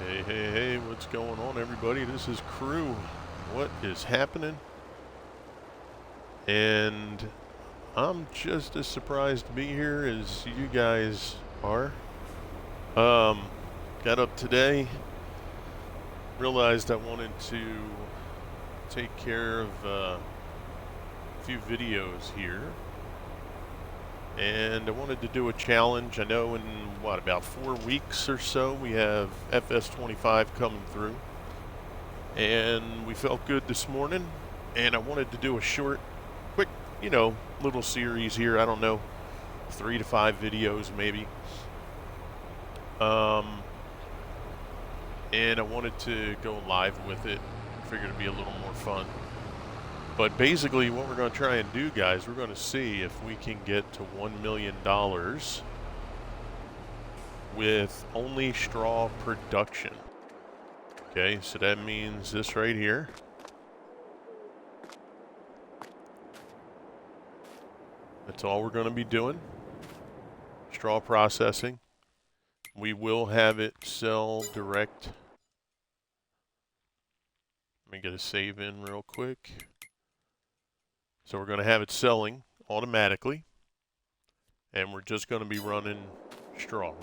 Hey, hey, hey, what's going on, everybody? This is Crew. What is happening? And I'm just as surprised to be here as you guys are. Got up today, realized I wanted to take care of a few videos here. And I wanted to do a challenge. I know in, about 4 weeks or so, we have FS25 coming through. And we felt good this morning. And I wanted to do a short, quick, little series here. I don't know, 3 to 5 videos maybe. And I wanted to go live with it. Figured it'd be a little more fun. But basically what we're going to try and do, guys, we're going to see if we can get to $1 million with only straw production. Okay, so that means this right here. That's all we're going to be doing. Straw processing. We will have it sell direct. Let me get a save in real quick. So we're going to have it selling automatically, and we're just going to be running straw.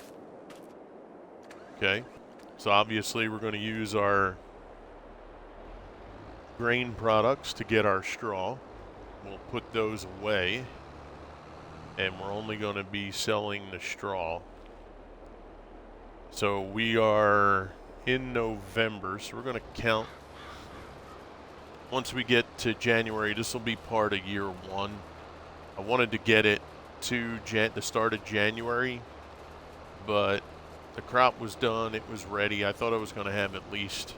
Okay, so obviously we're going to use our grain products to get our straw. We'll put those away, and we're only going to be selling the straw. So we are in November, so we're going to count. Once we get to January, this will be part of year 1. I wanted to get it to the start of January, but the crop was done, it was ready. I thought I was going to have at least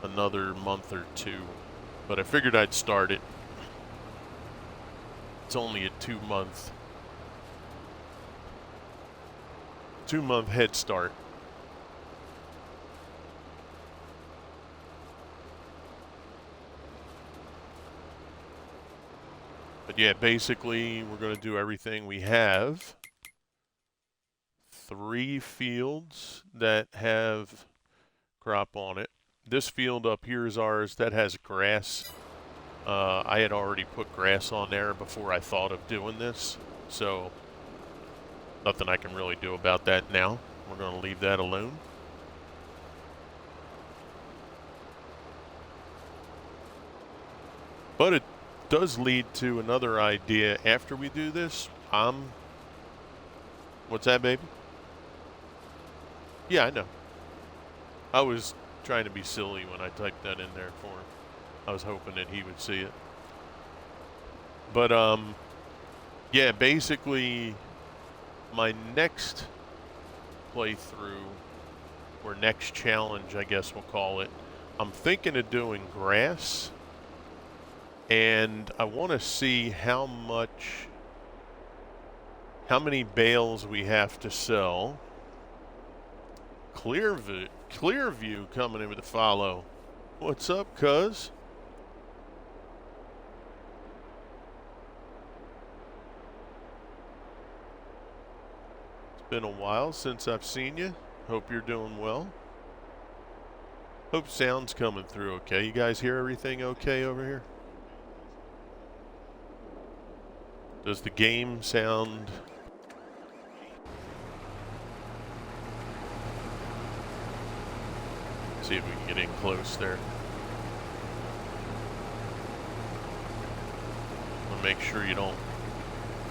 another month or 2, but I figured I'd start it. It's only a 2-month head start. But yeah, basically we're going to do everything. We have 3 fields that have crop on it. This field up here is ours. That has grass. I had already put grass on there before I thought of doing this, so nothing I can really do about that now. We're going to leave that alone. But it does lead to another idea after we do this. What's that, baby? Yeah, I know. I was trying to be silly when I typed that in there for him. I was hoping that he would see it. But, yeah, basically my next playthrough, or next challenge, I guess we'll call it, I'm thinking of doing grass. And I want to see how many bales we have to sell. Clearview coming in with a follow. What's up, cuz? It's been a while since I've seen you. Hope you're doing well. Hope sound's coming through okay. You guys hear everything okay over here? Does the game sound... See if we can get in close there. I'll make sure you don't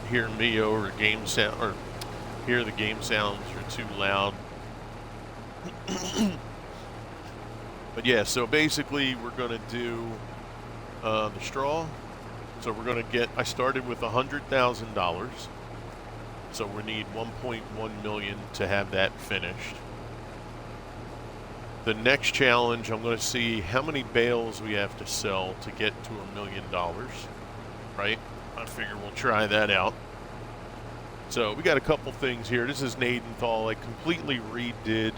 hear me over game sound, or hear the game sounds are too loud. But yeah, so basically we're going to do the straw. So we're going to get, I started with $100,000. So we need 1.1 million to have that finished. The next challenge, I'm going to see how many bales we have to sell to get to $1 million, right? I figure we'll try that out. So we got a couple things here. This is Gnadenthal. I completely redid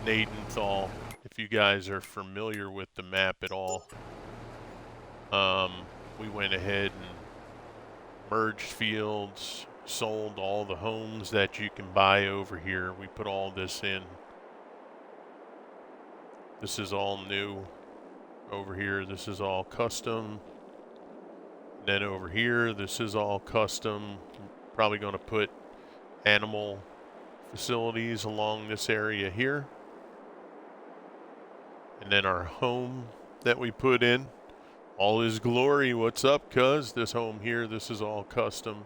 Gnadenthal, if you guys are familiar with the map at all. We went ahead and merged fields, sold all the homes that you can buy over here. We put all this in This is all new. Over here, this is all custom. Then over here, this is all custom. Probably going to put animal facilities along this area here. And then our home that we put in. All is glory. What's up, cuz? This home here, this is all custom.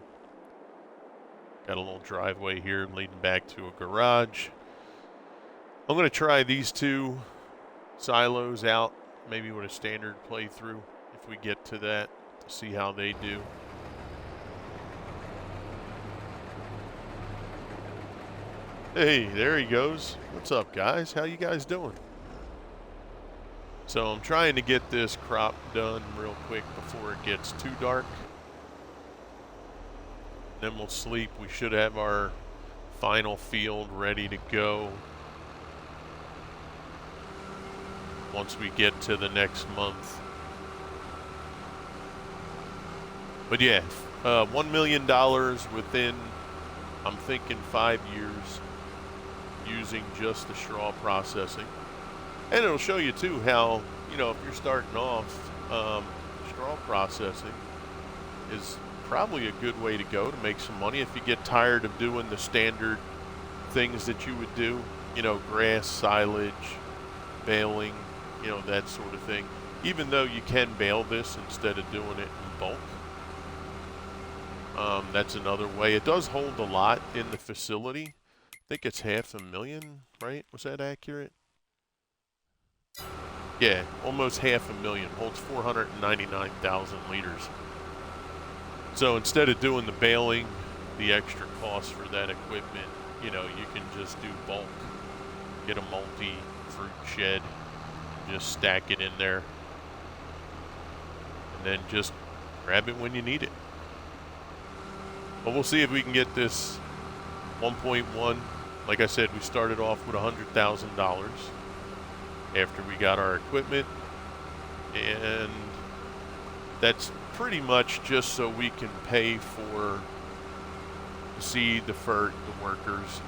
Got a little driveway here leading back to a garage. I'm going to try these two silos out, maybe with a standard playthrough if we get to that, to see how they do. Hey, there he goes. What's up, guys? How you guys doing? So I'm trying to get this crop done real quick before it gets too dark. Then we'll sleep. We should have our final field ready to go once we get to the next month. But yeah, $1 million within, I'm thinking 5 years, using just the straw processing. And it'll show you too how, you know, if you're starting off, straw processing is probably a good way to go to make some money if you get tired of doing the standard things that you would do, you know, grass, silage, baling, you know, that sort of thing. Even though you can bale this instead of doing it in bulk. That's another way. It does hold a lot in the facility. I think it's 500,000, right? Was that accurate? Yeah, almost 500,000. Holds 499,000 liters. So instead of doing the baling, the extra cost for that equipment, you know, you can just do bulk. Get a multi-fruit shed, just stack it in there, and then just grab it when you need it. But we'll see if we can get this 1.1. Like I said, we started off with $100,000 after we got our equipment, and that's pretty much just so we can pay for the seed, the fert, the workers.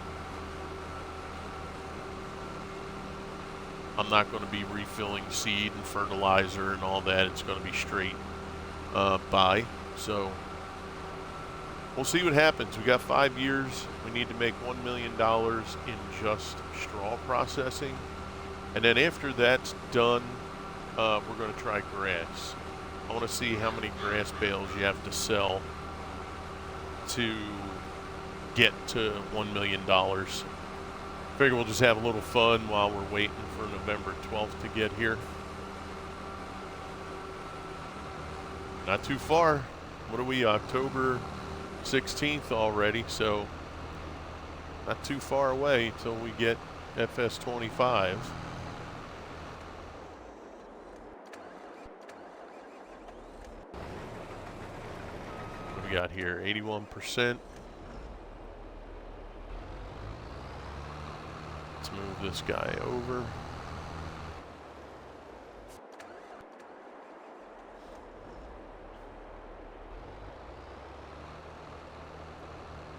I'm not going to be refilling seed and fertilizer and all that. It's going to be straight buy. So we'll see what happens. We got 5 years. We need to make $1 million in just straw processing. And then after that's done, we're going to try grass. I want to see how many grass bales you have to sell to get to $1 million. Figure we'll just have a little fun while we're waiting for November 12th to get here. Not too far. What are we, October 16th already, so not too far away till we get FS25. What do we got here? 81%. Let's move this guy over.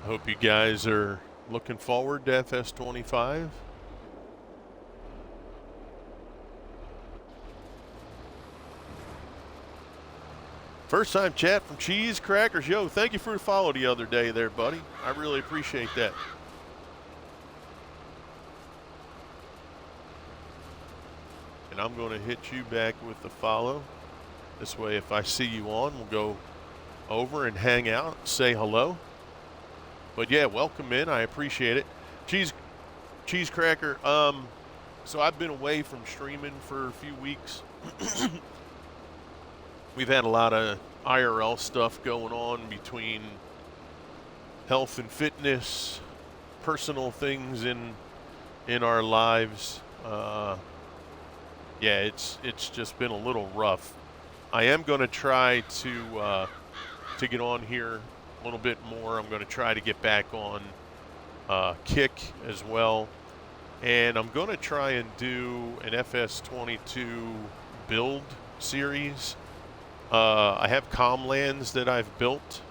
I hope you guys are looking forward to FS25. First time chat from Cheese Crackers. Yo, thank you for the follow the other day there, buddy. I really appreciate that. And I'm going to hit you back with the follow. This way, if I see you on, we'll go over and hang out, say hello. But yeah, welcome in. I appreciate it. Cheese Cracker. So I've been away from streaming for a few weeks. We've had a lot of IRL stuff going on between health and fitness, personal things in our lives. Yeah, it's just been a little rough. I am going to try to get on here a little bit more. I'm going to try to get back on Kick as well. And I'm going to try and do an FS22 build series. I have Comlands that I've built,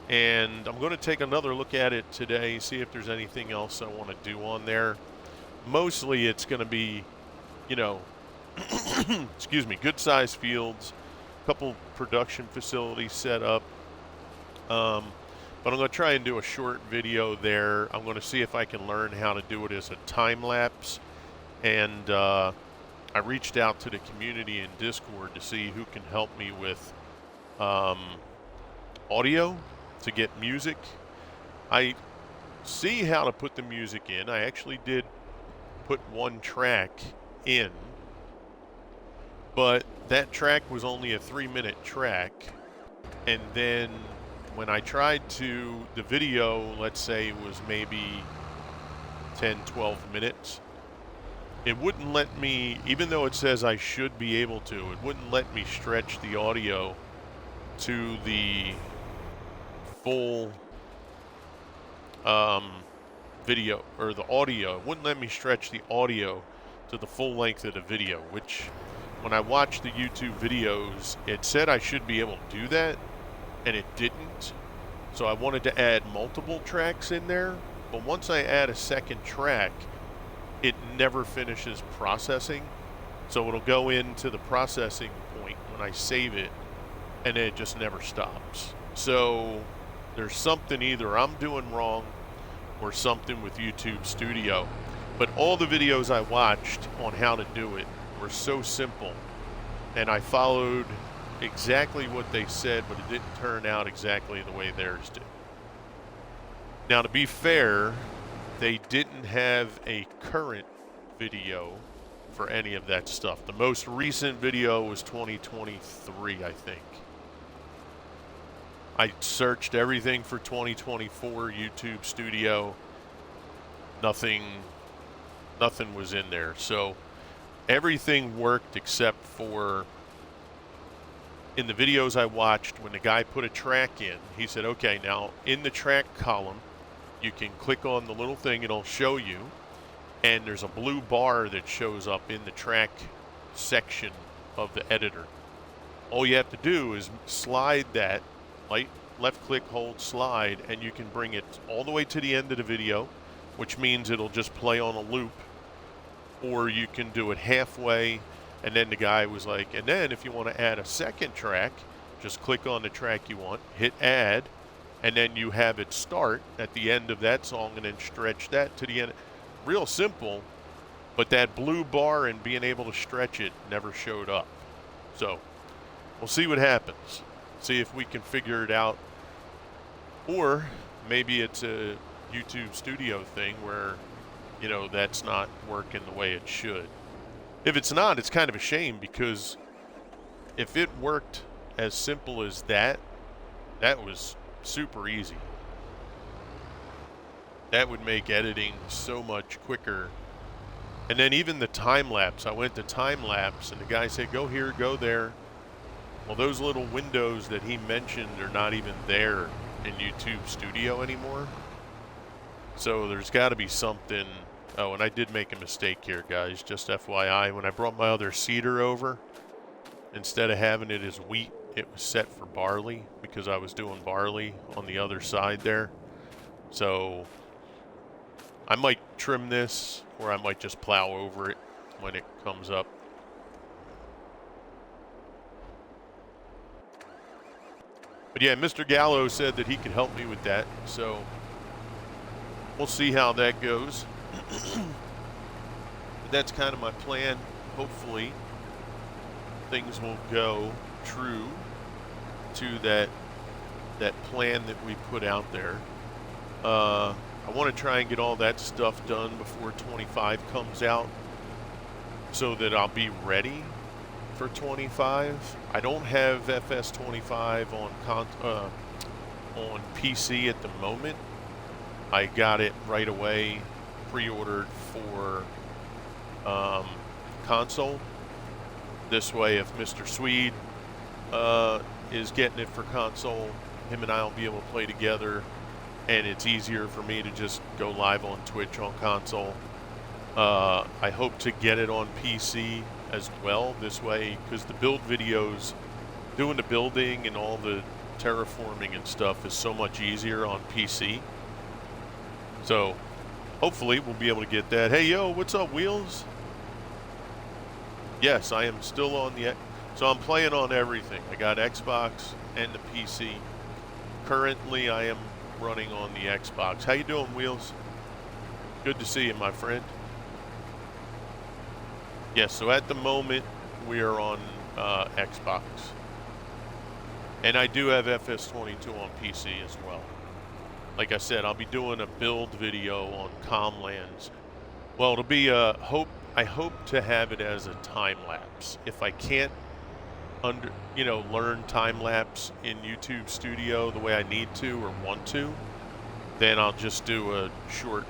and I'm going to take another look at it today, see if there's anything else I want to do on there. Mostly it's going to be you know, excuse me, good sized fields, a couple production facilities set up. But I'm going to try and do a short video there. I'm going to see if I can learn how to do it as a time lapse. And I reached out to the community in Discord to see who can help me with audio to get music. I see how to put the music in. I actually did put one track in, but that track was only a 3-minute track. And then when I tried to, the video, let's say, was maybe 10, 12 minutes, it wouldn't let me, even though it says I should be able to, it wouldn't let me stretch the audio to the full video, or the audio. It wouldn't let me stretch the audio to the full length of the video, which when I watched the YouTube videos, it said I should be able to do that, and it didn't. So I wanted to add multiple tracks in there, but once I add a second track, it never finishes processing. So it'll go into the processing point when I save it, and it just never stops. So there's something either I'm doing wrong or something with YouTube Studio. But all the videos I watched on how to do it were so simple, and I followed exactly what they said, but it didn't turn out exactly the way theirs did. Now, to be fair, they didn't have a current video for any of that stuff. The most recent video was 2023, I think. I searched everything for 2024 YouTube Studio. Nothing was in there. So everything worked except for in the videos I watched, when the guy put a track in, he said, okay, now in the track column, you can click on the little thing, it'll show you, and there's a blue bar that shows up in the track section of the editor. All you have to do is slide that, left click, hold, slide, and you can bring it all the way to the end of the video, which means it'll just play on a loop, or you can do it halfway. And then the guy was like, and then if you want to add a second track, just click on the track you want, hit add, and then you have it start at the end of that song and then stretch that to the end. Real simple, but that blue bar and being able to stretch it never showed up. So we'll see what happens. See if we can figure it out. Or maybe it's a YouTube Studio thing where, you know, that's not working the way it should. If it's not, it's kind of a shame, because if it worked as simple as that, that was super easy. That would make editing so much quicker. And then even the time lapse, I went to time lapse and the guy said, go here, go there. Well, those little windows that he mentioned are not even there in YouTube Studio anymore. So there's got to be something. Oh, and I did make a mistake here, guys, just FYI. When I brought my other seeder over, instead of having it as wheat, it was set for barley, because I was doing barley on the other side there. So I might trim this, or I might just plow over it when it comes up. But yeah, Mr. Gallo said that he could help me with that, so we'll see how that goes. That's kind of my plan. Hopefully things will go true to that plan that we put out there. I want to try and get all that stuff done before 25 comes out, so that I'll be ready for 25. I don't have FS25 on PC at the moment. I got it right away, pre-ordered for console. This way, if Mr. Swede is getting it for console, him and I will be able to play together, and it's easier for me to just go live on Twitch on console. I hope to get it on PC as well this way, because the build videos, doing the building and all the terraforming and stuff is so much easier on PC. So hopefully we'll be able to get that. Hey, yo, what's up, Wheels? Yes, I am still on the... So I'm playing on everything. I got Xbox and the PC. Currently, I am running on the Xbox. How you doing, Wheels? Good to see you, my friend. Yes, so at the moment, we are on Xbox. And I do have FS22 on PC as well. Like I said, I'll be doing a build video on Comlands. Well, it'll be I hope to have it as a time lapse. If I can't learn time lapse in YouTube Studio the way I need to or want to, then I'll just do a short,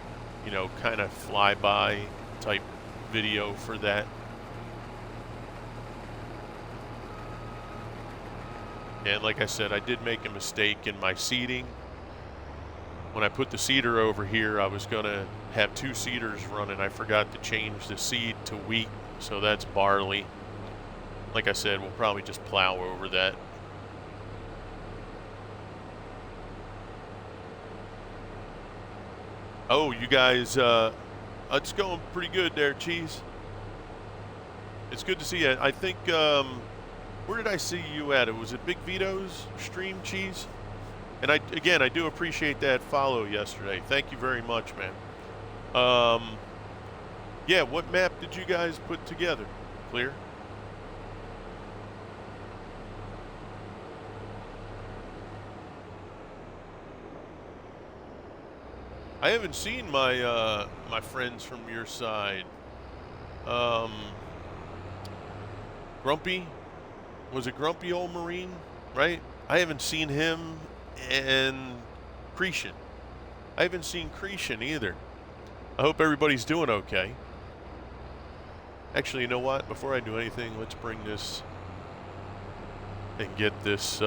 kind of flyby type video for that. And like I said, I did make a mistake in my seeding. When I put the seeder over here, I was going to have 2 seeders running. I forgot to change the seed to wheat, so that's barley. Like I said, we'll probably just plow over that. Oh, you guys, it's going pretty good there, Cheese. It's good to see you. I think, where did I see you at? It was at Big Vito's stream, Cheese? And I do appreciate that follow yesterday. Thank you very much, man. Yeah, what map did you guys put together? Clear? I haven't seen my my friends from your side. Grumpy? Was it Grumpy Old Marine? Right? I haven't seen him. And Cretan. I haven't seen Cretan either. I hope everybody's doing okay. Actually, you know what? Before I do anything, let's bring this and get this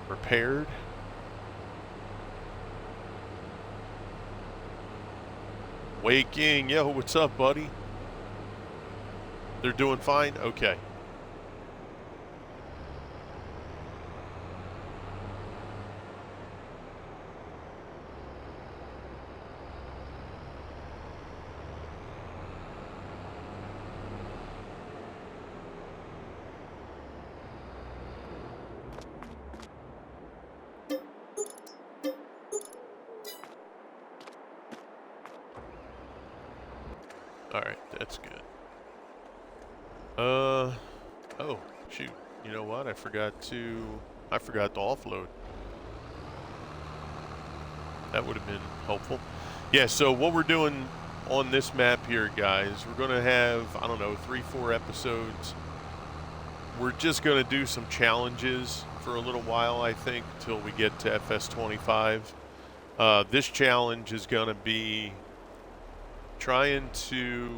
repaired. Waking, yo, what's up, buddy? They're doing fine? Okay. Alright, that's good. Oh, shoot. You know what? I forgot to offload. That would have been helpful. Yeah, so what we're doing on this map here, guys, we're going to have, I don't know, 3-4 episodes. We're just going to do some challenges for a little while, I think, till we get to FS25. This challenge is going to be trying to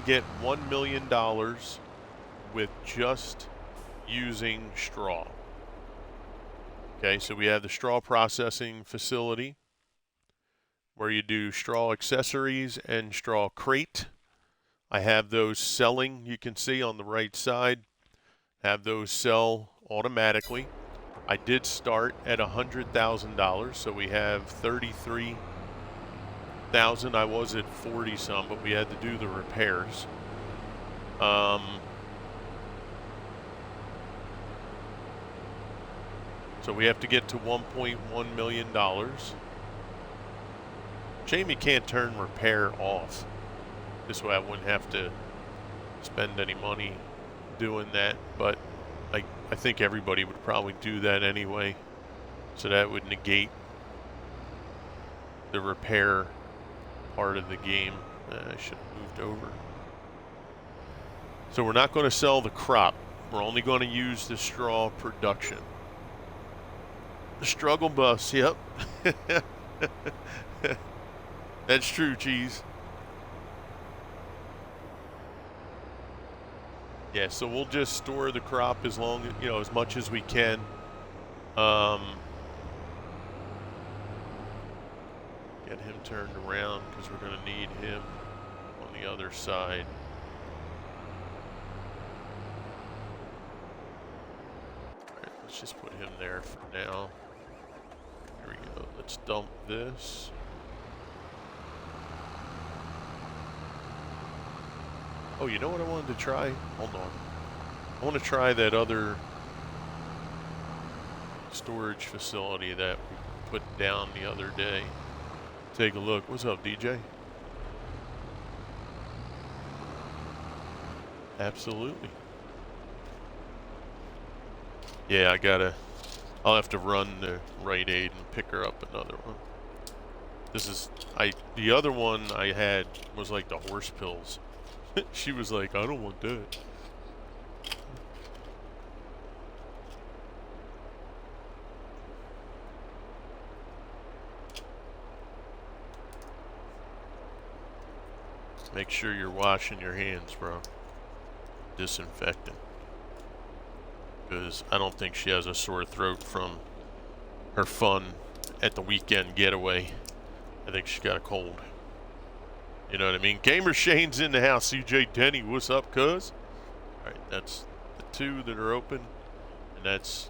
get $1 million with just using straw. Okay, so we have the straw processing facility where you do straw accessories and straw crate. I have those selling, you can see on the right side, have those sell automatically. I did start at $100,000, so we have 33,000. I was at 40 some, but we had to do the repairs. So we have to get to $1.1 million. Shame you can't turn repair off. This way I wouldn't have to spend any money doing that, but I think everybody would probably do that anyway. So that would negate the repair part of the game. I should have moved over. So we're not going to sell the crop. We're only going to use the straw production. The struggle bus, yep. That's true, Cheese. Yeah, so we'll just store the crop as long, as much as we can. Get him turned around because we're going to need him on the other side. All right, let's just put him there for now. Here we go. Let's dump this. Oh, you know what I wanted to try? Hold on. I want to try that other storage facility that we put down the other day. Take a look. What's up, DJ? Absolutely. Yeah, I'll have to run to Rite Aid and pick her up another one. The other one I had was like the horse pills. She was like, I don't want that. Make sure you're washing your hands, bro. Disinfectant. Because I don't think she has a sore throat from her fun at the weekend getaway. I think she's got a cold. You know what I mean? Gamer Shane's in the house. CJ Denny, what's up, cuz? Alright, that's the two that are open. And that's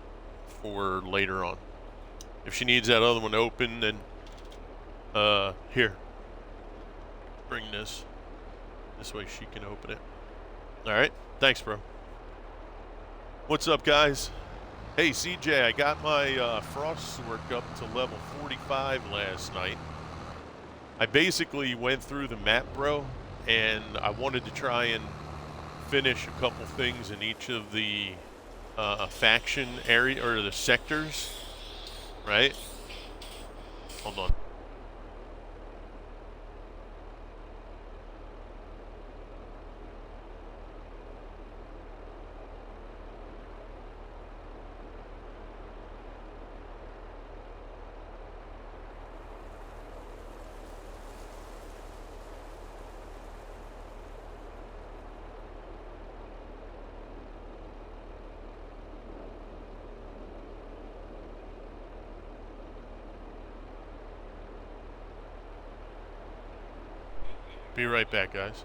for later on. If she needs that other one open, then here. Bring this. This way she can open it. Alright, thanks, bro. What's up, guys? Hey, CJ, I got my frost work up to level 45 last night. I basically went through the map, bro, and I wanted to try and finish a couple things in each of the faction area, or the sectors, right? Hold on. Be right back, guys.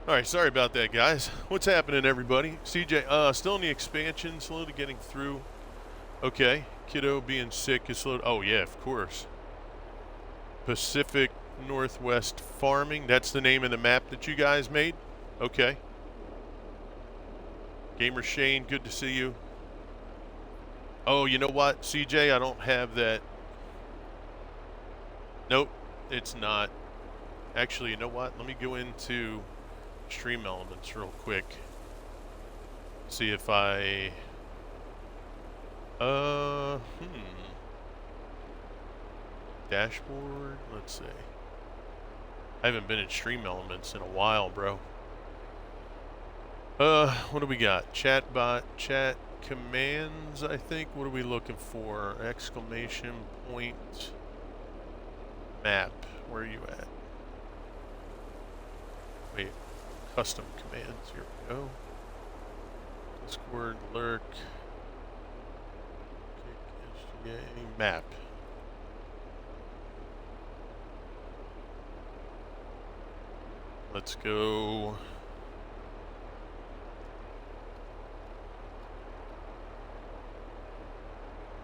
All right, sorry about that, guys. What's happening, everybody? CJ, still in the expansion, slowly getting through. Okay, kiddo being sick is slow. Oh yeah, of course. Pacific Northwest Farming. That's the name of the map that you guys made? Okay. Gamer Shane, good to see you. Oh, you know what, CJ? I don't have that. Nope, it's not. Actually, you know what? Let me go into Stream Elements real quick. See if I... Dashboard, let's see. I haven't been in Stream Elements in a while, bro. What do we got? Chatbot, chat commands, I think. What are we looking for? Exclamation point map. Where are you at? Wait, custom commands. Here we go. Discord, lurk, kick, SGA, map. Let's go.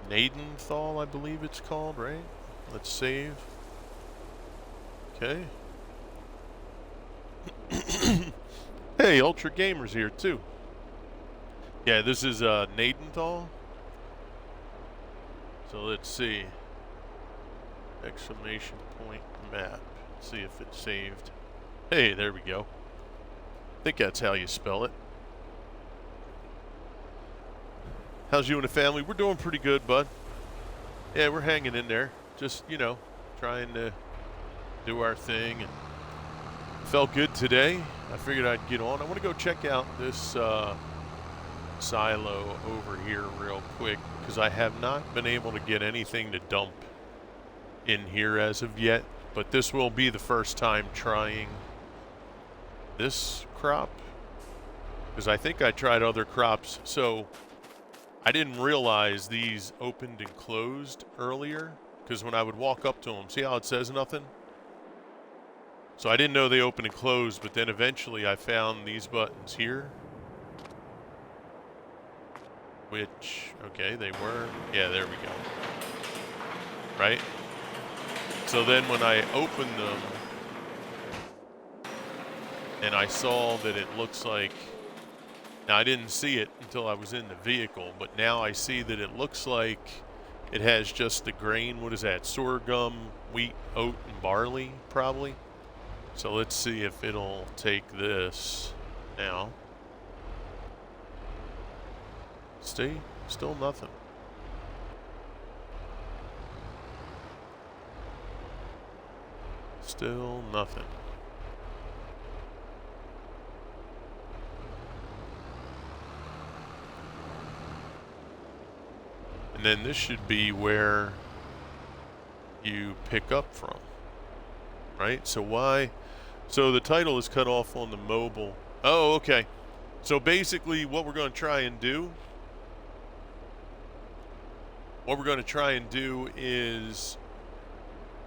Gnadenthal, I believe it's called, right? Let's save. Okay. Hey, Ultra Gamer's here too. Yeah, this is Gnadenthal. So let's see. Exclamation point map. See if it's saved. Hey, there we go. I think that's how you spell it. How's you and the family? We're doing pretty good, bud. Yeah, we're hanging in there. Just, you know, trying to do our thing. And felt good today. I figured I'd get on. I want to go check out this silo over here real quick because I have not been able to get anything to dump in here as of yet. But this will be the first time trying this crop because I think I tried other crops. So I didn't realize these opened and closed earlier because when I would walk up to them, see how it says nothing? So I didn't know they opened and closed, but then eventually I found these buttons here. Which, okay, they were, yeah, there we go. Right? So then when I opened them, and I saw that it looks like, now I didn't see it until I was in the vehicle, but now I see that it looks like it has just the grain, what is that, sorghum, wheat, oat, and barley, probably. So let's see if it'll take this now. See? Still nothing. Still nothing. And then this should be where you pick up from, right? So why? So the title is cut off on the mobile. Oh, okay. So basically what we're going to try and do, is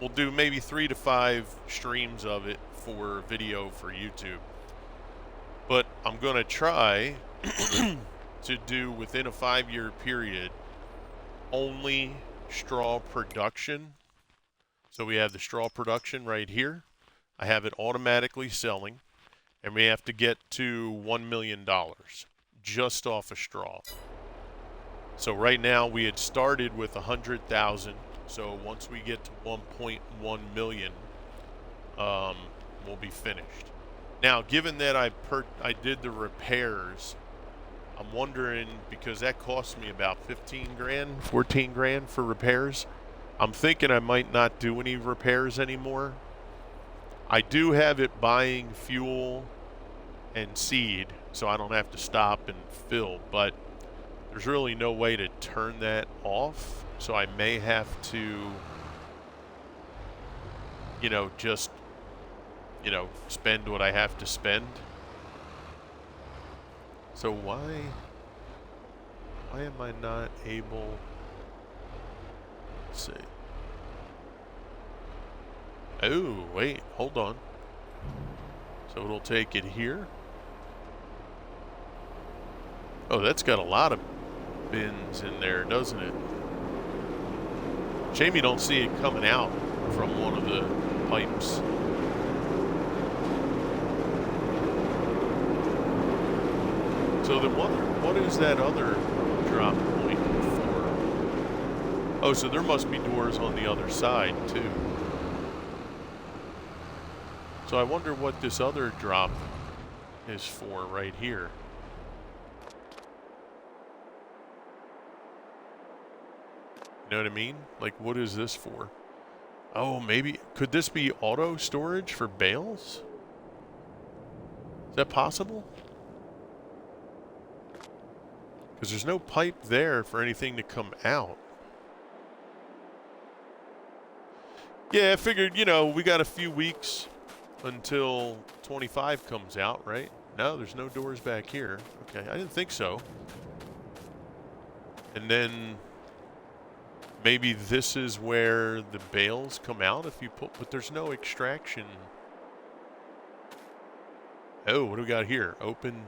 we'll do maybe 3 to 5 streams of it for video for YouTube. But I'm going to try to do within a 5-year period only straw production. So we have the straw production right here. I have it automatically selling, and we have to get to $1 million just off of straw. So right now we had started with 100,000. So once we get to 1.1 million, we'll be finished. Now, given that I did the repairs, I'm wondering, because that cost me about 15 grand, 14 grand for repairs. I'm thinking I might not do any repairs anymore. I do have it buying fuel and seed, so I don't have to stop and fill, but there's really no way to turn that off, so I may have to, you know, just, you know, spend what I have to spend. So why am I not able, let's see. Oh, wait, hold on. So it'll take it here. Oh, that's got a lot of bins in there, doesn't it? Shame you don't see it coming out from one of the pipes. So then what is that other drop point for? Oh, so there must be doors on the other side too. So I wonder what this other drop is for right here. You know what I mean? Like, what is this for? Oh, maybe, could this be auto storage for bales? Is that possible? Because there's no pipe there for anything to come out. Yeah, I figured, you know, we got a few weeks until 25 comes out, right? No, there's no doors back here. Okay, I didn't think so. And then maybe this is where the bales come out if you put, but there's no extraction. Oh, what do we got here? Open.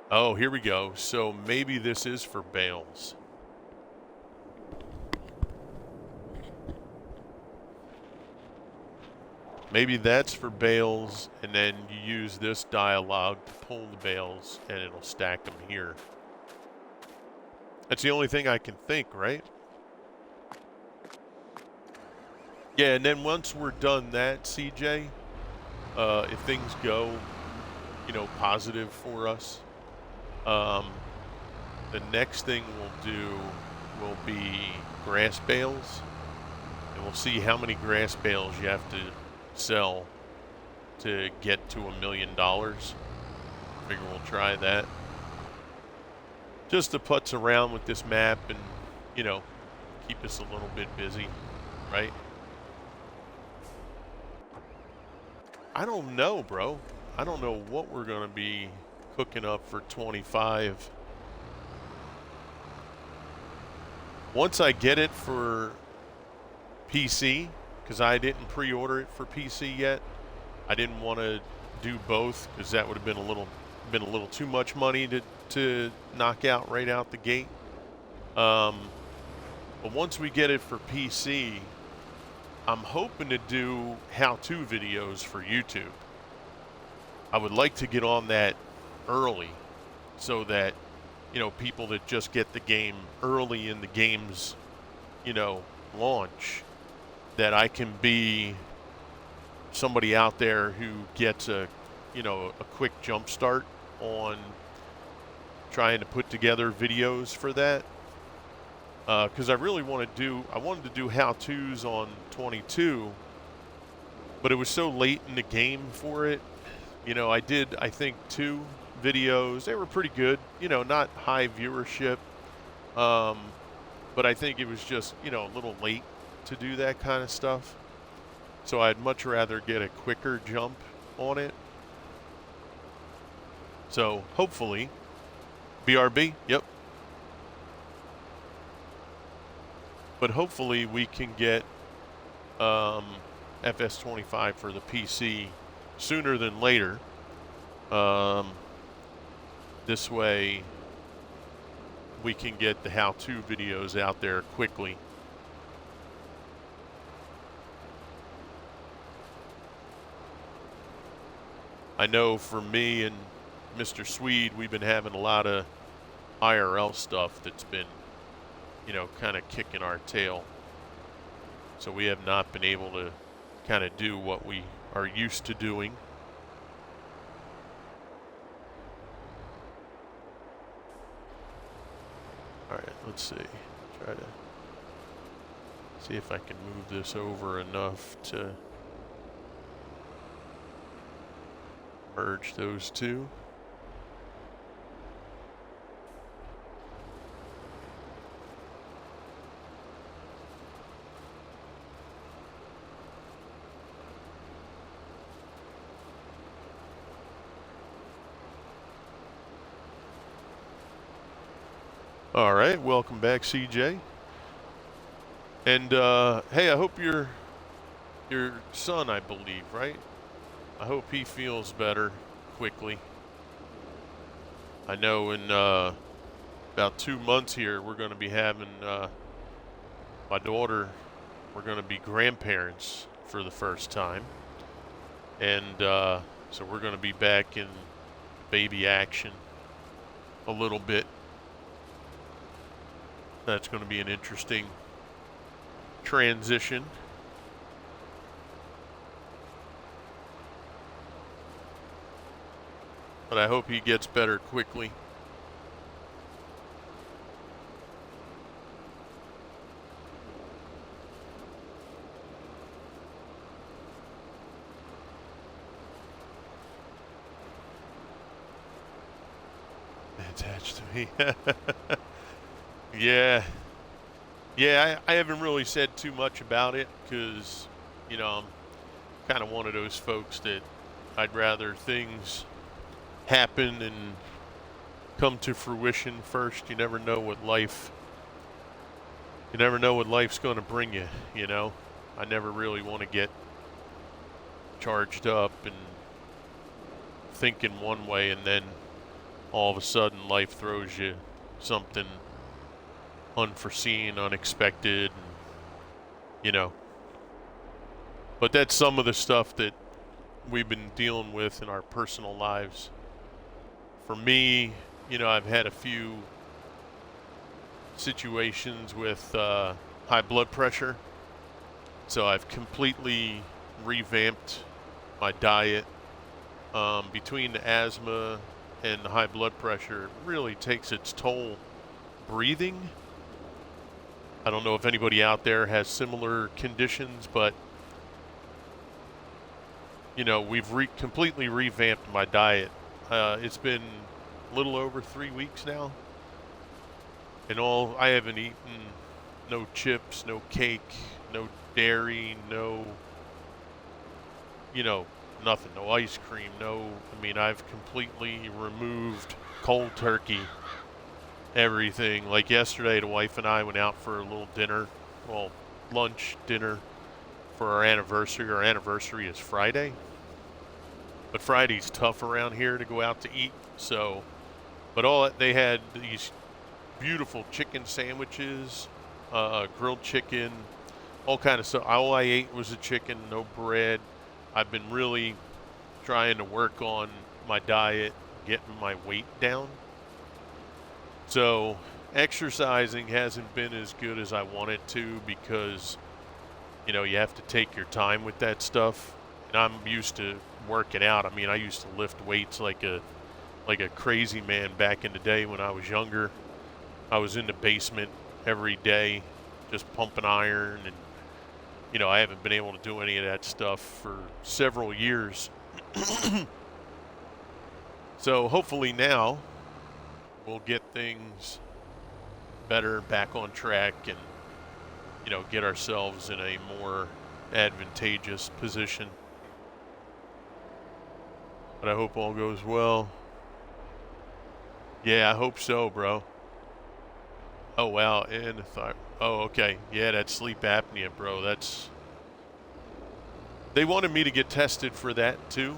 Oh, here we go. So maybe this is for bales. Maybe that's for bales, and then you use this dialogue to pull the bales, and it'll stack them here. That's the only thing I can think, right? Yeah, and then once we're done that, CJ, if things go, you know, positive for us, the next thing we'll do will be grass bales, and we'll see how many grass bales you have to sell to get to $1 million. Figure we'll try that. Just to putz around with this map and, you know, keep us a little bit busy, right? I don't know, bro. I don't know what we're going to be cooking up for 25. Once I get it for PC, because I didn't pre-order it for PC yet, I didn't want to do both because that would have been a little too much money to knock out right out the gate. But once we get it for PC, I'm hoping to do how-to videos for YouTube. I would like to get on that early so that, you know, people that just get the game early in the game's, you know, launch, that I can be somebody out there who gets a, you know, a quick jump start on trying to put together videos for that. Because I really wanted to do how-tos on 22, but it was so late in the game for it. You know, I did, I think, 2 videos. They were pretty good, you know, not high viewership, but I think it was just, you know, a little late to do that kind of stuff. So I'd much rather get a quicker jump on it. So hopefully, BRB, yep. But hopefully we can get FS25 for the PC sooner than later. This way we can get the how-to videos out there quickly. I know for me and Mr. Swede, we've been having a lot of IRL stuff that's been, you know, kind of kicking our tail. So we have not been able to kind of do what we are used to doing. All right, let's see. Try to see if I can move this over enough to merge those two. All right, welcome back, CJ. And hey, I hope your son, I believe, right? I hope he feels better quickly. I know in about 2 months here, we're going to be having my daughter we're going to be grandparents for the first time. And so we're going to be back in baby action a little bit. That's going to be an interesting transition. But I hope he gets better quickly. Attached to me. Yeah. Yeah, I haven't really said too much about it because, you know, I'm kind of one of those folks that I'd rather things happen and come to fruition first. You never know what life's going to bring you, you know. I never really want to get charged up and thinking one way and then all of a sudden life throws you something unforeseen, unexpected, and, you know. But that's some of the stuff that we've been dealing with in our personal lives. For me, you know, I've had a few situations with high blood pressure. So I've completely revamped my diet. Between the asthma and the high blood pressure, it really takes its toll breathing. I don't know if anybody out there has similar conditions, but, you know, we've completely revamped my diet. It's been a little over 3 weeks now. And I haven't eaten no chips, no cake, no dairy, no, you know, nothing, no ice cream, I've completely removed cold turkey everything. Like yesterday, the wife and I went out for a little dinner, lunch, dinner for our anniversary. Our anniversary is Friday. But Friday's tough around here to go out to eat. So, but they had these beautiful chicken sandwiches, grilled chicken, all kind of stuff. All I ate was the chicken, no bread. I've been really trying to work on my diet, getting my weight down. So exercising hasn't been as good as I want it to because, you know, you have to take your time with that stuff. And I'm used to working out. I mean, I used to lift weights like a crazy man back in the day when I was younger. I was in the basement every day just pumping iron, and, you know, I haven't been able to do any of that stuff for several years. So hopefully now we'll get things better, back on track, and, you know, get ourselves in a more advantageous position. But I hope all goes well. Yeah, I hope so, bro. Oh, wow. And okay. Yeah, that's sleep apnea, bro. They wanted me to get tested for that too,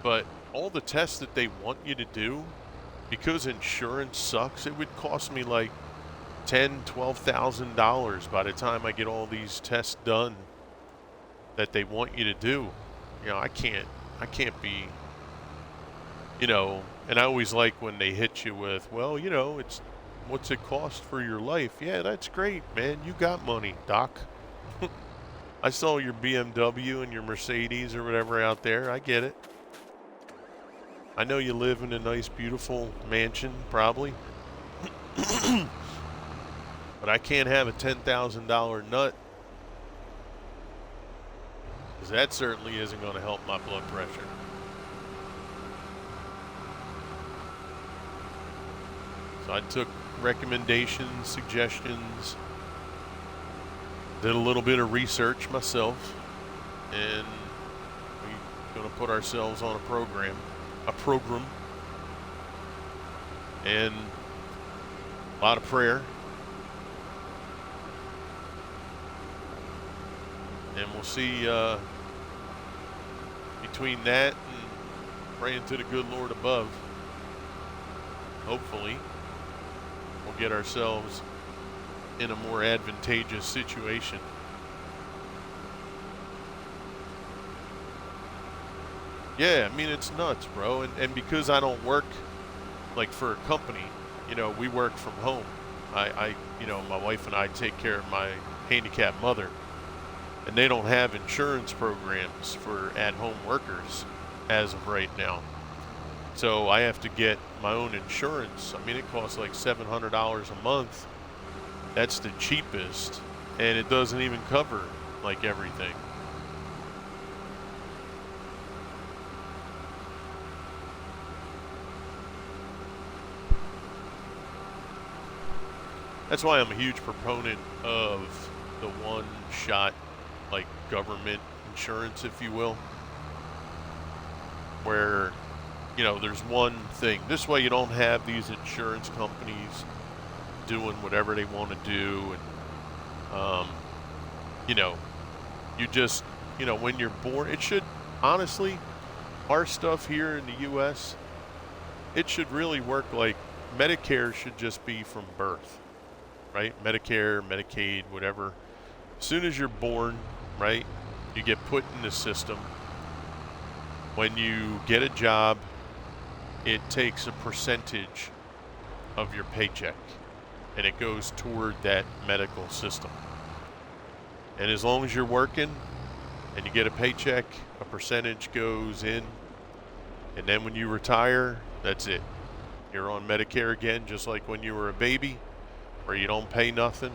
but all the tests that they want you to do, because insurance sucks, it would cost me like $10,000-$12,000 by the time I get all these tests done that they want you to do. You know, I can't be, you know, and I always like when they hit you with, well, you know, it's what's it cost for your life? Yeah, that's great, man. You got money, doc. I saw your BMW and your Mercedes or whatever out there. I get it. I know you live in a nice, beautiful mansion, probably. But I can't have a $10,000 nut, because that certainly isn't going to help my blood pressure. So I took recommendations, suggestions, did a little bit of research myself, and we're going to put ourselves on a program, and a lot of prayer, and we'll see between that and praying to the good Lord above, hopefully we'll get ourselves in a more advantageous situation. Yeah, I mean, it's nuts, bro. And because I don't work like for a company, we work from home. My wife and I take care of my handicapped mother, and they don't have insurance programs for at-home workers as of right now. So I have to get my own insurance. I mean, it costs like $700 a month. That's the cheapest, and it doesn't even cover like everything. That's why I'm a huge proponent of the one-shot, like, government insurance, if you will, where, there's one thing. This way you don't have these insurance companies doing whatever they want to do. And, you just, when you're born, it should, honestly, our stuff here in the U.S., it should really work like Medicare should just be from birth. Right? Medicare, Medicaid, whatever. As soon as you're born, right, you get put in the system. When you get a job, it takes a percentage of your paycheck, and it goes toward that medical system. And as long as you're working and you get a paycheck, a percentage goes in, and then when you retire, that's it. You're on Medicare again, just like when you were a baby, where you don't pay nothing,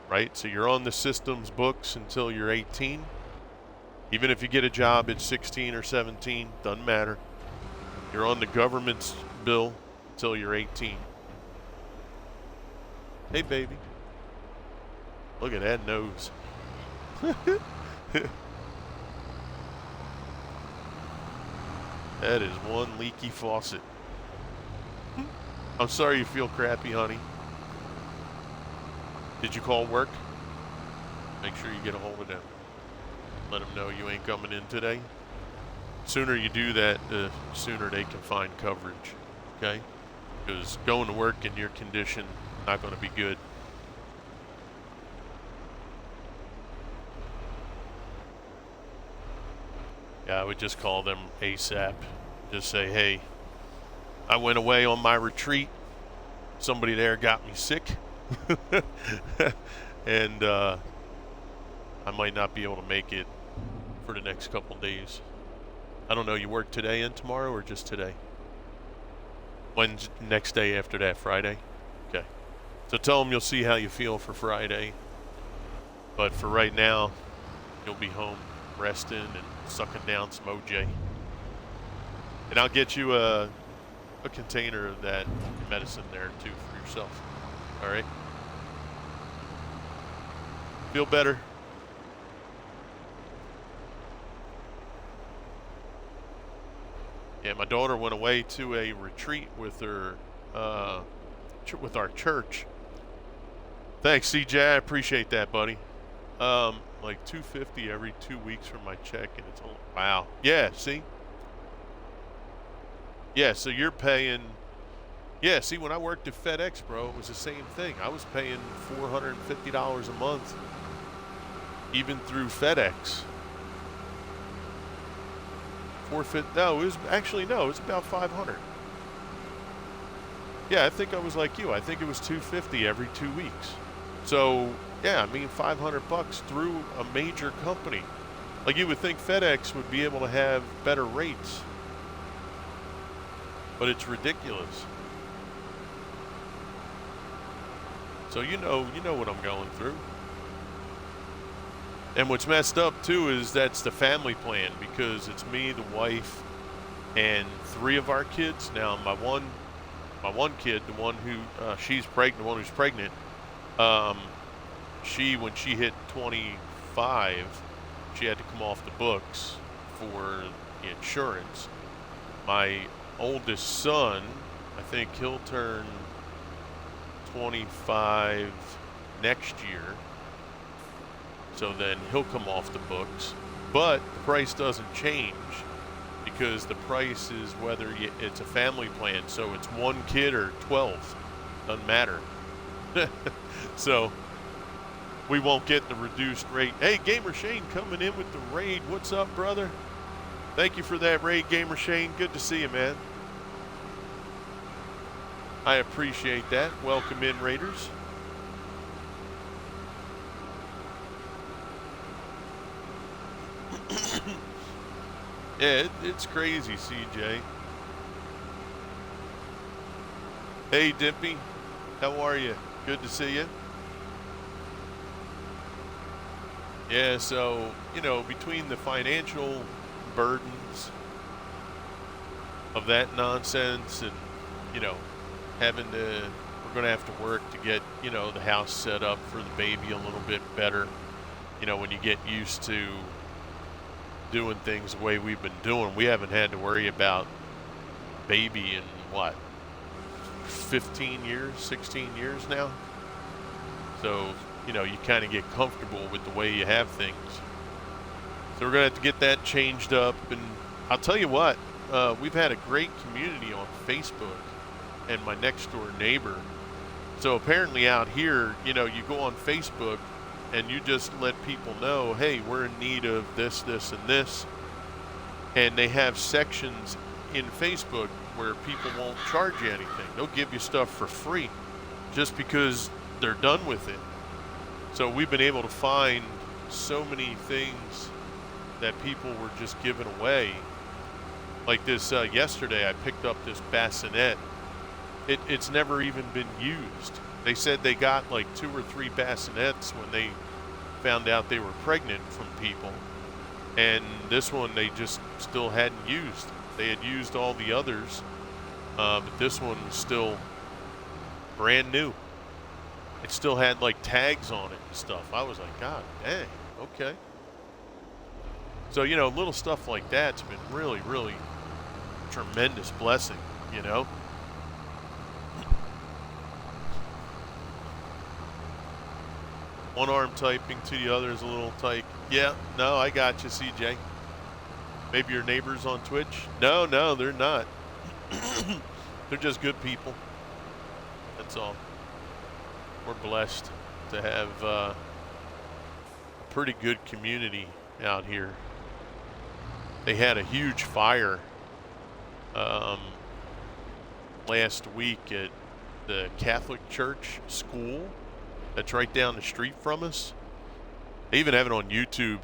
right? So you're on the system's books until you're 18. Even if you get a job at 16 or 17, doesn't matter. You're on the government's bill until you're 18. Hey, baby. Look at that nose. That is one leaky faucet. I'm sorry you feel crappy, honey. Did you call work? Make sure you get a hold of them. Let them know you ain't coming in today. Sooner you do that, the sooner they can find coverage, okay? Because going to work in your condition, not going to be good. Yeah, I would just call them ASAP. Just say, hey, I went away on my retreat. Somebody there got me sick. And I might not be able to make it for the next couple days. I don't know, you work today and tomorrow or just today? When's next day after that? Friday? Okay. So tell them you'll see how you feel for Friday. But for right now, you'll be home resting and sucking down some OJ. And I'll get you a container of that medicine there too for yourself. All right? Feel better? Yeah, my daughter went away to a retreat with her, with our church. Thanks, CJ. I appreciate that, buddy. Like $250 every 2 weeks for my check, and it's wow. Yeah, see. Yeah, so you're paying. Yeah, see, when I worked at FedEx, bro, it was the same thing. I was paying $450 a month, even through FedEx. No, it was actually no, it was about $500. Yeah, I think I was like you. I think it was $250 every 2 weeks. So yeah, I mean $500 through a major company. Like you would think FedEx would be able to have better rates, but it's ridiculous. So you know what I'm going through. And what's messed up too is that's the family plan, because it's me, the wife, and 3 of our kids. Now my one kid, the one who she's pregnant, the one who's pregnant, when she hit 25, she had to come off the books for the insurance. My oldest son, I think he'll turn 25 next year. So then he'll come off the books, but the price doesn't change, because the price is whether it's a family plan. So it's 1 kid or 12, doesn't matter. So we won't get the reduced rate. Hey, Gamer Shane coming in with the raid. What's up, brother? Thank you for that raid, Gamer Shane. Good to see you, man. I appreciate that. Welcome in, Raiders. Yeah, it's crazy, CJ. Hey, Dippy. How are you? Good to see you. Yeah, so, you know, between the financial burdens of that nonsense and, you know, we're going to have to work to get, you know, the house set up for the baby a little bit better. You know, when you get used to doing things the way we've been doing, we haven't had to worry about baby in what, 15 years, 16 years now? So, you know, you kind of get comfortable with the way you have things. So we're going to have to get that changed up. And I'll tell you what, we've had a great community on Facebook and my next door neighbor. So apparently out here, you know, you go on Facebook and you just let people know, hey, we're in need of this, this, and this. And they have sections in Facebook where people won't charge you anything. They'll give you stuff for free just because they're done with it. So we've been able to find so many things that people were just giving away. Like this, yesterday I picked up this bassinet. It's never even been used. They said they got like 2 or 3 bassinets when they found out they were pregnant from people. And this one they just still hadn't used. They had used all the others, but this one was still brand new. It still had like tags on it and stuff. I was like, God dang, okay. So, you know, little stuff like that's been really, really tremendous blessing, you know. One arm typing to the other is a little tight. Yeah, no, I got you, CJ. Maybe your neighbors on Twitch? No, they're not. They're just good people. That's all. We're blessed to have a pretty good community out here. They had a huge fire last week at the Catholic Church school that's right down the street from us. They even have it on YouTube.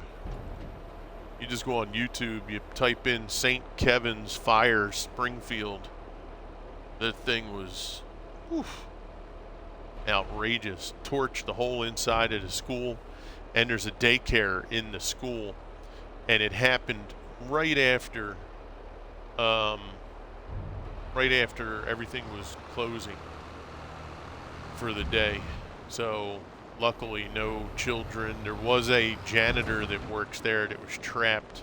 You just go on YouTube, you type in St. Kevin's Fire Springfield. That thing was outrageous. Torched the whole inside of the school, and there's a daycare in the school, and it happened right after everything was closing for the day. So luckily no children. There was a janitor that works there that was trapped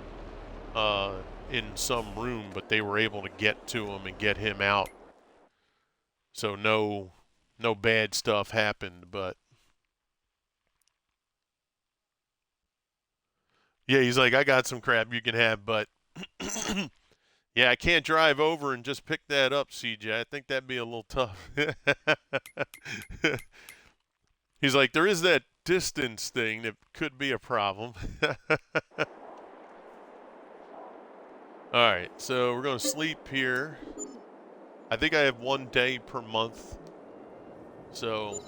in some room, but they were able to get to him and get him out. So no bad stuff happened, but yeah, he's like, I got some crap you can have, but yeah, I can't drive over and just pick that up, CJ. I think that'd be a little tough. He's like, there is that distance thing that could be a problem. All right, so we're going to sleep here. I think I have 1 day per month. So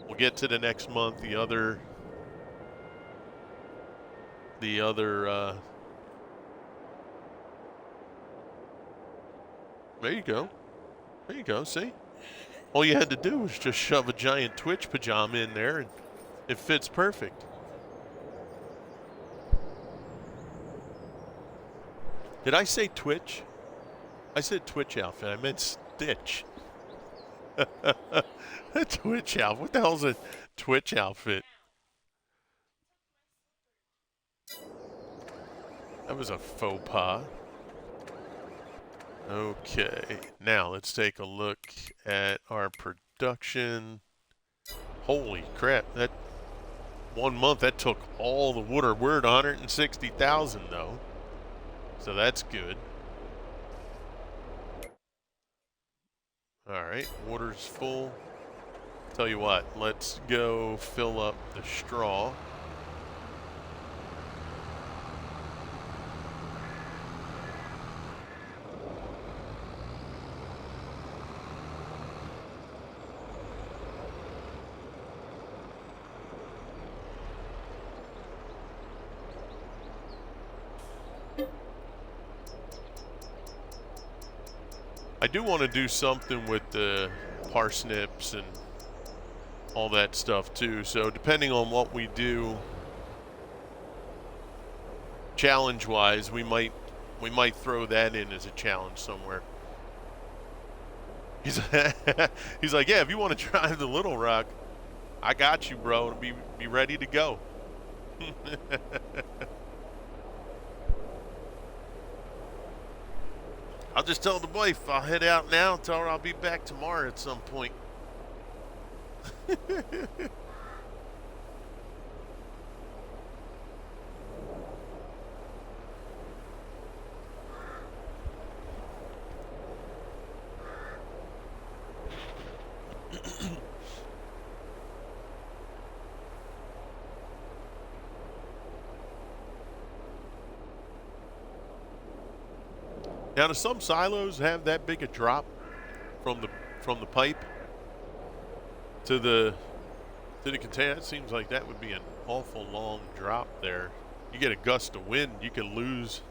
we'll get to the next month. The other there you go. There you go, see? All you had to do was just shove a giant Twitch pajama in there and it fits perfect. Did I say Twitch? I said Twitch outfit. I meant Stitch. A Twitch outfit. What the hell's a Twitch outfit? That was a faux pas. Okay, now let's take a look at our production. Holy crap, that 1 month, that took all the water. We're at 160,000 though, so that's good. All right, water's full. Tell you what, let's go fill up the straw. I do want to do something with the parsnips and all that stuff too. So depending on what we do challenge-wise, we might throw that in as a challenge somewhere. He's he's like, yeah, if you want to drive the Little Rock, I got you, bro. Be ready to go. I'll just tell the wife I'll head out now and tell her I'll be back tomorrow at some point. Now, do some silos have that big a drop from the pipe to the container? It seems like that would be an awful long drop there. You get a gust of wind, you can lose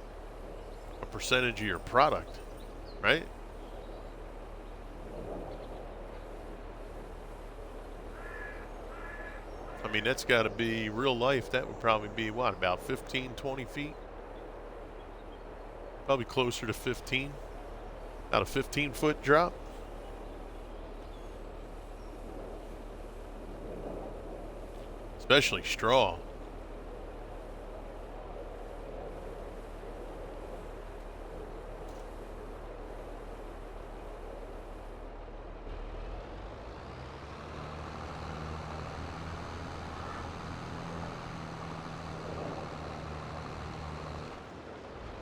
a percentage of your product, right? I mean, that's got to be real life. That would probably be what, about 15, 20 feet? Probably closer to 15. About a 15-foot drop. Especially straw.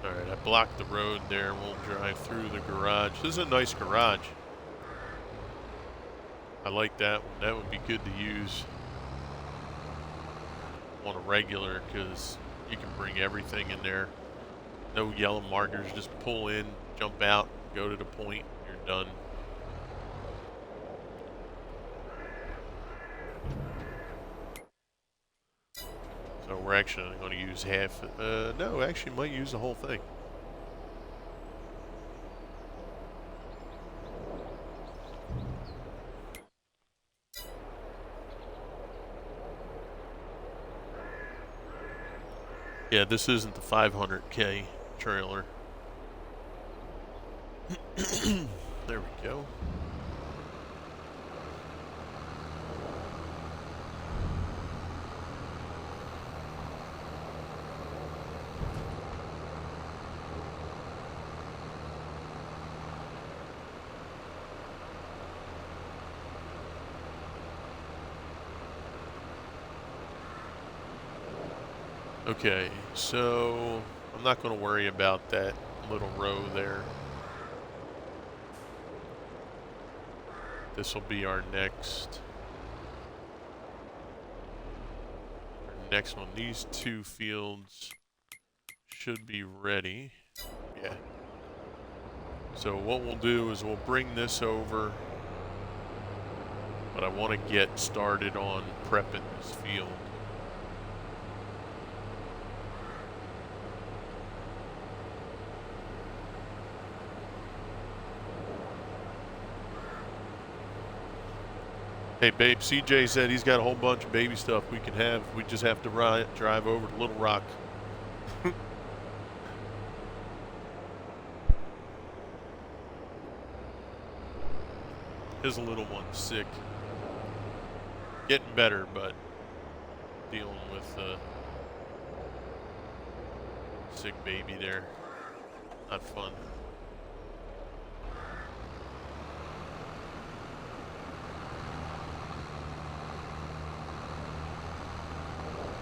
Alright, I blocked the road there. We'll drive through the garage. This is a nice garage. I like that one. That would be good to use on a regular because you can bring everything in there. No yellow markers. Just pull in, jump out, go to the point, you're done. So we're actually only going to use half. No, actually might use the whole thing. Yeah, this isn't the 500K trailer. There we go. Okay, so I'm not going to worry about that little row there. This will be our next one. These two fields should be ready. Yeah. So what we'll do is we'll bring this over, but I want to get started on prepping this field. Hey, babe, CJ said he's got a whole bunch of baby stuff we can have. We just have to drive over to Little Rock. His little one's sick. Getting better, but dealing with a sick baby there. Not fun.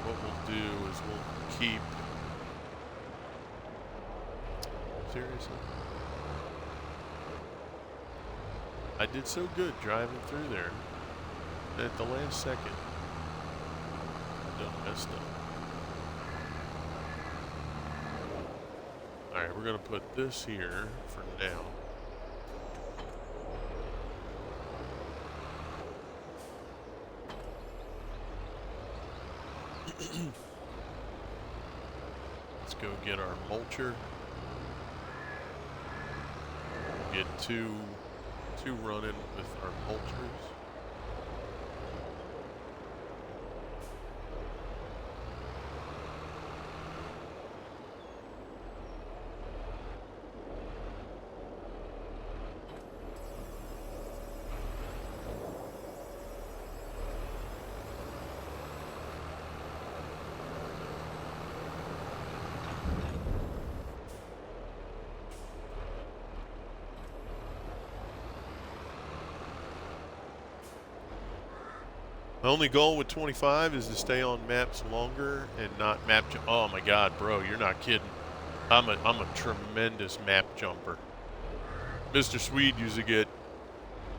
What we'll do is we'll keep... Seriously? I did so good driving through there. At the last second, I done messed up. Alright, we're going to put this here for now. Let's go get our mulcher. get two running with our mulchers. My only goal with 25 is to stay on maps longer and not map jump. Oh my God, bro, you're not kidding. I'm a tremendous map jumper. Mr. Swede used to get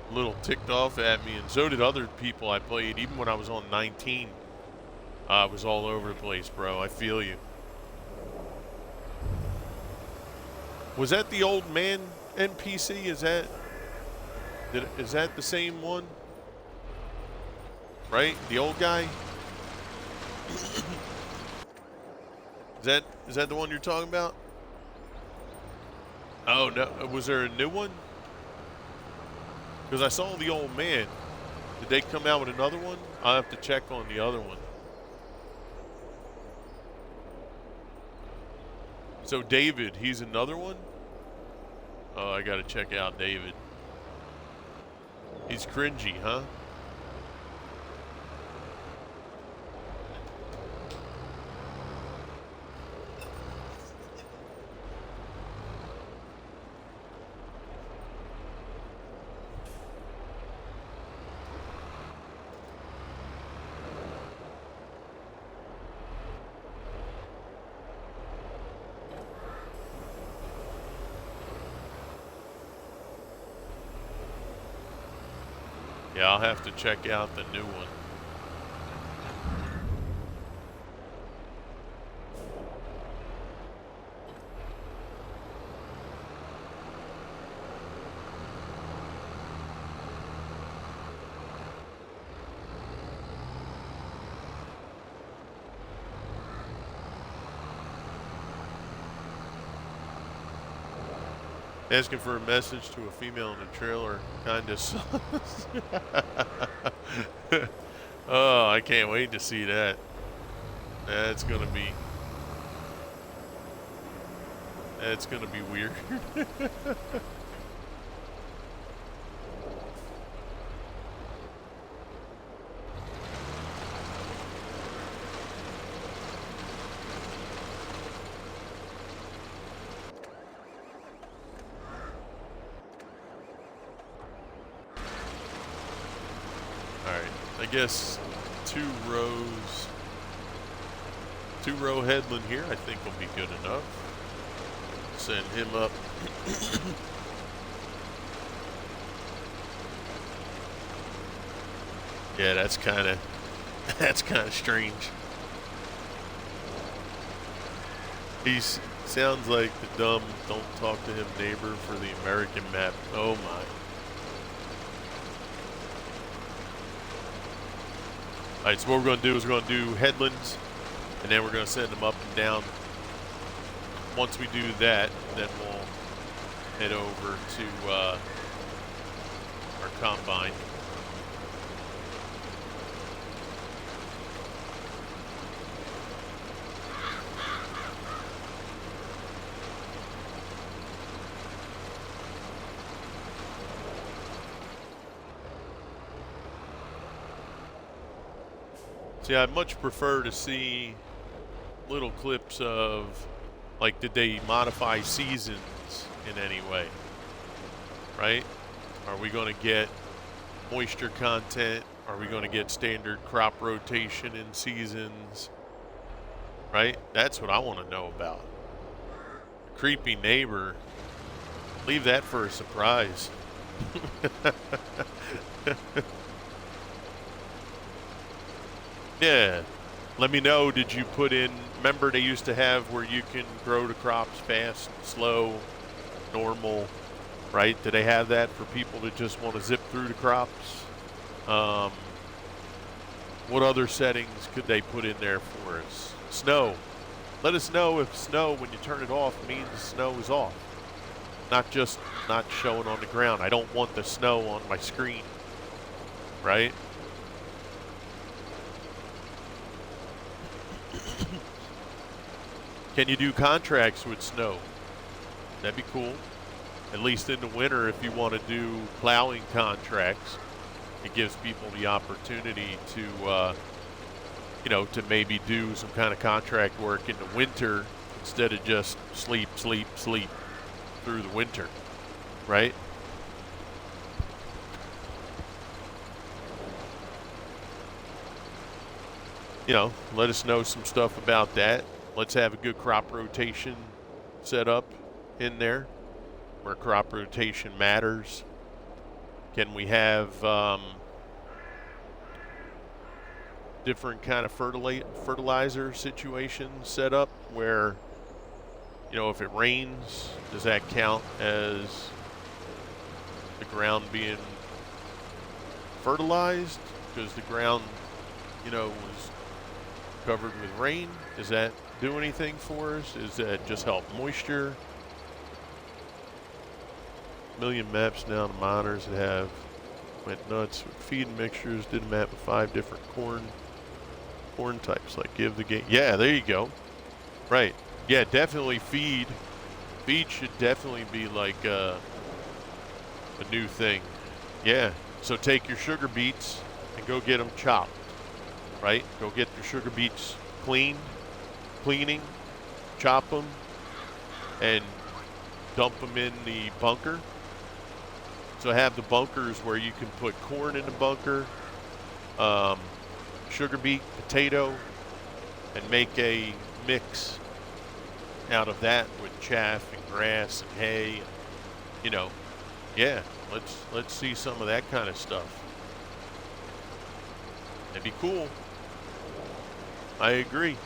a little ticked off at me, and so did other people I played. Even when I was on 19, I was all over the place, bro. I feel you. Was that the old man NPC? Is that the same one? Right? The old guy? Is that the one you're talking about? Oh, no. Was there a new one? Because I saw the old man. Did they come out with another one? I'll have to check on the other one. So David, he's another one? Oh, I gotta check out David. He's cringy, huh? Yeah, I'll have to check out the new one. Asking for a message to a female in a trailer kinda sucks. Oh, I can't wait to see that. That's gonna be weird. I guess two row headland here I think will be good enough. Send him up. Yeah, that's kind of strange. He sounds like the dumb don't talk to him neighbor for the American map. Oh my. Alright, so what we're going to do is we're going to do headlands, and then we're going to send them up and down. Once we do that, then we'll head over to our combine. See, I'd much prefer to see little clips of, like, did they modify seasons in any way, right? Are we going to get moisture content? Are we going to get standard crop rotation in seasons, right? That's what I want to know about. Creepy neighbor, leave that for a surprise. Yeah, let me know, did you put in, remember they used to have where you can grow the crops fast, slow, normal, right? Do they have that for people that just want to zip through the crops? What other settings could they put in there for us? Snow. Let us know if snow, when you turn it off, means snow is off. not showing on the ground. I don't want the snow on my screen, right? Can you do contracts with snow? That'd be cool. At least in the winter, if you want to do plowing contracts, it gives people the opportunity to, to maybe do some kind of contract work in the winter instead of just sleep through the winter, right? Let us know some stuff about that. Let's have a good crop rotation set up in there where crop rotation matters. Can we have different kind of fertilizer situations set up where, if it rains, does that count as the ground being fertilized because the ground, was covered with rain? Does that do anything for us? Does that just help moisture? Million maps now to miners that went nuts with feed mixtures. Did a map with 5 different corn types, like give the game. Yeah, there you go. Right. Yeah, definitely feed. Feed should definitely be like a new thing. Yeah. So take your sugar beets and go get them chopped. Right? Go get your sugar beets cleaning, chop them, and dump them in the bunker. So have the bunkers where you can put corn in the bunker, sugar beet, potato, and make a mix out of that with chaff and grass and hay. Yeah, let's see some of that kind of stuff. That'd be cool. I agree.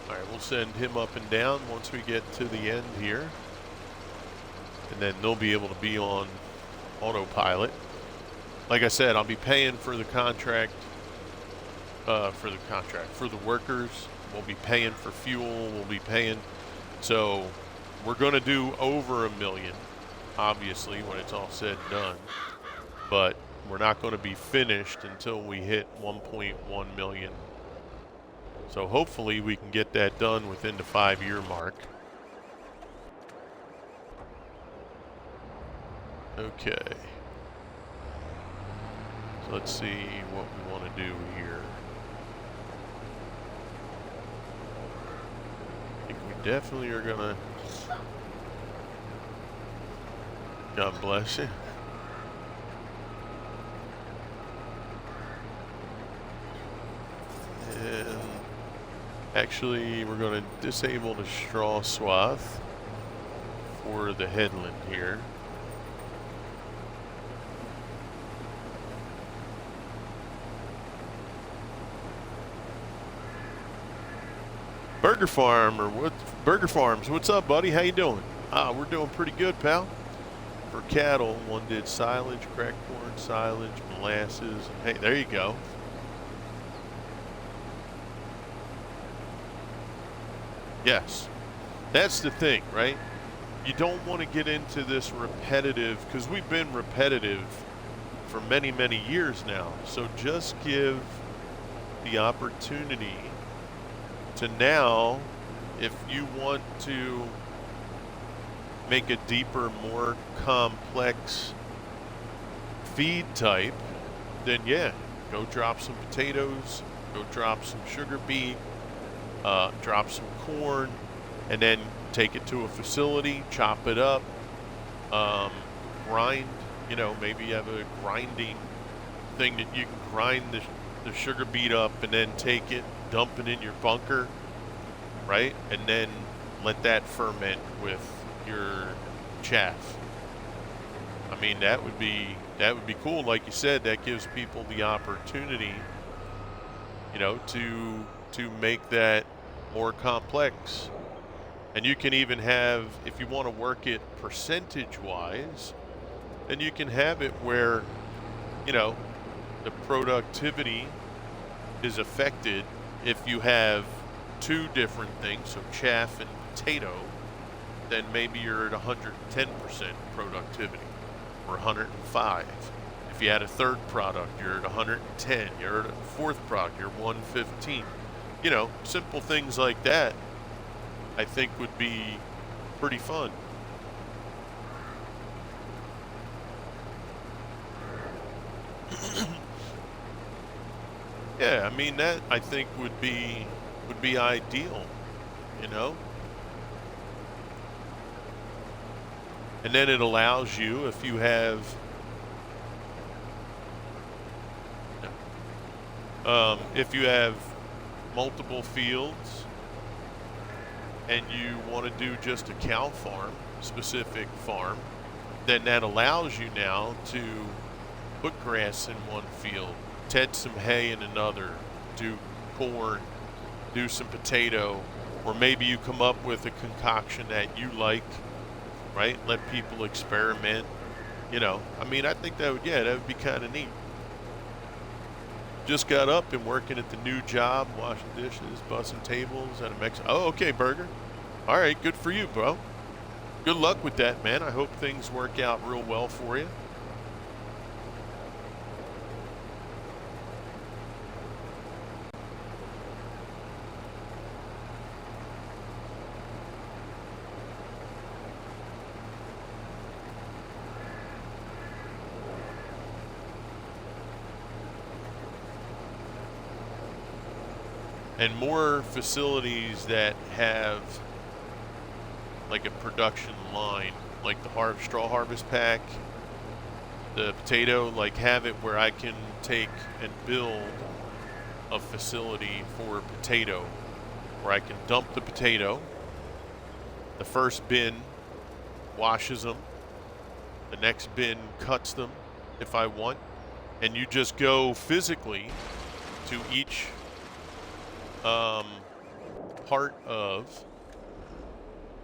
All right, we'll send him up and down once we get to the end here. And then they'll be able to be on autopilot. Like I said, I'll be paying for the contract, for the workers. We'll be paying for fuel. We'll be paying. So we're going to do over $1 million, obviously, when it's all said and done. But we're not going to be finished until we hit 1.1 million. So hopefully we can get that done within the 5-year mark. Okay. So let's see what we want to do here. I think we definitely are gonna. God bless you. And actually, we're going to disable the straw swath for the headland here. Burger Farms, what's up, buddy? How you doing? We're doing pretty good, pal. For cattle, one did silage, cracked corn, silage, molasses. Hey, there you go. Yes, that's the thing, right? You don't want to get into this repetitive, because we've been repetitive for many, many years now. So just give the opportunity to now, if you want to make a deeper, more complex feed type, then yeah, go drop some potatoes, go drop some sugar beet, drop some corn, and then take it to a facility, chop it up, grind, maybe you have a grinding thing that you can grind the sugar beet up and then take it, dump it in your bunker, right? And then let that ferment with your chaff. I mean, that would be cool. Like you said, that gives people the opportunity, to make that more complex. And you can even have, if you want to work it percentage-wise, And you can have it where, you know, the productivity is affected if you have two different things, so chaff and potato, then maybe you're at 110% productivity or 105. If you had a third product, you're at 110. You're at a fourth product, you're 115. You know, simple things like that, I think would be pretty fun. Yeah, I mean that I think would be ideal, you know? And then it allows you, if you have multiple fields and you want to do just a cow farm, specific farm, then that allows you now to put grass in one field, ted some hay in another, do corn, do some potato, or maybe you come up with a concoction that you like, right? Let people experiment, you know. I mean, I think that would be kind of neat. Just got up and working at the new job, washing dishes, bussing tables at a Mexican. Oh, okay, Burger. All right, good for you, bro. Good luck with that, man. I hope things work out real well for you. And more facilities that have like a production line, like the straw harvest pack, the potato, like have it where I can take and build a facility for potato, where I can dump the potato, the first bin washes them, the next bin cuts them if I want, and you just go physically to each part of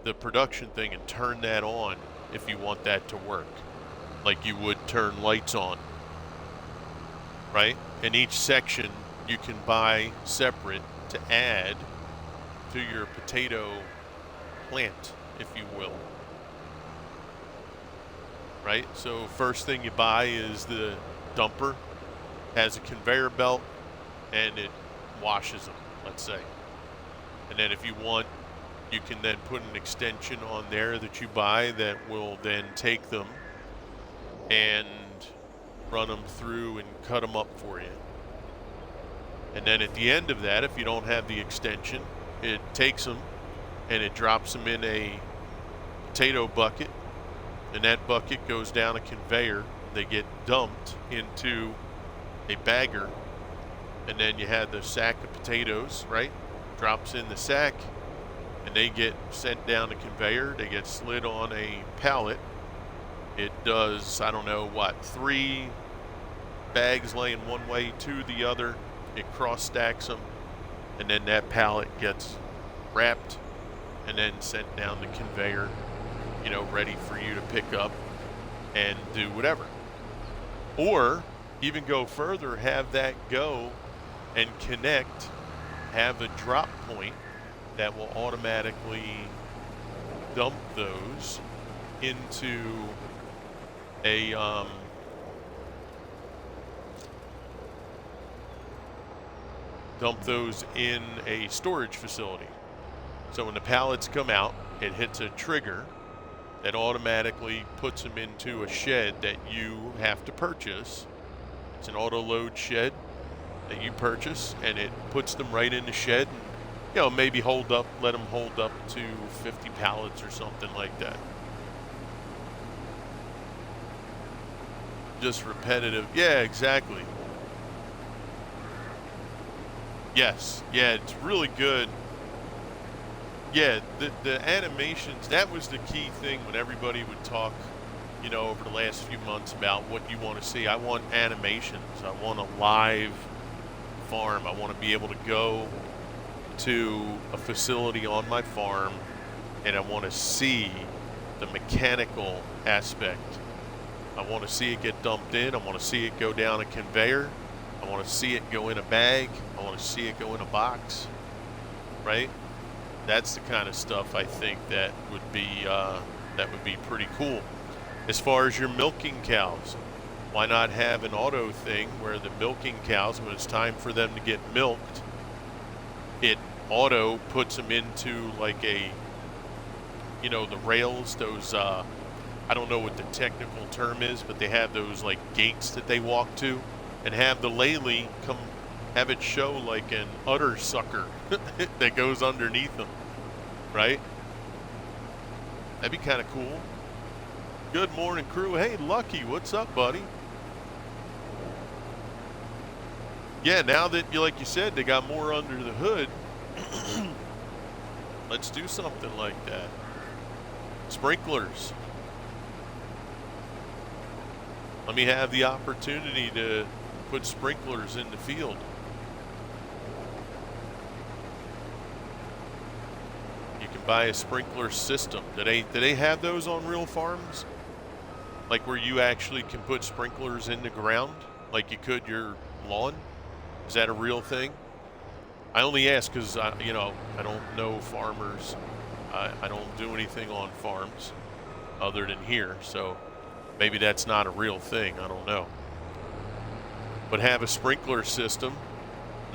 the production thing and turn that on if you want that to work, like you would turn lights on, right? And each section you can buy separate to add to your potato plant, if you will, right? So first thing you buy is the dumper, has a conveyor belt, and it washes them, let's say. And then if you want, you can then put an extension on there that you buy that will then take them and run them through and cut them up for you. And then at the end of that, if you don't have the extension, it takes them and it drops them in a potato bucket, and that bucket goes down a conveyor. They get dumped into a bagger, and then you have the sack of potatoes, right? Drops in the sack, and they get sent down the conveyor. They get slid on a pallet. It does, I don't know what, 3 bags laying one way, 2 the other. It cross stacks them, and then that pallet gets wrapped and then sent down the conveyor, you know, ready for you to pick up and do whatever. Or even go further, have that go and connect, have a drop point that will automatically dump those into a storage facility. So when the pallets come out, it hits a trigger that automatically puts them into a shed that you have to purchase. It's an auto load shed that you purchase, and it puts them right in the shed, and, you know, maybe let them hold up to 50 pallets or something like that. Just repetitive. Yeah, exactly. Yes. Yeah, it's really good. Yeah, the animations, that was the key thing when everybody would talk, you know, over the last few months about what you want to see. I want animations. I want a live farm. I want to be able to go to a facility on my farm, and I want to see the mechanical aspect I want to see it get dumped in. I want to see it go down a conveyor. I want to see it go in a bag. I want to see it go in a box, right? That's the kind of stuff I think that would be pretty cool. As far as your milking cows, why not have an auto thing where the milking cows, when it's time for them to get milked, it auto puts them into like a, you know, the rails, those, I don't know what the technical term is, but they have those like gates that they walk to, and have the Lely come, have it show like an udder sucker that goes underneath them, right? That'd be kind of cool. Good morning, crew. Hey, Lucky, what's up, buddy? Yeah, now that, like you said, they got more under the hood, let's do something like that. Sprinklers. Let me have the opportunity to put sprinklers in the field. You can buy a sprinkler system. Do they have those on real farms? Like where you actually can put sprinklers in the ground like you could your lawn? Is that a real thing? I only ask because I don't know farmers. I don't do anything on farms other than here, so maybe that's not a real thing. I don't know. But have a sprinkler system,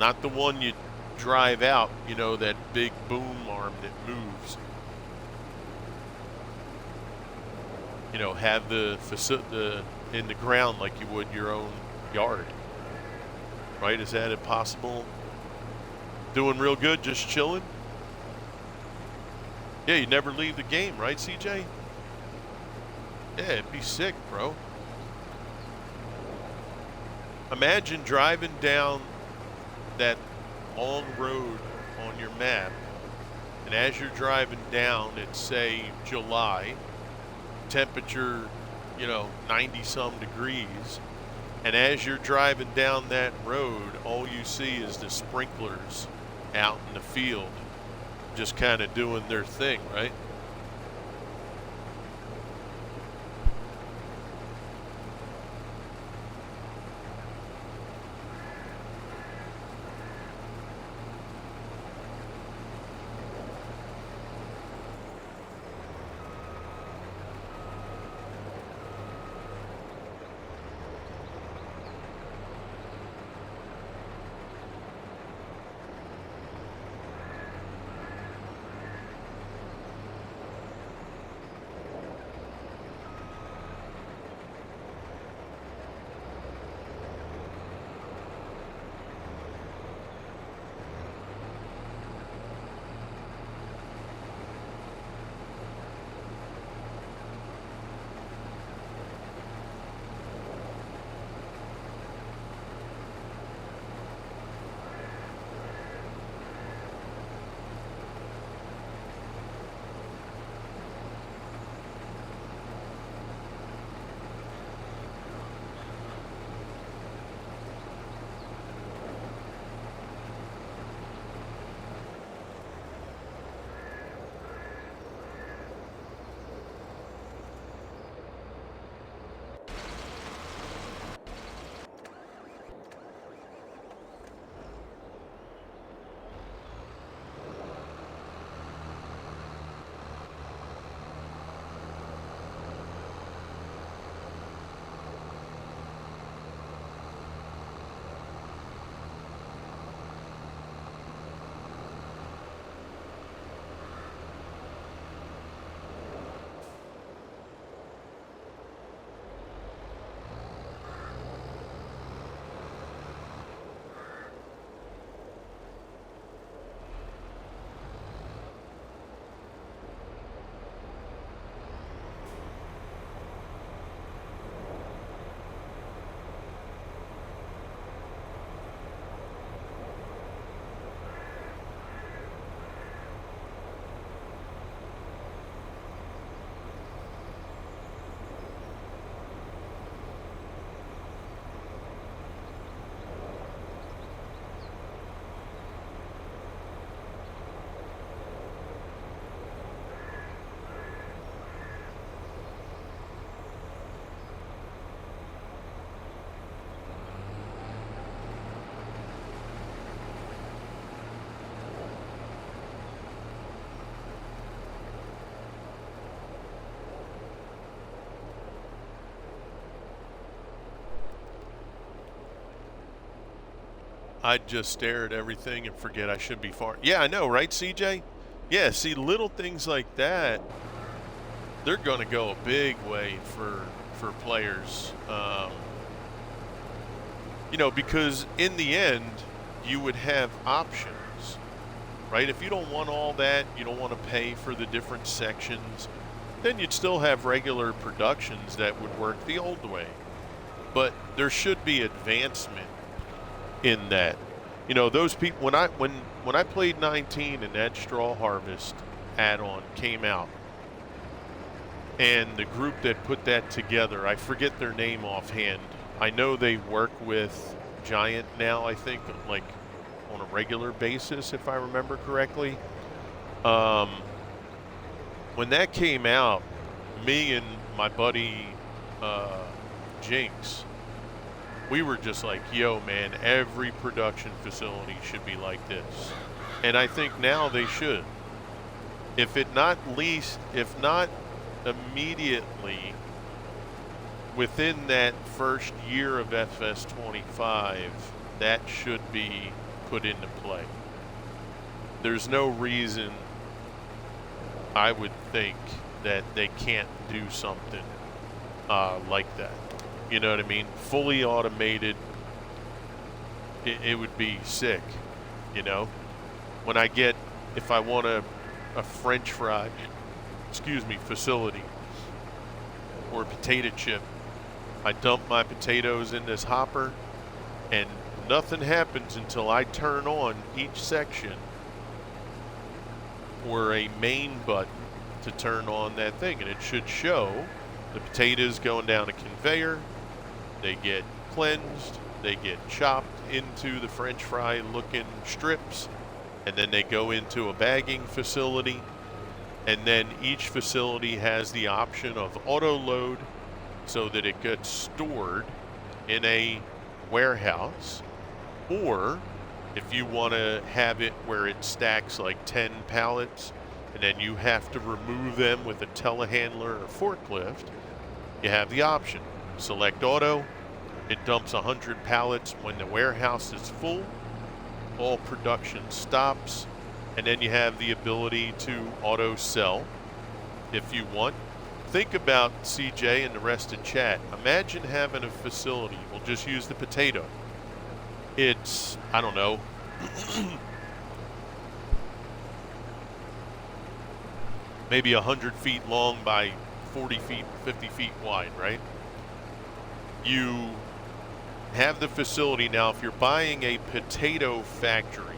not the one you drive out, you know, that big boom arm that moves. You know, have the in the ground like you would your own yard. Right? Is that impossible? Doing real good, just chilling? Yeah, you never leave the game, right, CJ? Yeah, it'd be sick, bro. Imagine driving down that long road on your map, and as you're driving down, it's say July, temperature, 90-some degrees, and as you're driving down that road, all you see is the sprinklers out in the field just kind of doing their thing, right? I'd just stare at everything and forget I should be far. Yeah, I know, right, CJ? Yeah, see, little things like that, they're going to go a big way for players. You know, because in the end, you would have options, right? If you don't want all that, you don't want to pay for the different sections, then you'd still have regular productions that would work the old way. But there should be advancement in that. You know, those people, when I played 19 and that Straw Harvest add-on came out, and the group that put that together, I forget their name offhand. I know they work with Giant now, I think, like on a regular basis, if I remember correctly. When that came out, me and my buddy Jinx, we were just like, yo, man, every production facility should be like this. And I think now they should. If not immediately within that first year of FS25, that should be put into play. There's no reason, I would think, that they can't do something like that. You know what I mean? Fully automated, it would be sick, you know? When if I want a French fry, facility or potato chip, I dump my potatoes in this hopper and nothing happens until I turn on each section or a main button to turn on that thing, and it should show the potatoes going down a conveyor, they get cleansed, they get chopped into the French fry looking strips, and then they go into a bagging facility. And then each facility has the option of auto load so that it gets stored in a warehouse. Or if you want to have it where it stacks like 10 pallets and then you have to remove them with a telehandler or forklift, you have the option. Select auto, it dumps 100 pallets when the warehouse is full, all production stops, and then you have the ability to auto sell if you want. Think about CJ and the rest of chat. Imagine having a facility, we'll just use the potato. It's, I don't know, maybe 100 feet long by 40 feet, 50 feet wide, right? You have the facility. Now, if you're buying a potato factory,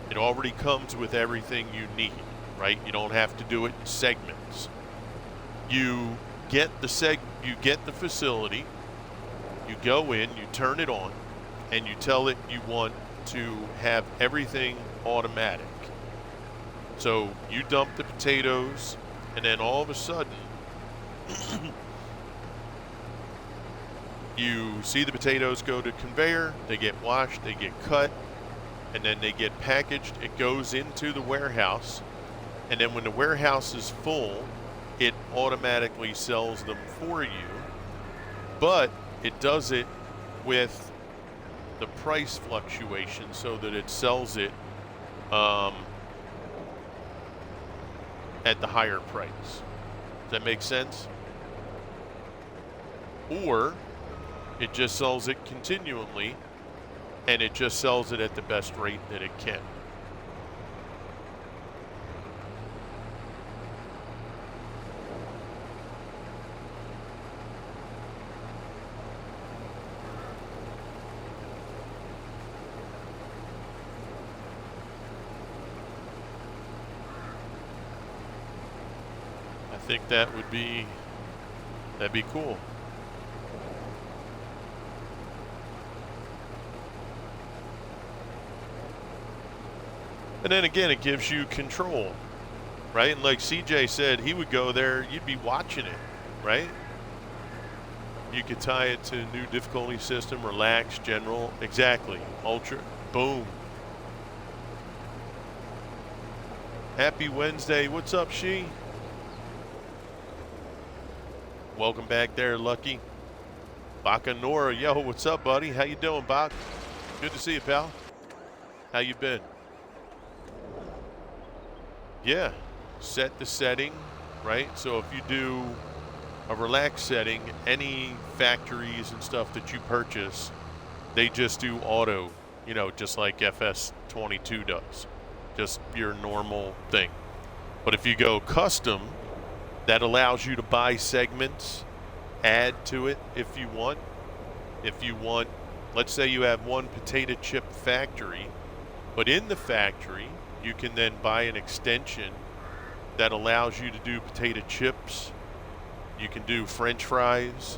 it already comes with everything you need, right? You don't have to do it in segments. You get the facility, you go in, you turn it on, and you tell it you want to have everything automatic. So you dump the potatoes, and then all of a sudden, you see the potatoes go to conveyor, they get washed, they get cut, and then they get packaged. It goes into the warehouse, and then when the warehouse is full, it automatically sells them for you, but it does it with the price fluctuation so that it sells it at the higher price. Does that make sense? Or it just sells it continually, and it just sells it at the best rate that it can. I think that'd be cool. And then again, it gives you control, right? And like CJ said, he would go there, you'd be watching it, right? You could tie it to new difficulty system, relax, general, exactly, ultra, boom. Happy Wednesday, what's up, She? Welcome back there, Lucky. Bakanora, yo, what's up, buddy? How you doing, Bak? Good to see you, pal. How you been? Yeah, set the setting, right? So if you do a relaxed setting, any factories and stuff that you purchase, they just do auto, you know, just like FS22 does, just your normal thing. But if you go custom, that allows you to buy segments, add to it if you want. If you want, let's say you have one potato chip factory, but in the factory, you can then buy an extension that allows you to do potato chips. You can do French fries,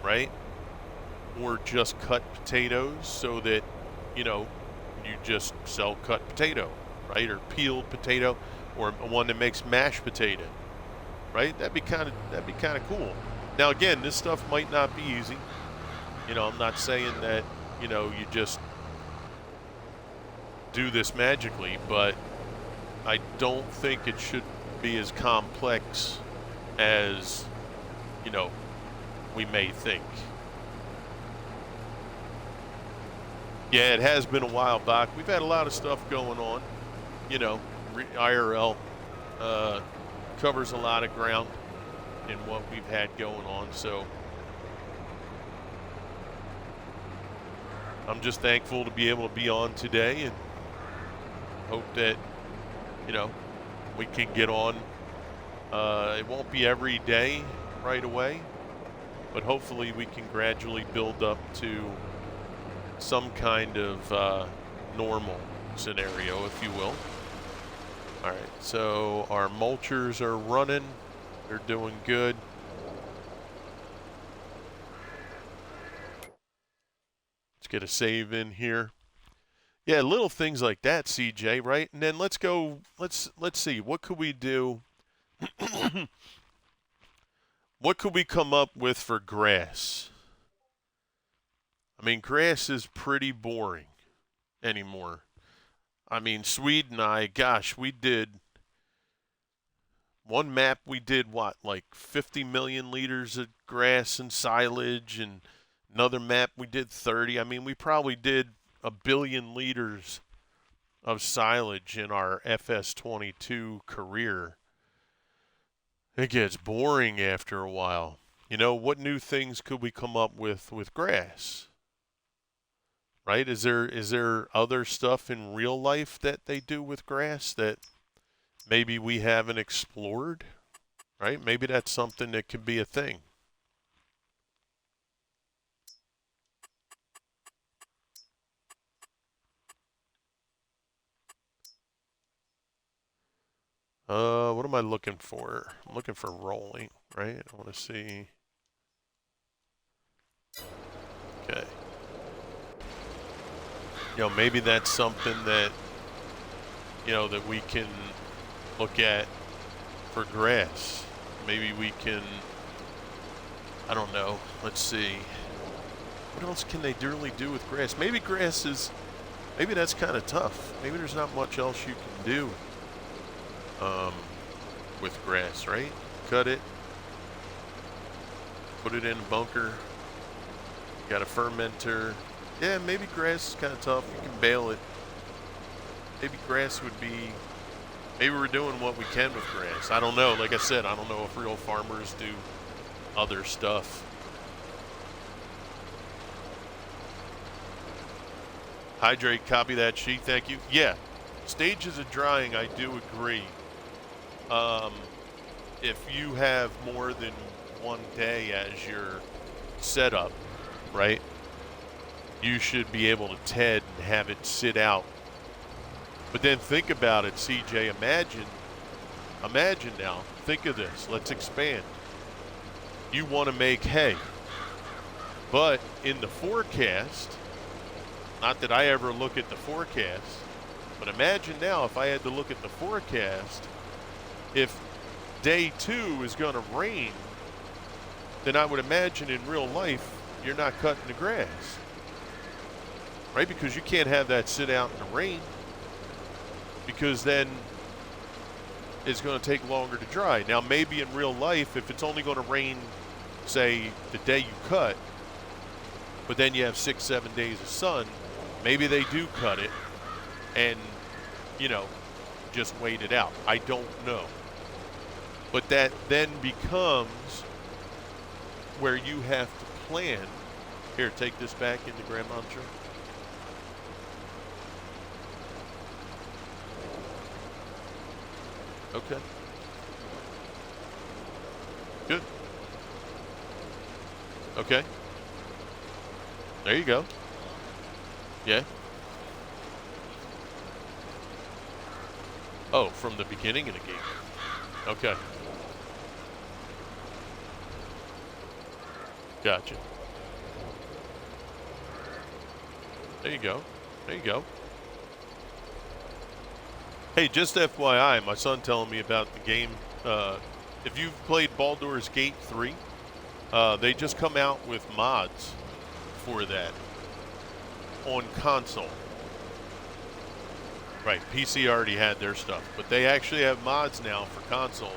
right? Or just cut potatoes so that, you know, you just sell cut potato, right? Or peeled potato, or one that makes mashed potato, right? That'd be kind of cool. Now again, this stuff might not be easy. You know, I'm not saying that, you know, you just do this magically, but I don't think it should be as complex as, you know, we may think. Yeah, it has been a while, Bach. We've had a lot of stuff going on. You know, IRL covers a lot of ground in what we've had going on, so I'm just thankful to be able to be on today and hope that, you know, we can get on. It won't be every day right away, but hopefully we can gradually build up to some kind of normal scenario, if you will. All right, so our mulchers are running. They're doing good. Let's get a save in here. Yeah, little things like that, CJ, right? And then let's see, what could we do? What could we come up with for grass? I mean, grass is pretty boring anymore. I mean, Swede and I, gosh, we did one map, we did what, like 50 million liters of grass and silage, and another map we did 30. I mean, we probably did 1 billion liters of silage in our FS22 career. It gets boring after a while. You know, what new things could we come up with grass? Right? Is there other stuff in real life that they do with grass that maybe we haven't explored? Right? Maybe that's something that could be a thing. What am I looking for? I'm looking for rolling, right? I want to see. Okay. You know, maybe that's something that, you know, that we can look at for grass. Maybe we can, I don't know, let's see. What else can they really do with grass? Maybe grass is, maybe that's kind of tough. Maybe there's not much else you can do with grass, right? Cut it, put it in a bunker, got a fermenter. Yeah, maybe grass is kind of tough. You can bale it. Maybe grass would be, maybe we're doing what we can with grass. I don't know. Like I said, I don't know if real farmers do other stuff. Hydrate, copy that sheet, thank you. Yeah, stages of drying, I do agree. If you have more than one day as your setup, right, you should be able to TED and have it sit out. But then think about it, CJ, imagine now, think of this, let's expand. You want to make hay, but in the forecast, not that I ever look at the forecast, but imagine now if I had to look at the forecast, if day 2 is going to rain, then I would imagine in real life you're not cutting the grass, right? Because you can't have that sit out in the rain, because then it's going to take longer to dry. Now maybe in real life, if it's only going to rain, say, the day you cut, but then you have 6-7 days of sun. Maybe they do cut it and, you know, just wait it out. I don't know. But that then becomes where you have to plan. Here, take this back into Grandma's room. Okay. Good. Okay. There you go. Yeah. Oh, from the beginning of the game. Okay. Gotcha. There you go. There you go. Hey, just FYI, my son telling me about the game. If you've played Baldur's Gate 3, they just come out with mods for that on console. Right, PC already had their stuff, but they actually have mods now for console.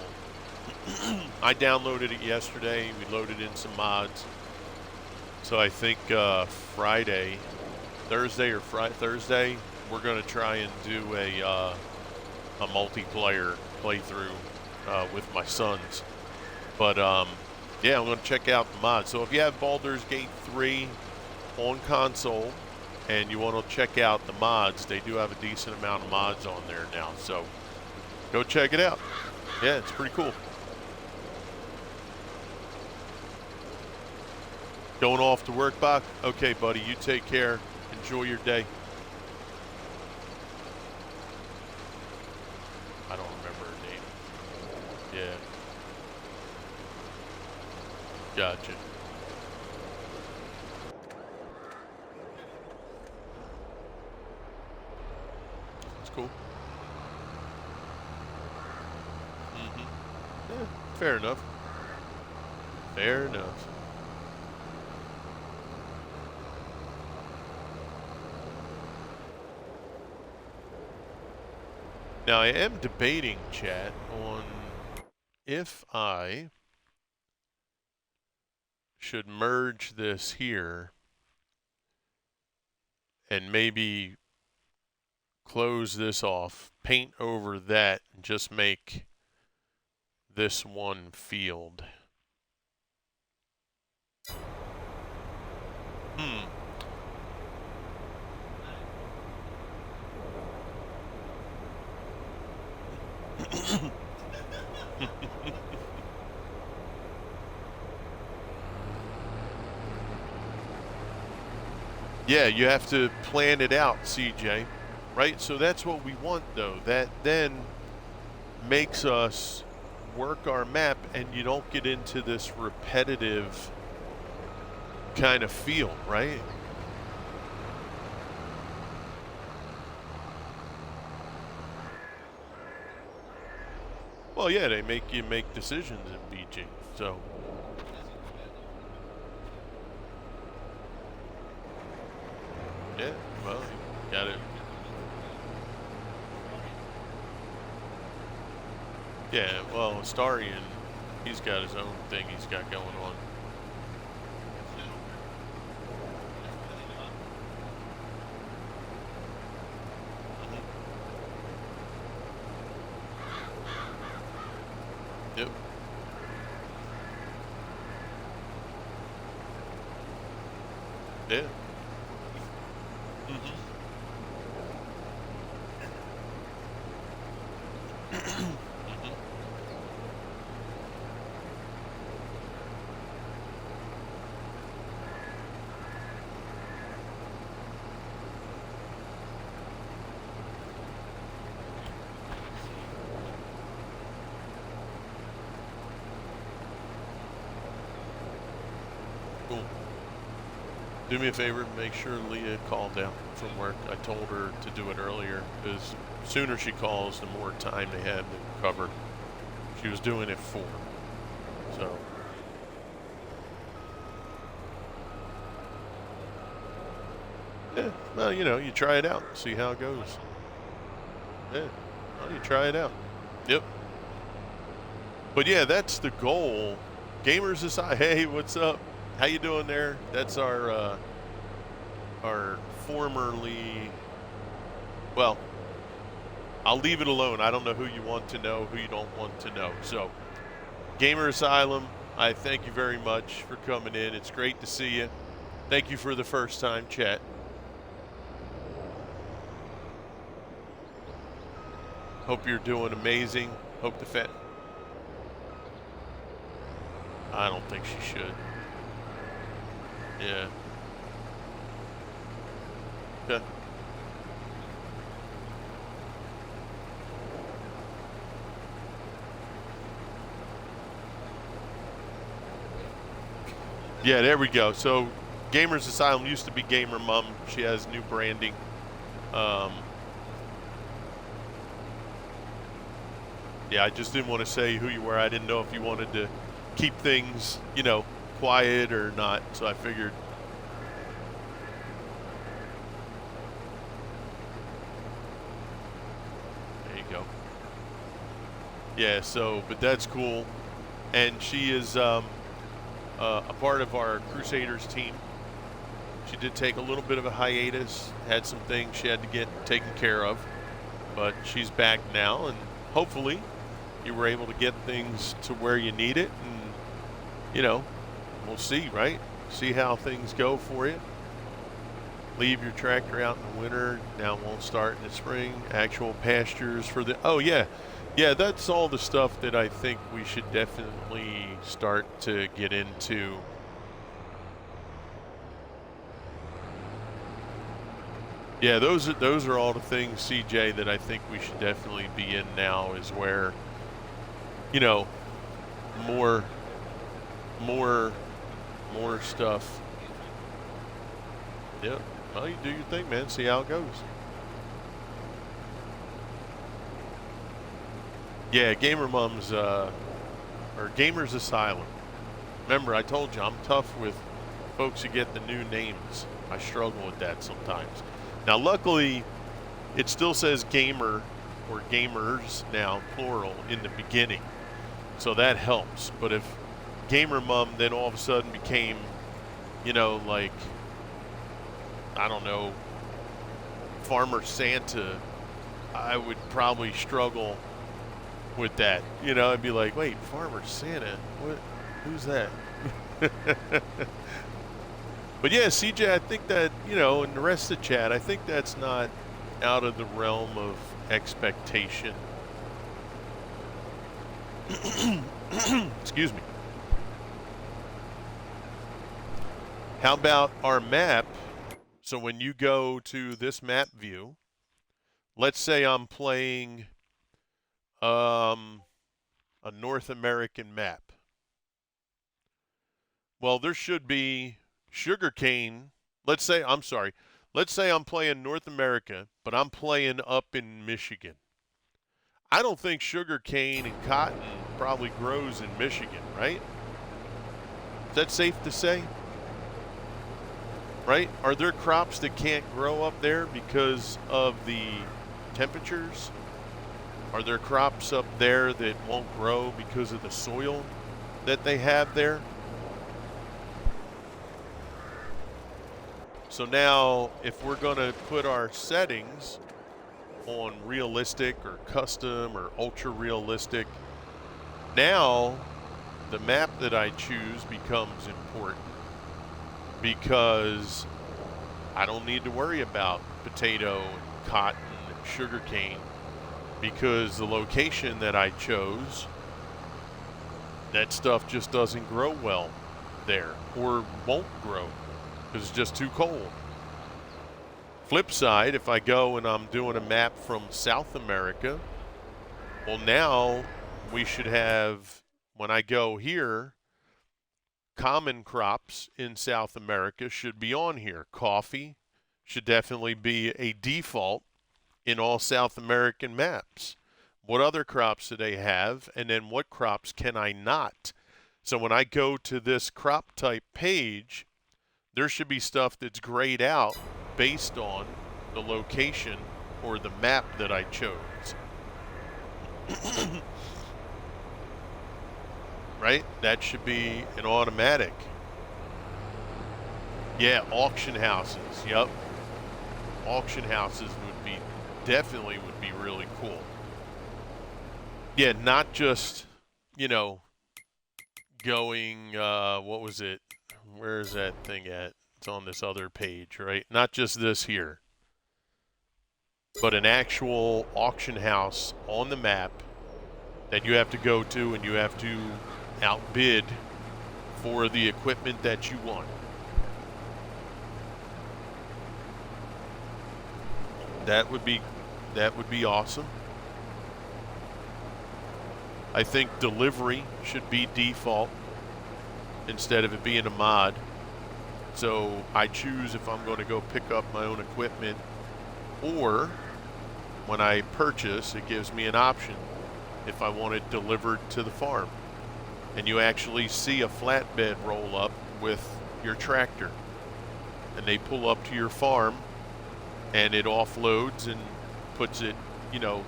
I downloaded it yesterday. We loaded in some mods. So I think Thursday, we're going to try and do a multiplayer playthrough with my sons. But yeah, I'm going to check out the mods. So if you have Baldur's Gate 3 on console and you want to check out the mods, they do have a decent amount of mods on there now. So go check it out. Yeah, it's pretty cool. Going off to work, Bach? Okay, buddy, you take care. Enjoy your day. I don't remember her name. Yeah. Gotcha. That's cool. Yeah, fair enough. Fair enough. Now, I am debating, chat, on if I should merge this here and maybe close this off, paint over that, and just make this one field. Yeah, you have to plan it out, CJ, right? So that's what we want, though. That then makes us work our map, and you don't get into this repetitive kind of feel, right? Well, yeah, they make you make decisions in BG, so. Yeah, well, you got it. Yeah, well, Starian, he's got his own thing he's got going on. Yep. Yeah. Cool. Do me a favor, make sure Leah called out from work. I told her to do it earlier, because the sooner she calls, the more time they have to recover. She was doing it 4, so. Yeah, well, you know, you try it out, see how it goes. Yeah, well, you try it out. Yep. But yeah, that's the goal. Gamers aside, hey, what's up? How you doing there? That's our are formerly, well, I'll leave it alone. I don't know who you want to know, who you don't want to know. So, Gamer Asylum, I thank you very much for coming in. It's great to see you. Thank you for the first time chat. Hope you're doing amazing. Hope the fat. I don't think she should. Yeah. Okay. Yeah, there we go. So, Gamers Asylum used to be Gamer Mom. She has new branding. Yeah, I just didn't want to say who you were. I didn't know if you wanted to keep things, you know, quiet or not. So I figured. There you go. Yeah, so, but that's cool. And she is a part of our Crusaders team. She did take a little bit of a hiatus, had some things she had to get taken care of, but she's back now, and hopefully you were able to get things to where you need it, and, you know, we'll see, right? See how things go for you. Leave your tractor out in the winter, now it won't start in the spring. Actual pastures for the, oh yeah, that's all the stuff that I think we should definitely start to get into. Yeah, those are all the things, CJ, that I think we should definitely be in now, is where, you know, more stuff. Yep. Well, you do your thing, man. See how it goes. Yeah, Gamer Mom's or Gamers Asylum. Remember, I told you I'm tough with folks who get the new names. I struggle with that sometimes. Now, luckily, it still says gamer or gamers now, plural, in the beginning. So that helps. But if Gamer Mom then all of a sudden became, you know, like, I don't know, Farmer Santa, I would probably struggle with that. You know, I'd be like, wait, Farmer Santa? What? Who's that? But yeah, CJ, I think that, you know, and the rest of the chat, I think that's not out of the realm of expectation. Excuse me. How about our map? So when you go to this map view, let's say I'm playing a North American map. Well, there should be sugarcane. Let's say I'm playing North America, but I'm playing up in Michigan. I don't think sugarcane and cotton probably grows in Michigan, right? Is that safe to say? Right? Are there crops that can't grow up there because of the temperatures? Are there crops up there that won't grow because of the soil that they have there? So now, if we're going to put our settings on realistic or custom or ultra realistic, now the map that I choose becomes important, because I don't need to worry about potato and cotton and sugarcane, because the location that I chose, that stuff just doesn't grow well there, or won't grow because it's just too cold. Flip side, if I go and I'm doing a map from South America, well, now we should have, when I go here, common crops in South America should be on here. Coffee should definitely be a default in all South American maps. What other crops do they have? And then what crops can I not? So when I go to this crop type page, there should be stuff that's grayed out based on the location or the map that I chose. Right? That should be an automatic. Yeah, auction houses. Yep. Auction houses would be definitely would be really cool. Yeah, not just, you know, going what was it? Where is that thing at? It's on this other page, right? Not just this here, but an actual auction house on the map that you have to go to and you have to outbid for the equipment that you want. That would be awesome. I think delivery should be default instead of it being a mod. So I choose if I'm going to go pick up my own equipment, or when I purchase, it gives me an option if I want it delivered to the farm. And you actually see a flatbed roll up with your tractor. And they pull up to your farm and it offloads and puts it, you know,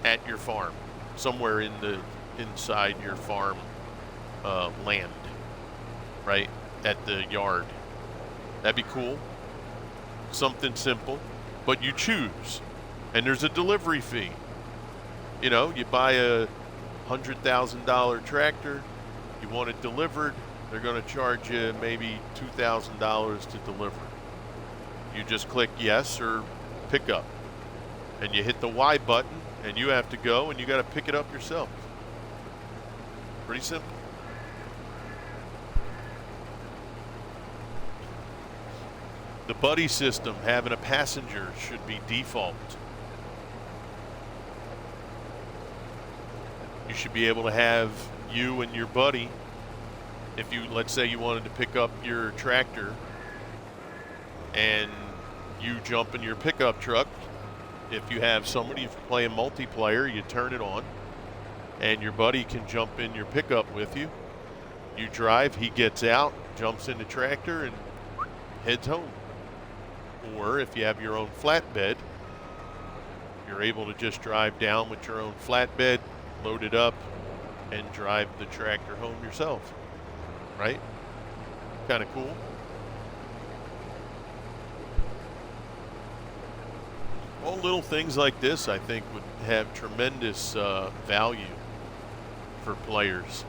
at your farm, somewhere inside your farm land, right? At the yard. That'd be cool. Something simple, but you choose. And there's a delivery fee. You know, you buy a $100,000 tractor, you want it delivered, they're going to charge you maybe $2,000 to deliver. You just click yes or pick up. And you hit the Y button and you have to go and you got to pick it up yourself. Pretty simple. The buddy system, having a passenger, should be default. You should be able to have you and your buddy, if you, let's say you wanted to pick up your tractor and you jump in your pickup truck, if you have somebody playing multiplayer, you turn it on and your buddy can jump in your pickup with you. You drive, he gets out, jumps in the tractor and heads home. Or if you have your own flatbed, you're able to just drive down with your own flatbed, load it up, and drive the tractor home yourself, right? Kind of cool. All little things like this, I think, would have tremendous value for players.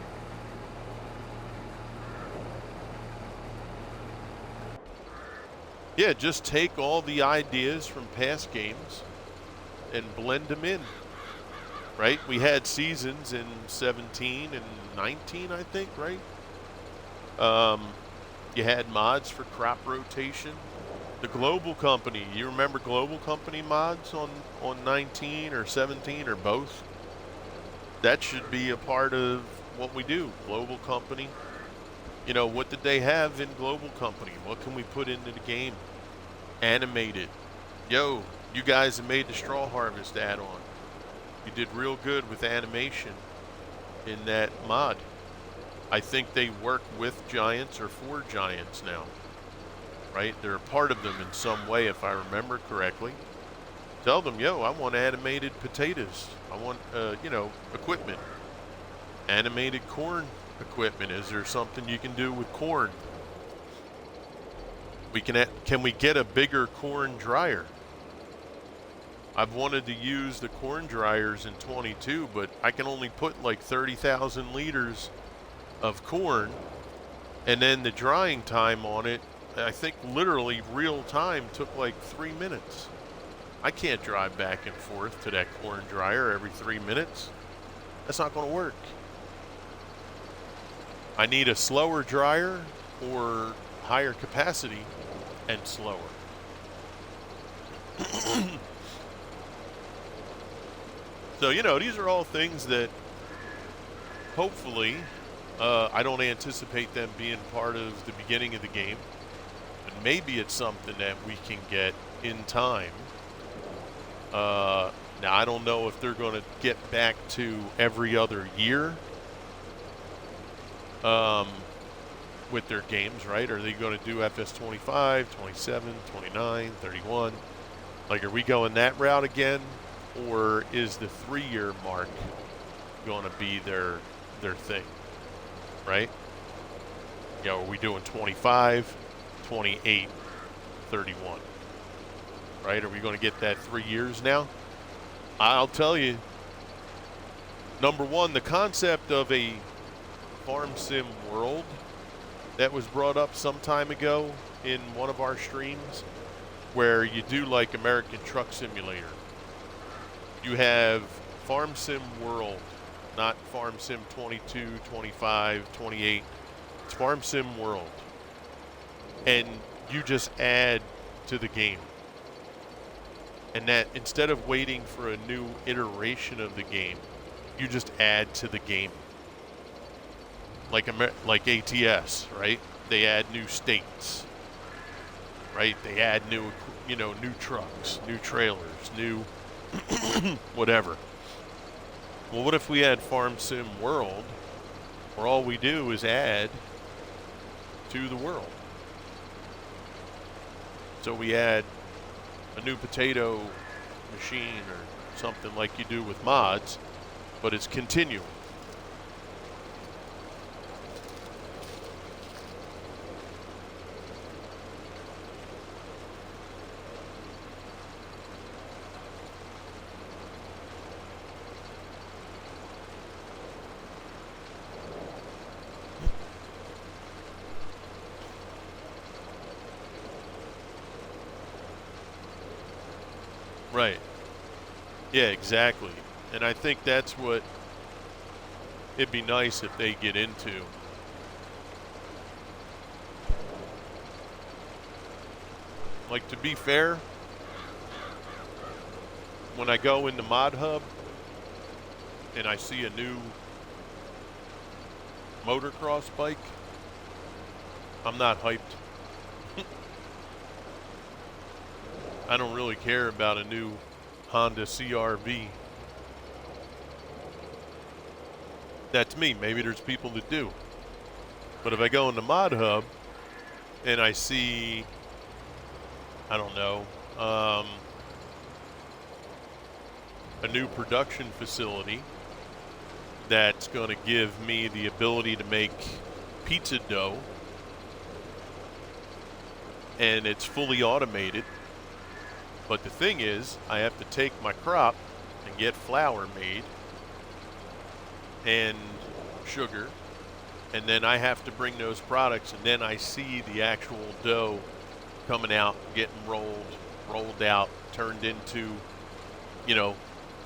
Yeah, just take all the ideas from past games and blend them in, right? We had seasons in 17 and 19, I think, right? You had mods for crop rotation. The Global Company, you remember Global Company mods on 19 or 17 or both? That should be a part of what we do, Global Company. You know, what did they have in Global Company? What can we put into the game? Animated. Yo, you guys have made the Straw Harvest add-on. You did real good with animation in that mod. I think they work with Giants or for Giants now, right? They're a part of them in some way, if I remember correctly. Tell them, yo, I want animated potatoes. I want, you know, equipment. Animated corn equipment. Is there something you can do with corn? Can we get a bigger corn dryer? I've wanted to use the corn dryers in 22, but I can only put like 30,000 liters of corn, and then the drying time on it, I think literally real time, took like 3 minutes. I can't drive back and forth to that corn dryer every 3 minutes. That's not going to work. I need a slower dryer or higher capacity and slower. So, you know, these are all things that hopefully, I don't anticipate them being part of the beginning of the game. But maybe it's something that we can get in time. Now, I don't know if they're going to get back to every other year with their games, right? Are they going to do FS 25, 27, 29, 31? Like, are we going that route again? Or is the 3-year mark going to be their thing, right? You know, are we doing 25, 28, 31? Right? Are we going to get that 3 years now? I'll tell you, number one, the concept of a farm sim world that was brought up some time ago in one of our streams, where you do like American Truck Simulator. You have Farm Sim World, not Farm Sim 22, 25, 28. It's Farm Sim World. And you just add to the game. And that instead of waiting for a new iteration of the game, you just add to the game. Like ATS, right? They add new states, right? They add new, new trucks, new trailers, new whatever. Well, what if we had Farm Sim World, where all we do is add to the world? So we add a new potato machine or something like you do with mods, but it's continual. Right. Yeah, exactly. And I think that's what it'd be nice if they get into. Like, to be fair, when I go into Mod Hub and I see a new motocross bike, I'm not hyped. I don't really care about a new Honda CR-V. That's me. Maybe there's people that do. But if I go into Mod Hub and I see, I don't know, a new production facility that's going to give me the ability to make pizza dough, and it's fully automated. But the thing is, I have to take my crop and get flour made and sugar, and then I have to bring those products, and then I see the actual dough coming out, getting rolled out, turned into, the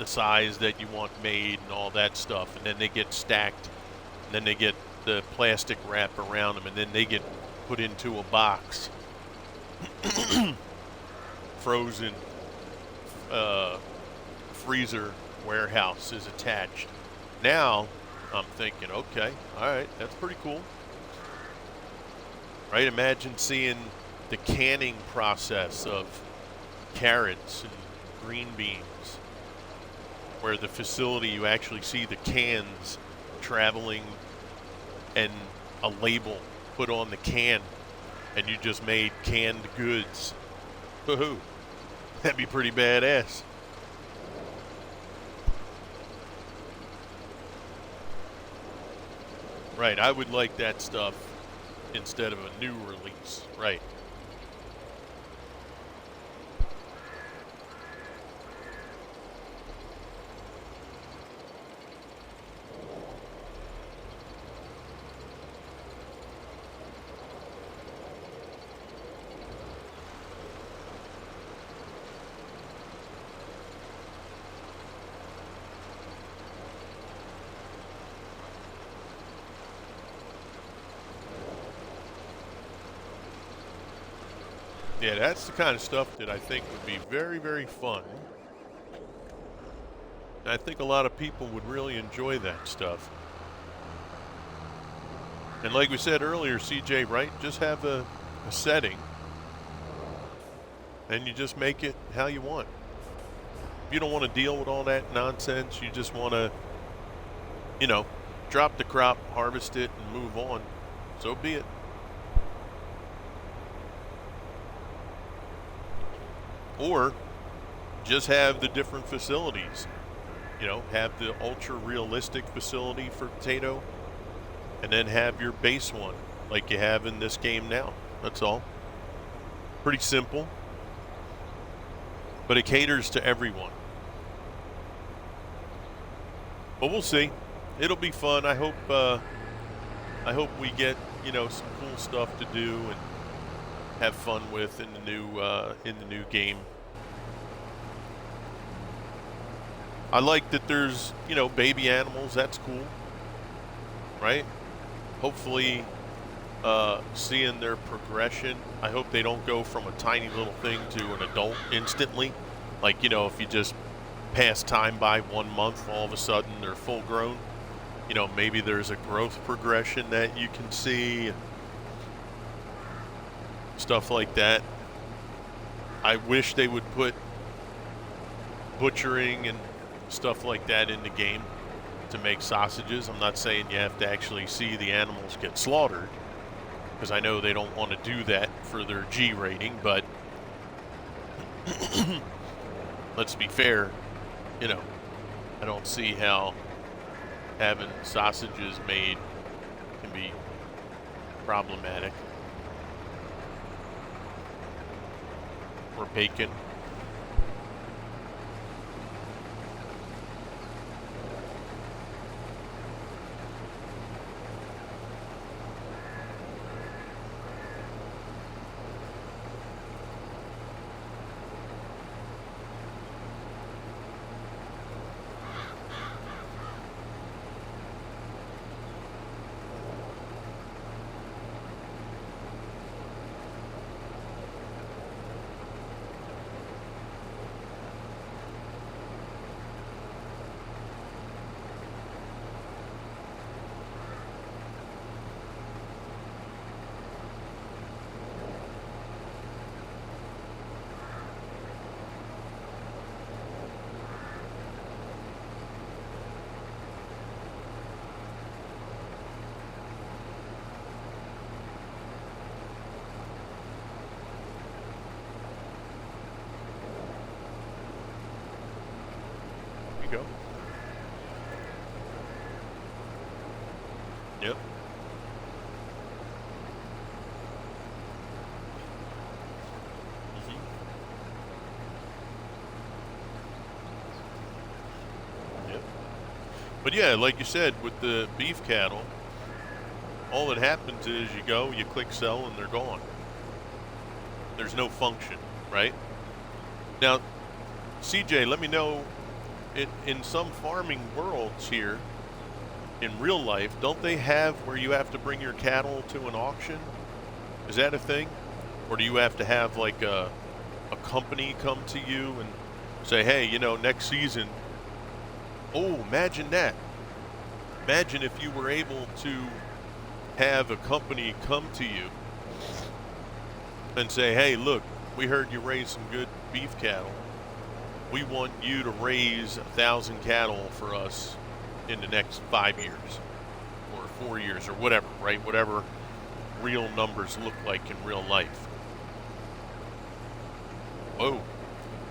size that you want made and all that stuff. And then they get stacked, and then they get the plastic wrap around them, and then they get put into a box. Frozen freezer warehouse is attached. Now I'm thinking, okay, all right, that's pretty cool. Right? Imagine seeing the canning process of carrots and green beans, where the facility, you actually see the cans traveling and a label put on the can, and you just made canned goods. Woohoo! That'd be pretty badass. Right, I would like that stuff instead of a new release. Right. Yeah, that's the kind of stuff that I think would be very, very fun. I think a lot of people would really enjoy that stuff. And like we said earlier, CJ, right? Just have a setting, and you just make it how you want. If you don't want to deal with all that nonsense, you just want to, drop the crop, harvest it, and move on. So be it. Or just have the different facilities. Have the ultra realistic facility for potato, and then have your base one like you have in this game now. That's all. Pretty simple, but it caters to everyone. But we'll see. It'll be fun. I hope we get, you know, some cool stuff to do and have fun with in the new game. I like that there's, you know, baby animals. That's cool, right? Hopefully, seeing their progression. I hope they don't go from a tiny little thing to an adult instantly. Like, you know, if you just pass time by 1 month, all of a sudden they're full grown. You know, maybe there's a growth progression that you can see and stuff like that. I wish they would put butchering and stuff like that in the game to make sausages. I'm not saying you have to actually see the animals get slaughtered, because I know they don't want to do that for their G rating, but let's be fair, you know, I don't see how having sausages made can be problematic. Or bacon. Go. Yep. Yep. But yeah, like you said, with the beef cattle, all that happens is you go, you click sell, and they're gone. There's no function, right? Now, CJ, let me know, in some farming worlds here, in real life, don't they have where you have to bring your cattle to an auction? Is that a thing? Or do you have to have like a company come to you and say, hey, you know, next season, oh, imagine that. Imagine if you were able to have a company come to you and say, hey, look, we heard you raise some good beef cattle. We want you to raise 1,000 cattle for us in the next 5 years or 4 years or whatever, right? Whatever real numbers look like in real life. Whoa.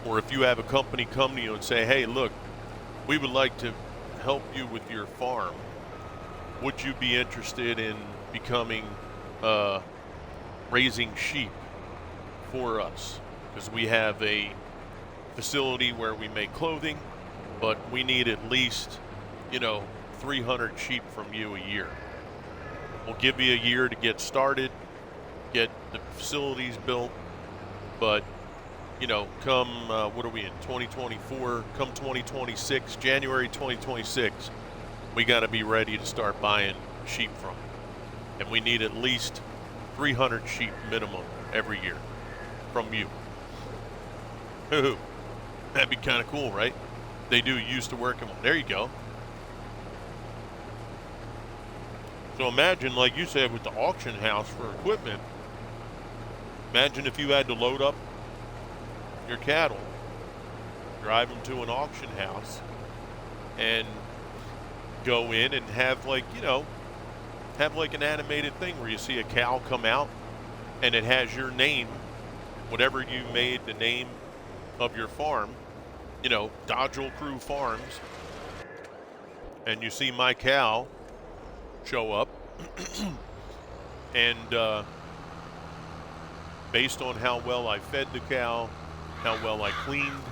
Or if you have a company come to you and say, hey, look, we would like to help you with your farm. Would you be interested in becoming, raising sheep for us? Because we have a facility where we make clothing, but we need at least, you know, 300 sheep from you a year. We'll give you a year to get started, get the facilities built, but, you know, come, what are we in, 2024, come 2026, January 2026, we got to be ready to start buying sheep from. And we need at least 300 sheep minimum every year from you. Hoo-hoo. That'd be kind of cool, right? They do used to working on. There you go. So imagine, like you said, with the auction house for equipment, imagine if you had to load up your cattle, drive them to an auction house, and go in and have, like, you know, have like an animated thing where you see a cow come out and it has your name, whatever you made the name of your farm, you know, Dodgel Crew Farms, and you see my cow show up And based on how well I fed the cow, how well I cleaned,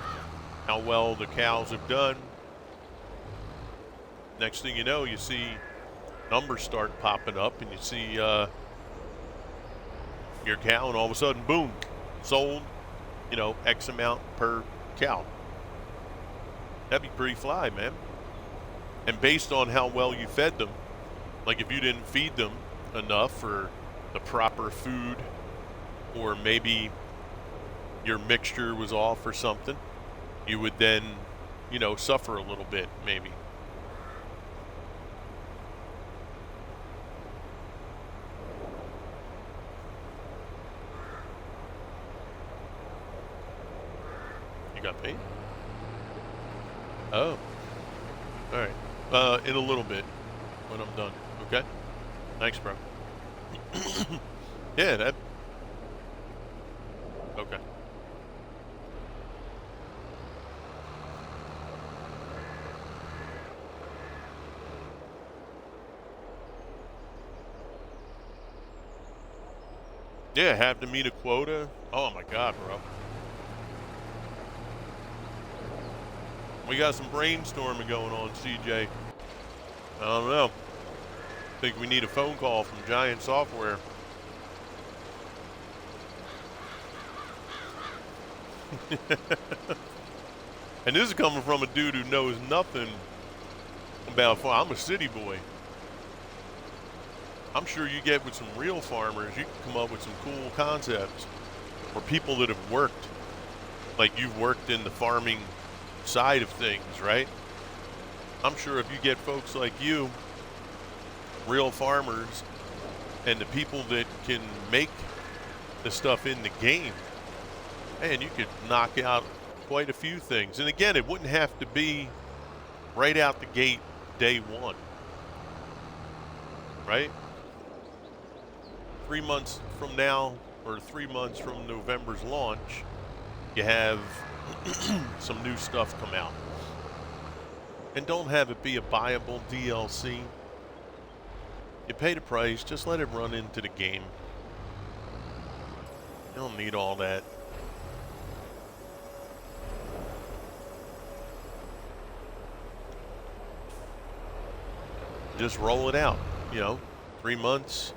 how well the cows have done, next thing you know, you see numbers start popping up, and you see your cow, and all of a sudden, boom, sold, X amount per cow. That'd be pretty fly, man. And based on how well you fed them, like if you didn't feed them enough or the proper food, or maybe your mixture was off or something, you would then, suffer a little bit, maybe. You got paid? Oh. All right. In a little bit when I'm done. Okay? Thanks, bro. Yeah, that. Okay. Yeah, have to meet a quota. Oh my God, bro. We got some brainstorming going on, CJ. I don't know. Think we need a phone call from Giant Software. And this is coming from a dude who knows nothing about farm. I'm a city boy. I'm sure you get with some real farmers, you can come up with some cool concepts. Or people that have worked, like you've worked in the farming side of things, right? I'm sure if you get folks like you, real farmers, and the people that can make the stuff in the game, man, you could knock out quite a few things. And again, it wouldn't have to be right out the gate day one, right? 3 months from now, or 3 months from November's launch, you have some new stuff come out. And don't have it be a buyable DLC. You pay the price, just let it run into the game. You don't need all that. Just roll it out, 3 months.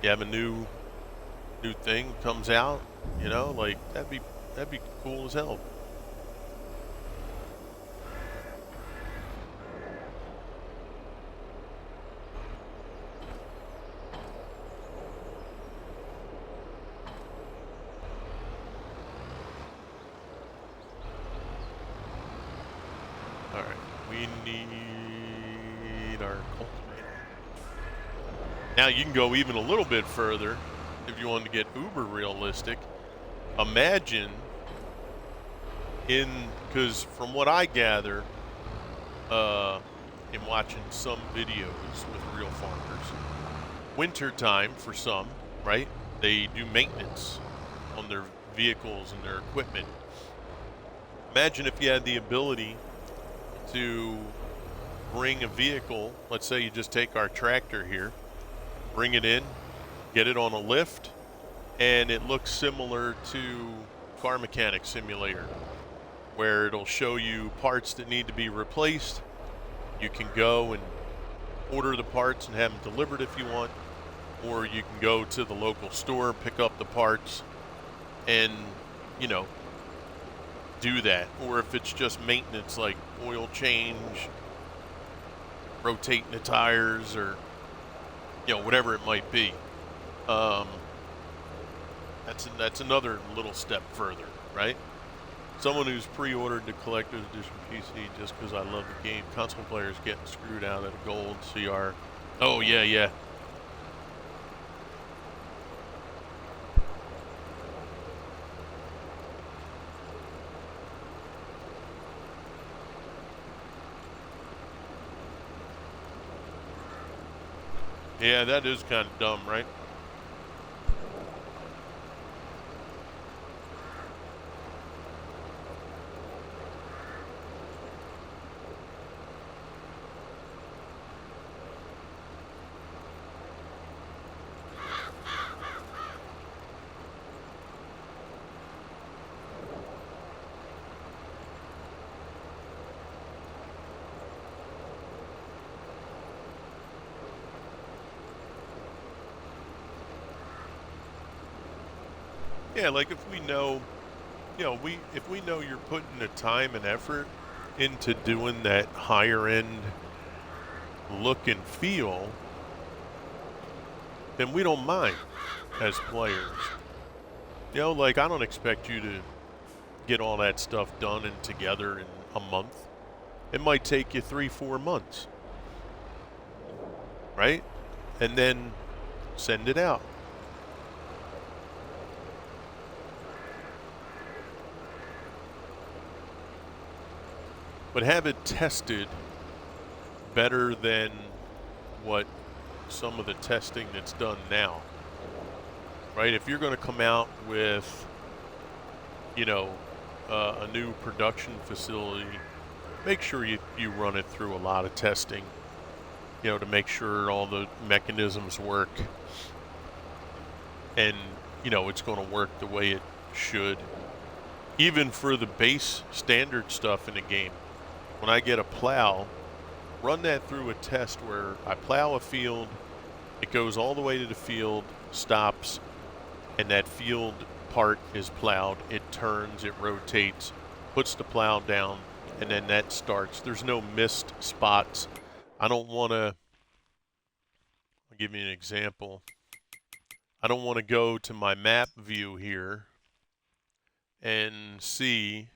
You have a new thing comes out, like that'd be cool as hell. All right, we need our cultivator. Now you can go even a little bit further if you want to get uber realistic. Imagine because from what I gather, in watching some videos with real farmers, winter time for some, right? They do maintenance on their vehicles and their equipment. Imagine if you had the ability to bring a vehicle, let's say you just take our tractor here, bring it in, get it on a lift, and it looks similar to Car Mechanic Simulator, where it'll show you parts that need to be replaced. You can go and order the parts and have them delivered if you want, or you can go to the local store, pick up the parts, and, do that. Or if it's just maintenance like oil change, rotating the tires, or whatever it might be. That's another little step further, right? Someone who's pre-ordered the collector's edition PC just because I love the game. Console players getting screwed out of the gold CR. Oh yeah. Yeah, that is kind of dumb, right? Yeah, like if we know, if we know you're putting the time and effort into doing that higher end look and feel, then we don't mind as players. Like I don't expect you to get all that stuff done and together in a month. It might take you 3-4 months, right? And then send it out. But have it tested better than what some of the testing that's done now, right? If you're going to come out with, a new production facility, make sure you run it through a lot of testing, to make sure all the mechanisms work and, it's going to work the way it should. Even for the base standard stuff in a game, when I get a plow, run that through a test where I plow a field, it goes all the way to the field, stops, and that field part is plowed. It turns, it rotates, puts the plow down, and then that starts. There's no missed spots. I don't want to, I'll give you an example. I don't want to go to my map view here and see,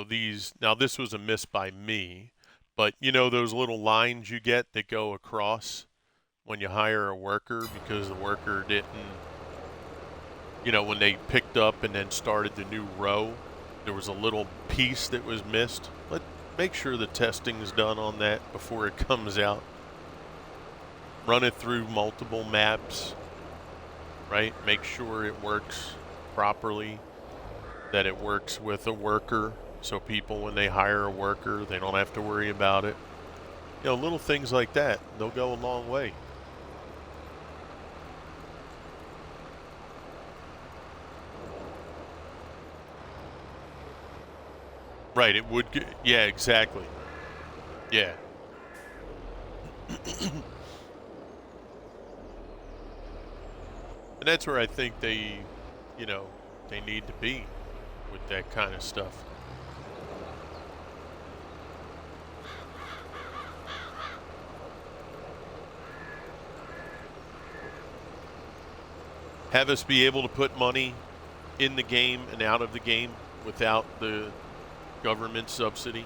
these. Now this was a miss by me, but those little lines you get that go across when you hire a worker because the worker didn't, when they picked up and then started the new row, there was a little piece that was missed. Make sure the testing's done on that before it comes out. Run it through multiple maps, right? Make sure it works properly, that it works with a worker, so people, when they hire a worker, they don't have to worry about it. Little things like that, they'll go a long way. Right, it would, yeah, exactly. Yeah. And that's where I think they need to be with that kind of stuff. Have us be able to put money in the game and out of the game without the government subsidy.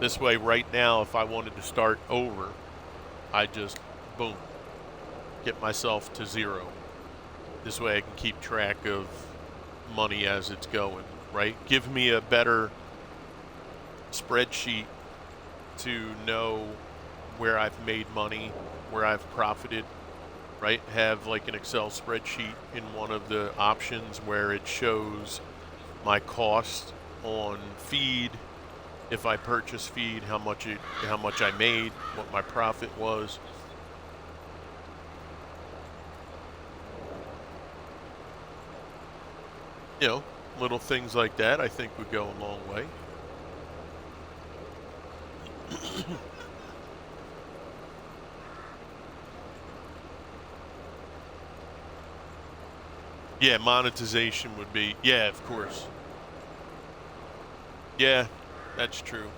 This way, right now, if I wanted to start over, I just, boom, get myself to zero. This way I can keep track of money as it's going, right? Give me a better spreadsheet to know where I've made money, where I've profited, right? Have like an Excel spreadsheet in one of the options where it shows my cost on feed, if I purchase feed, how much I made, what my profit was. Little things like that I think would go a long way. Yeah, monetization would be, yeah, of course. Yeah, that's true.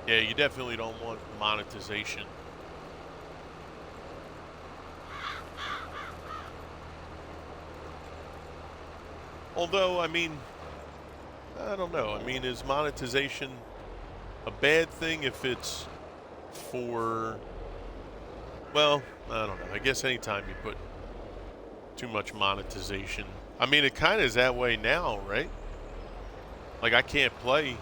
Yeah, you definitely don't want monetization. Although, I mean, I don't know. I mean, is monetization a bad thing if it's for, well, I don't know. I guess anytime you put too much monetization. I mean, it kind of is that way now, right? Like, I can't play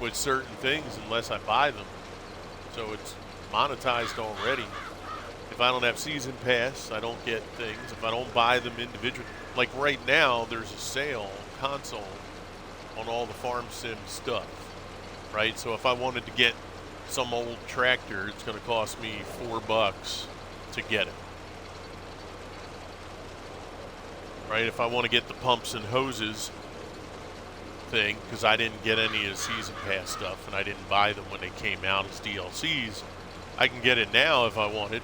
with certain things unless I buy them. So it's monetized already. If I don't have season pass, I don't get things. If I don't buy them individually. Like right now, there's a sale console on all the farm sim stuff, right? So if I wanted to get some old tractor, it's going to cost me $4 to get it. Right? If I want to get the pumps and hoses thing, because I didn't get any of the season pass stuff and I didn't buy them when they came out as DLCs, I can get it now if I wanted,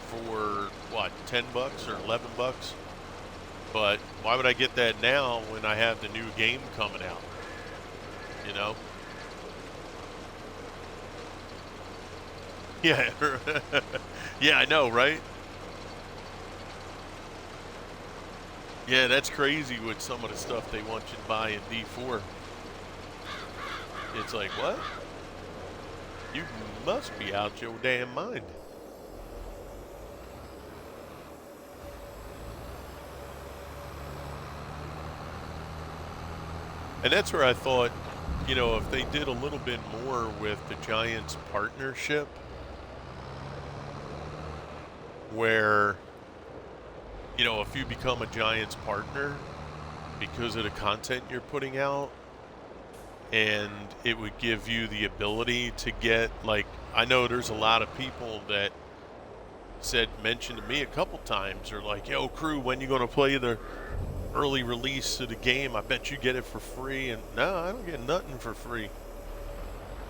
for what, 10 bucks or 11 bucks? But why would I get that now when I have the new game coming out? You know? Yeah. Yeah, I know, right? Yeah, that's crazy with some of the stuff they want you to buy in D4. It's like, what? You must be out your damn mind. And that's where I thought, you know, if they did a little bit more with the Giants partnership, where, you know, if you become a Giants partner because of the content you're putting out, and it would give you the ability to get, like, I know there's a lot of people that mentioned to me a couple times, are like, yo, crew, when you going to play the early release of the game? I bet you get it for free. And no, I don't get nothing for free.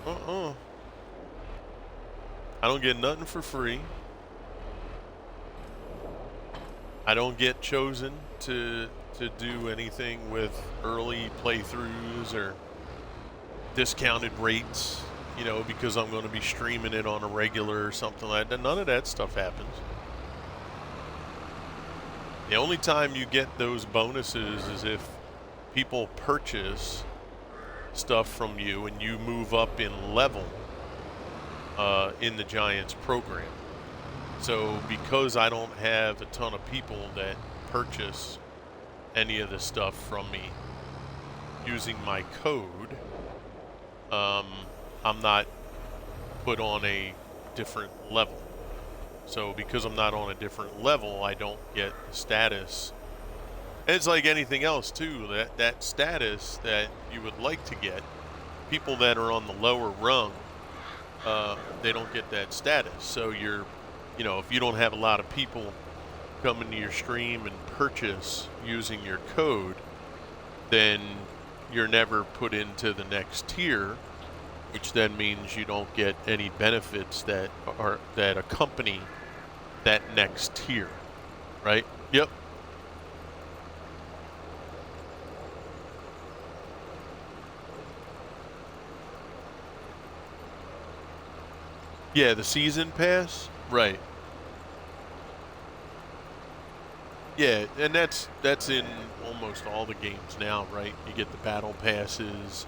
I don't get nothing for free. I don't get chosen to do anything with early playthroughs or discounted rates, you know, because I'm going to be streaming it on a regular or something like that. None of that stuff happens. The only time you get those bonuses is if people purchase stuff from you and you move up in level in the Giants program. So because I don't have a ton of people that purchase any of the stuff from me using my code, I'm not put on a different level. So because I'm not on a different level, I don't get the status. And it's like anything else too, that status that you would like to get, people that are on the lower rung, they don't get that status. So you're, you know, if you don't have a lot of people come into your stream and purchase using your code, then you're never put into the next tier, which then means you don't get any benefits that accompany that next tier, right? Yep. Yeah, the season pass, right? Yeah, and that's in almost all the games now, right? You get the battle passes.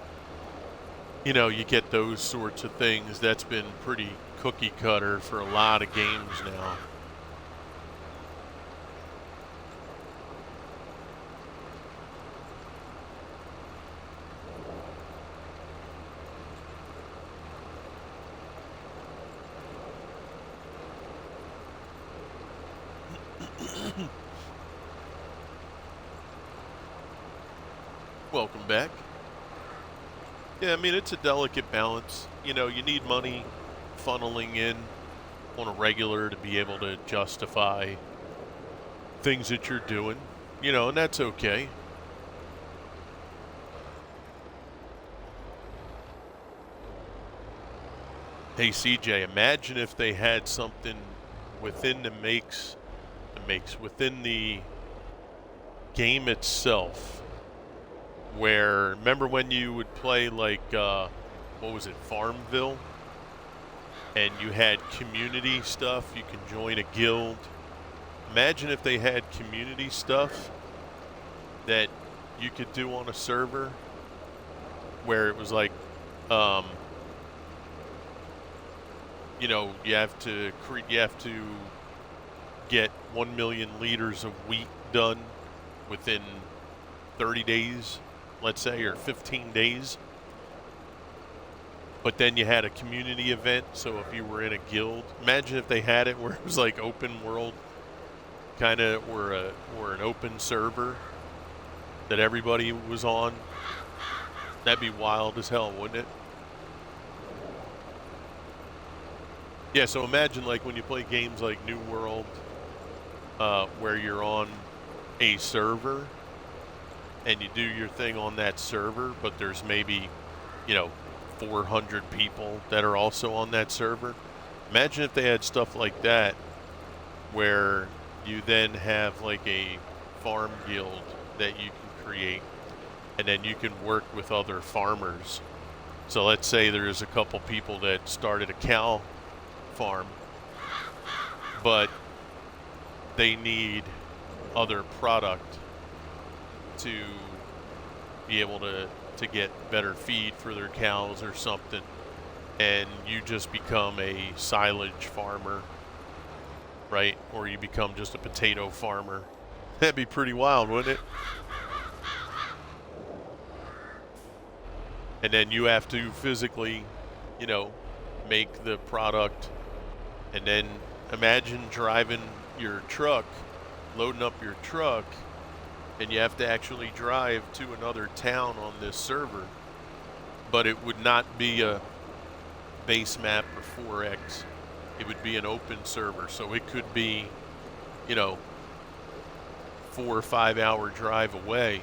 You know, you get those sorts of things. That's been pretty cookie cutter for a lot of games now. Welcome back. Yeah, I mean, it's a delicate balance. You know, you need money funneling in on a regular to be able to justify things that you're doing, you know, and that's okay. Hey, CJ, imagine if they had something within within the game itself, where, remember when you would play like, what was it, Farmville? And you had community stuff, you can join a guild. Imagine if they had community stuff that you could do on a server where it was like, you know, you have to get 1 million liters of wheat done within 30 days, let's say, or 15 days. But then you had a community event, so if you were in a guild, imagine if they had it where it was like open world, kind of, or an open server that everybody was on. That'd be wild as hell, wouldn't it? Yeah, so imagine like when you play games like New World, where you're on a server and you do your thing on that server, but there's maybe, you know, 400 people that are also on that server. Imagine if they had stuff like that where you then have like a farm guild that you can create, and then you can work with other farmers. So let's say there's a couple people that started a cow farm, but they need other product to be able to get better feed for their cows or something, and you just become a silage farmer, right? Or you become just a potato farmer. That'd be pretty wild, wouldn't it? And then you have to physically, you know, make the product, and then imagine driving your truck, loading up your truck, and you have to actually drive to another town on this server, but it would not be a base map or 4X. It would be an open server, so it could be, you know, 4 or 5 hour drive away,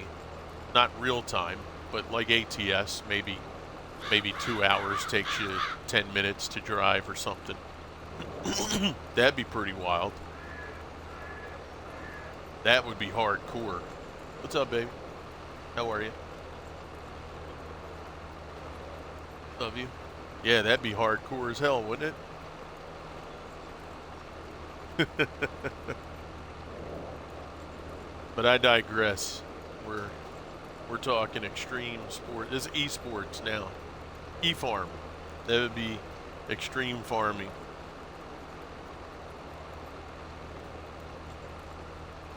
not real time, but like ATS, maybe 2 hours takes you 10 minutes to drive or something. That'd be pretty wild. That would be hardcore. What's up, baby? How are you? Love you. Yeah, that'd be hardcore as hell, wouldn't it? But I digress. We're talking extreme sport. This is esports now. E-farm. That would be extreme farming.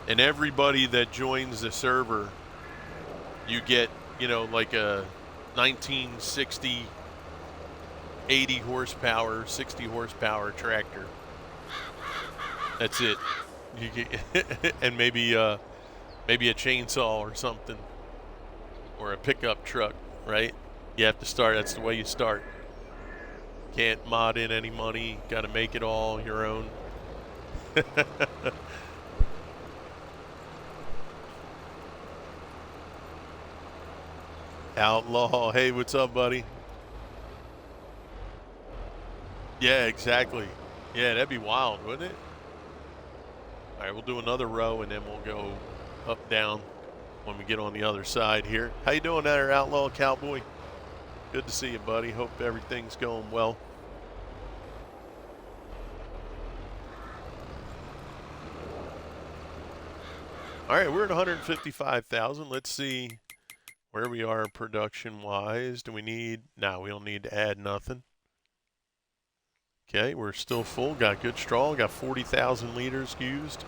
And everybody that joins the server, you get, you know, like a 1960 80 horsepower, 60 horsepower tractor. That's it. You get and maybe a chainsaw or something, or a pickup truck, right? You have to start. That's the way you start. Can't mod in any money. Got to make it all your own. Outlaw. Hey, what's up, buddy? Yeah, exactly. Yeah, that'd be wild, wouldn't it? All right, we'll do another row, and then we'll go up, down when we get on the other side here. How you doing there, Outlaw Cowboy? Good to see you, buddy. Hope everything's going well. All right, we're at 155,000. Let's see where we are production-wise. Do we need... No, we don't need to add nothing. Okay, we're still full. Got good straw. Got 40,000 liters used.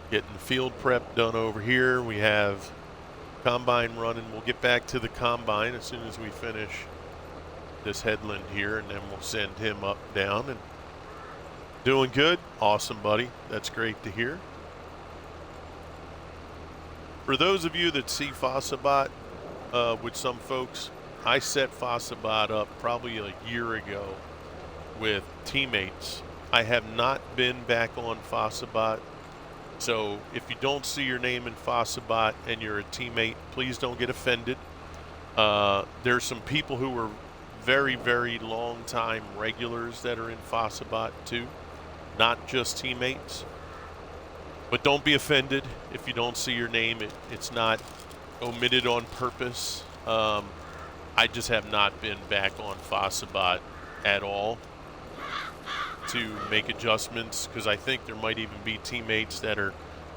Getting field prep done over here. We have combine running. We'll get back to the combine as soon as we finish this headland here, and then we'll send him up, down, and doing good. Awesome, buddy. That's great to hear. For those of you that see Fossabot with some folks, I set Fossabot up probably a year ago with teammates. I have not been back on Fossabot. So if you don't see your name in Fossabot and you're a teammate, please don't get offended. There's some people who are very, very long time regulars that are in Fossabot too, not just teammates. But don't be offended if you don't see your name. It's not omitted on purpose. I just have not been back on Fossabot at all to make adjustments, because I think there might even be teammates that are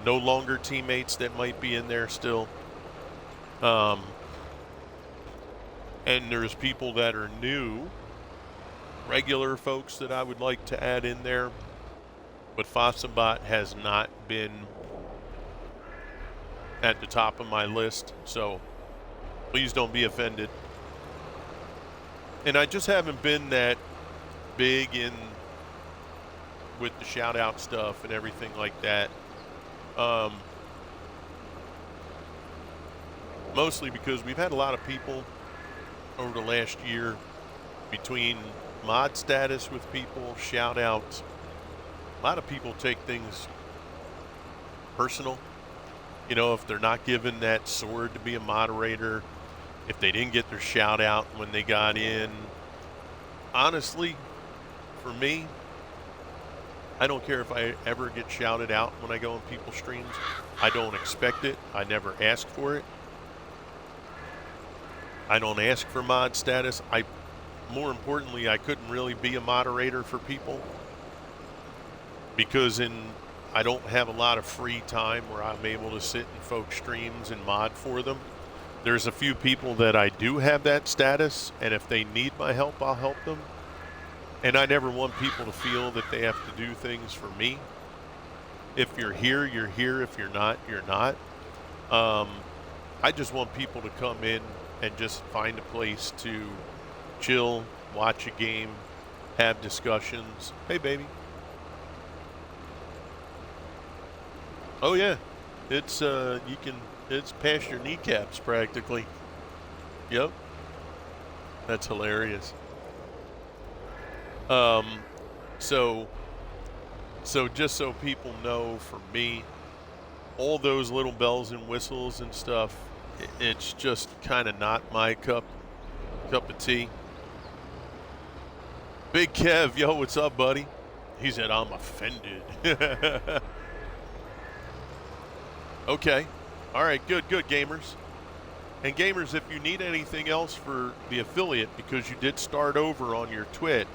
no longer teammates that might be in there still. And there's people that are new, regular folks that I would like to add in there. But Fossabot has not been at the top of my list, so please don't be offended. And I just haven't been that big in with the shout out stuff and everything like that. Mostly because we've had a lot of people over the last year, between mod status with people, shout outs. A lot of people take things personal. You know, if they're not given that sword to be a moderator, if they didn't get their shout out when they got in. Honestly, for me, I don't care if I ever get shouted out when I go on people's streams. I don't expect it. I never ask for it. I don't ask for mod status. More importantly, I couldn't really be a moderator for people because I don't have a lot of free time where I'm able to sit in folks' streams and mod for them. There's a few people that I do have that status, and if they need my help, I'll help them. And I never want people to feel that they have to do things for me. If you're here, you're here. If you're not, you're not. I just want people to come in and just find a place to chill, watch a game, have discussions. Hey, baby. Oh yeah, it's it's past your kneecaps practically. Yep, that's hilarious. So just so people know, for me, all those little bells and whistles and stuff, it's just kind of not my cup of tea. Big Kev, yo, what's up, buddy? He said, I'm offended. Okay. All right, good, gamers. And gamers, if you need anything else for the affiliate, because you did start over on your Twitch,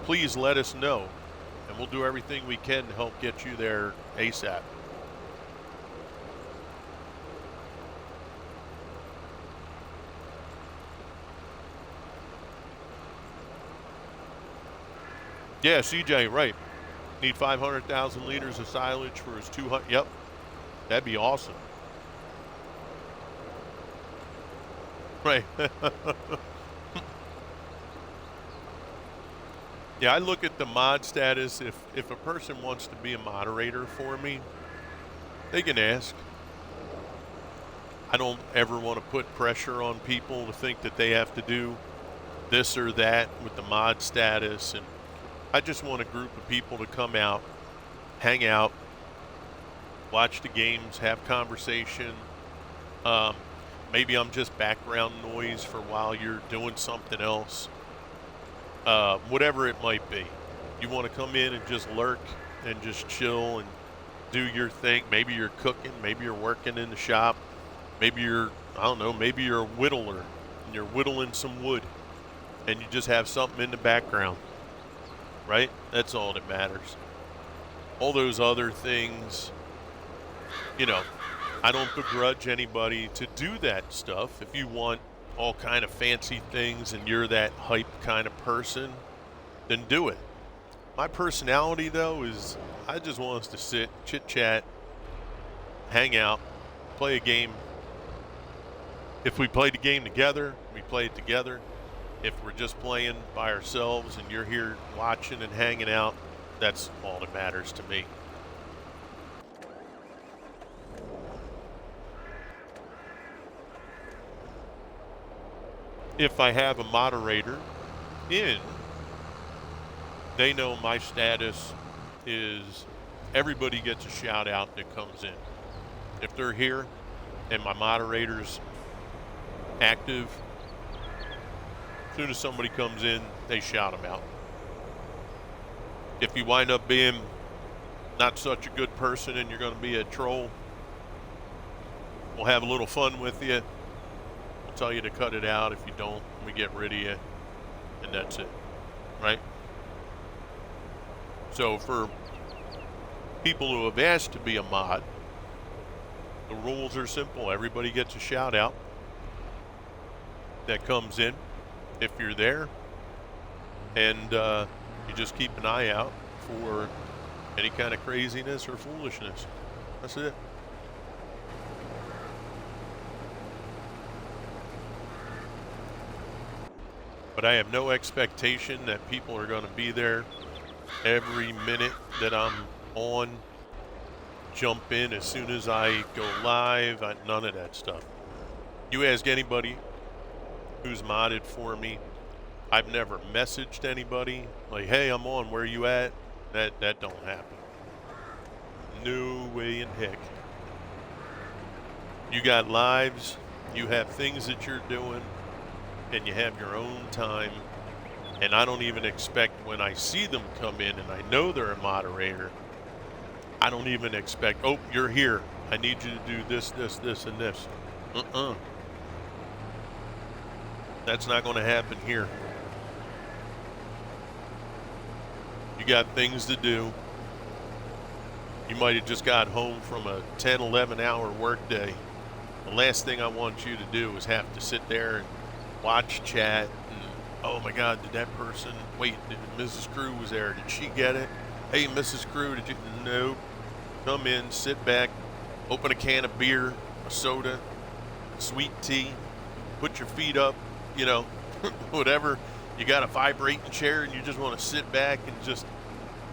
please let us know, and we'll do everything we can to help get you there ASAP. Yeah, CJ, right. Need 500,000 liters of silage for his 200. Yep, that'd be awesome. Right. Yeah, I look at the mod status. If a person wants to be a moderator for me, they can ask. I don't ever want to put pressure on people to think that they have to do this or that with the mod status, and I just want a group of people to come out, hang out, watch the games, have conversation. Maybe I'm just background noise for while you're doing something else. Whatever it might be. You want to come in and just lurk and just chill and do your thing. Maybe you're cooking, maybe you're working in the shop, maybe you're, I don't know, maybe you're a whittler and you're whittling some wood and you just have something in the background, right? That's all that matters. All those other things, you know, I don't begrudge anybody to do that stuff. If you want all kind of fancy things and you're that hype kind of person, then do it. My personality, though, is I just want us to sit, chit-chat, hang out, play a game. If we play the game together, we play it together. If we're just playing by ourselves and you're here watching and hanging out, that's all that matters to me. If I have a moderator in, they know my status is everybody gets a shout out that comes in. If they're here and my moderator's active, as soon as somebody comes in, they shout them out. If you wind up being not such a good person and you're going to be a troll, we'll have a little fun with you. We'll tell you to cut it out. If you don't, we get rid of you, and that's it, right? So for people who have asked to be a mod, the rules are simple. Everybody gets a shout out that comes in if you're there, and you just keep an eye out for any kind of craziness or foolishness. That's it. But I have no expectation that people are going to be there every minute that I'm on. Jump in as soon as I go live. None of that stuff. You ask anybody who's modded for me, I've never messaged anybody like, hey, I'm on, where you at? That don't happen. No way in heck. You got lives, you have things that you're doing, and you have your own time. And I don't even expect when I see them come in and I know they're a moderator, I don't even expect, oh, you're here. I need you to do this, this, this, and this. That's not going to happen here. You got things to do. You might have just got home from a 10, 11-hour workday. The last thing I want you to do is have to sit there and watch chat. And, oh my God, did that person, wait, Mrs. Crew was there. Did she get it? Hey, Mrs. Crew, did you? Nope. Come in, sit back, open a can of beer, a soda, sweet tea, put your feet up, you know, whatever. You got a vibrating chair and you just want to sit back and just,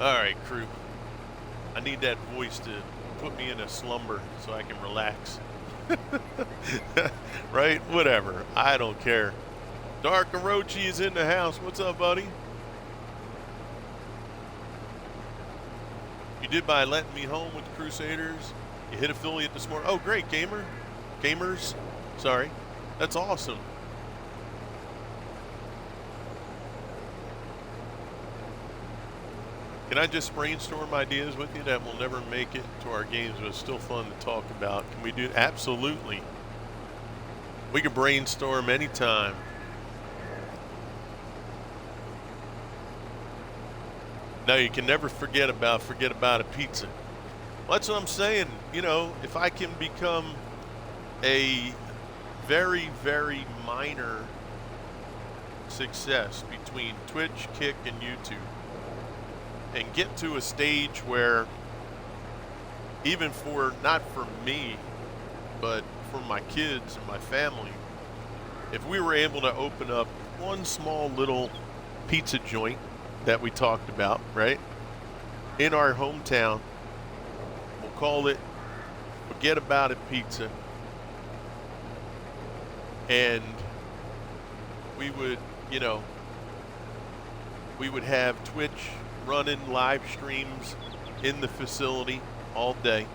all right, crew, I need that voice to put me in a slumber so I can relax. Right? Whatever. I don't care. Dark Orochi is in the house. What's up, buddy? You did by letting me home with the Crusaders. You hit affiliate this morning. Oh, great, gamers. Sorry. That's awesome. Can I just brainstorm ideas with you that will never make it to our games, but it's still fun to talk about? Can we do? Absolutely. We can brainstorm anytime. No, you can never forget about a pizza. Well, that's what I'm saying. You know, if I can become a very, very minor success between Twitch, Kick, and YouTube, and get to a stage where even for, not for me, but for my kids and my family, if we were able to open up one small little pizza joint that we talked about, right, in our hometown, we'll call it Forget About It Pizza, and we would, you know, we would have Twitch running live streams in the facility all day,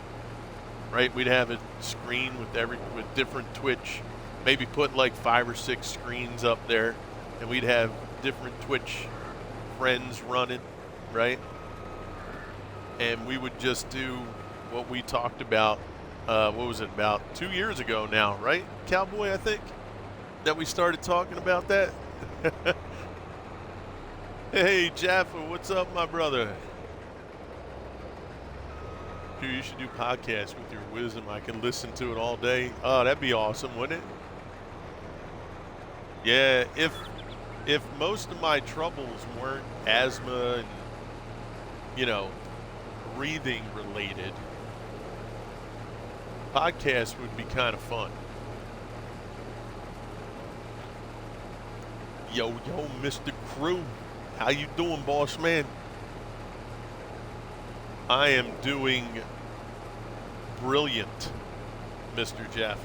right? We'd have a screen with different Twitch, maybe put like 5 or 6 screens up there, and we'd have different Twitch friends running, right? And we would just do what we talked about, what was it, about 2 years ago now, right, Cowboy, I think, that we started talking about that. Hey, Jaffa, what's up, my brother? Dude, you should do podcasts with your wisdom. I can listen to it all day. Oh, that'd be awesome, wouldn't it? Yeah, if most of my troubles weren't asthma and, you know, breathing related, podcasts would be kind of fun. Yo, Mr. Crew. How you doing, boss man? I am doing brilliant, Mr. Jaffa.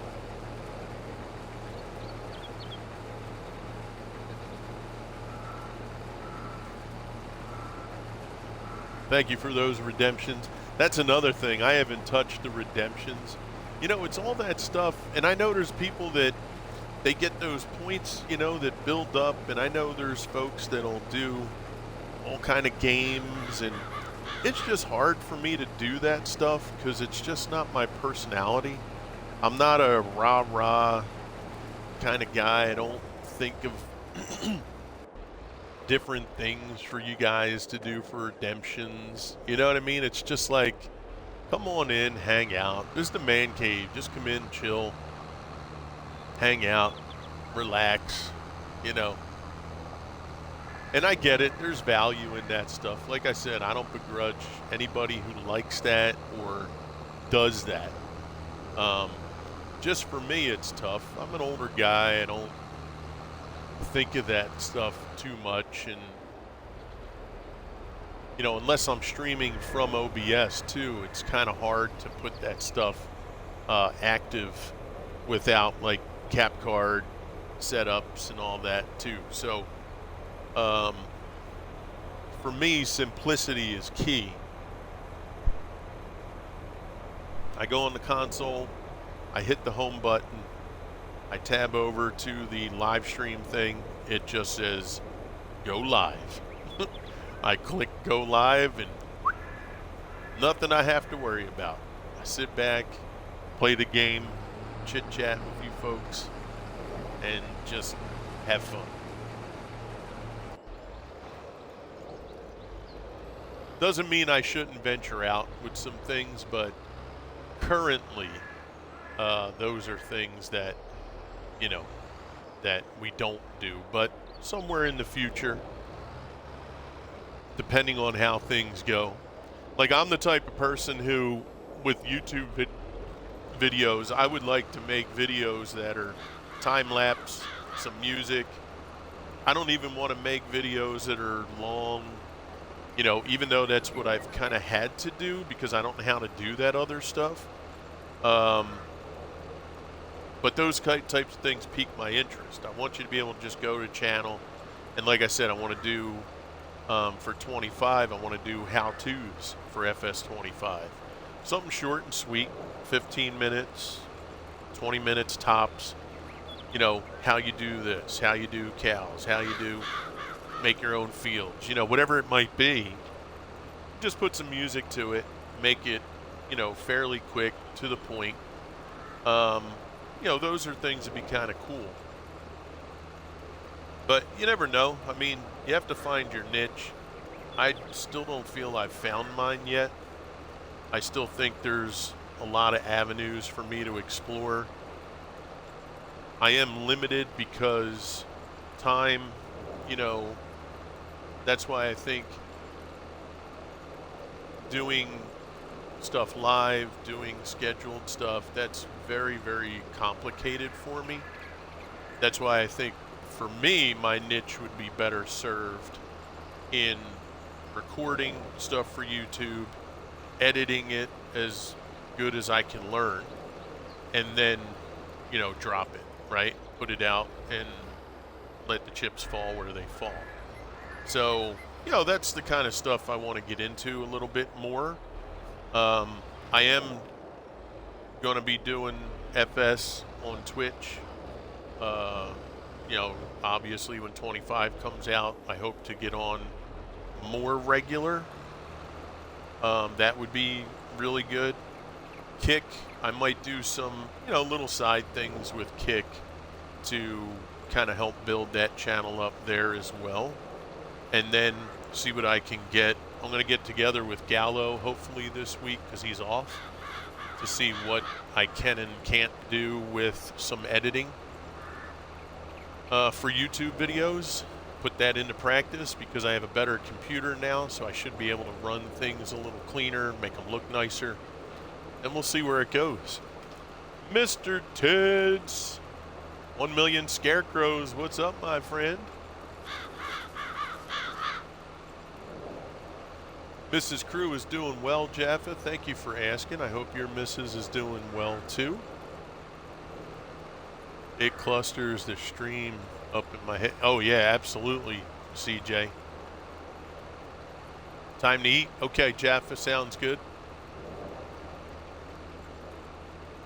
Thank you for those redemptions. That's another thing. I haven't touched the redemptions. You know, it's all that stuff, and I know there's people that they get those points, you know, that build up, and I know there's folks that'll do all kind of games, and it's just hard for me to do that stuff because it's just not my personality. I'm not a rah-rah kind of guy. I don't think of different things for you guys to do for redemptions. You know what I mean? It's just like, come on in, hang out. This is the man cave. Just come in, chill, hang out, relax, you know. And I get it. There's value in that stuff. Like I said, I don't begrudge anybody who likes that or does that. Just for me, it's tough. I'm an older guy. I don't think of that stuff too much. And, you know, unless I'm streaming from OBS too, it's kind of hard to put that stuff active without like cap card setups and all that too. So for me, simplicity is key. I go on the console, I hit the home button, I tab over to the live stream thing. It just says go live. I click go live and nothing I have to worry about. I sit back, play the game, chit chat with you folks, and just have fun. Doesn't mean I shouldn't venture out with some things, but currently, those are things that, that we don't do. But somewhere in the future, depending on how things go, like I'm the type of person who, with YouTube videos, I would like to make videos that are time-lapse, some music. I don't even want to make videos that are long, even though that's what I've kind of had to do because I don't know how to do that other stuff. But those types of things pique my interest. I want you to be able to just go to channel, and like I said, I want to do, for 25, I want to do how-tos for FS25. Something short and sweet, 15 minutes, 20 minutes tops. How you do this, how you do cows, how you do make your own fields, whatever it might be. Just put some music to it, make it, fairly quick, to the point. Those are things that'd be kind of cool. But you never know. I mean, you have to find your niche. I still don't feel I've found mine yet. I still think there's a lot of avenues for me to explore. I am limited because time, that's why I think doing stuff live, doing scheduled stuff, that's very, very complicated for me. That's why I think for me, my niche would be better served in recording stuff for YouTube, editing it as good as I can learn, and then, drop it, right? Put it out and let the chips fall where they fall. So, that's the kind of stuff I want to get into a little bit more. I am going to be doing FS on Twitch. Obviously when 25 comes out, I hope to get on more regular. That would be really good. Kick, I might do some, little side things with Kick to kind of help build that channel up there as well. And then see what I can get. I'm going to get together with Gallo hopefully this week because he's off, to see what I can and can't do with some editing for YouTube videos. Put that into practice because I have a better computer now, so I should be able to run things a little cleaner, make them look nicer, and we'll see where it goes. Mr. Tids, 1 million scarecrows, what's up, my friend? Mrs. Crew is doing well, Jaffa. Thank you for asking. I hope your missus is doing well, too. It clusters the stream up in my head. Oh, yeah, absolutely, CJ. Time to eat? Okay, Jaffa, sounds good.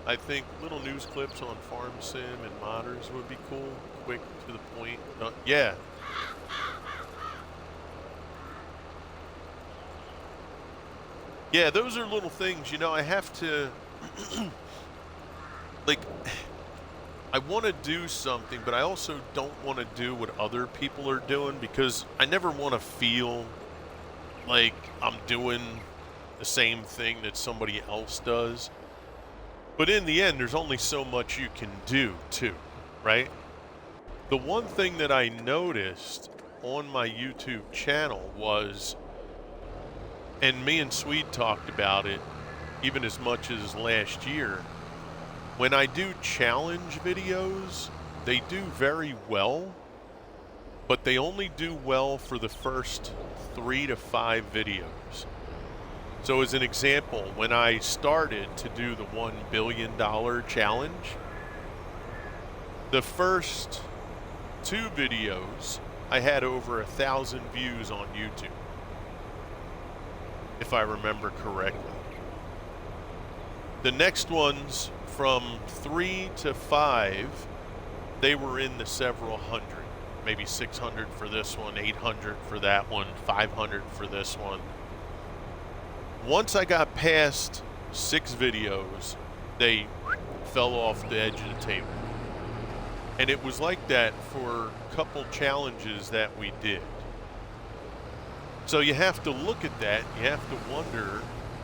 I think little news clips on Farm Sim and modders would be cool. Quick, to the point. Yeah. Yeah, those are little things, I have to, like, I want to do something, but I also don't want to do what other people are doing because I never want to feel like I'm doing the same thing that somebody else does. But in the end, there's only so much you can do, too, right? The one thing that I noticed on my YouTube channel was, and me and Swede talked about it even as much as last year, when I do challenge videos, they do very well, but they only do well for the first 3 to 5 videos. So as an example, when I started to do the $1 billion challenge, the first 2 videos, I had over 1,000 views on YouTube, if I remember correctly. The next ones, from 3 to 5, they were in the several hundred, maybe 600 for this one, 800 for that one, 500 for this one. Once I got past 6 videos, they fell off the edge of the table. And it was like that for a couple challenges that we did. So you have to look at that. You have to wonder,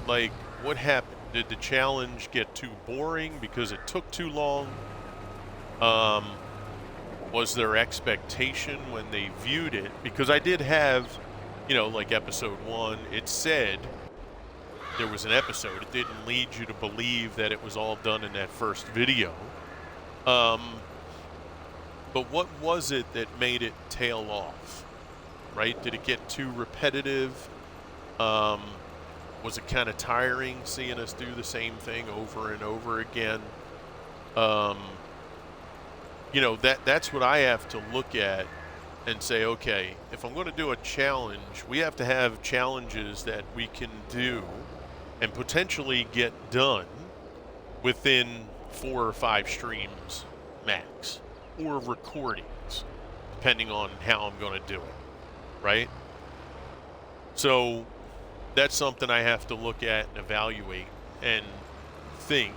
like, what happened? Did the challenge get too boring because it took too long? Was there expectation when they viewed it? Because I did have, like episode 1, it said there was an episode. It didn't lead you to believe that it was all done in that first video. But what was it that made it tail off, right? Did it get too repetitive? Was it kind of tiring seeing us do the same thing over and over again? That's what I have to look at and say, okay, if I'm going to do a challenge, we have to have challenges that we can do and potentially get done within 4 or 5 streams max, or recordings, depending on how I'm going to do it, right? So that's something I have to look at and evaluate and think,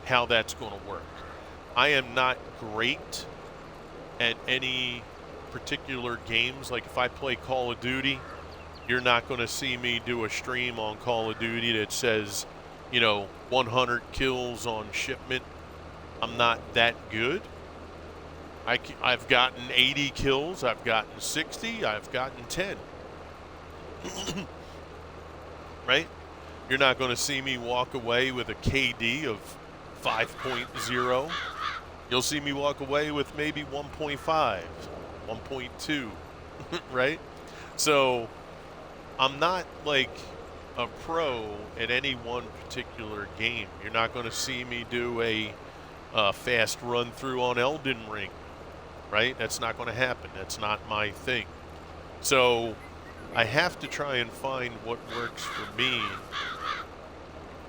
how that's going to work. I am not great at any particular games. Like if I play Call of Duty, you're not going to see me do a stream on Call of Duty that says, 100 kills on shipment. I'm not that good. I've gotten 80 kills. I've gotten 60. I've gotten 10. Right? You're not going to see me walk away with a KD of 5.0. You'll see me walk away with maybe 1.5, 1.2, right? So I'm not like a pro at any one particular game. You're not going to see me do a fast run through on Elden Ring, right? That's not going to happen. That's not my thing. So I have to try and find what works for me.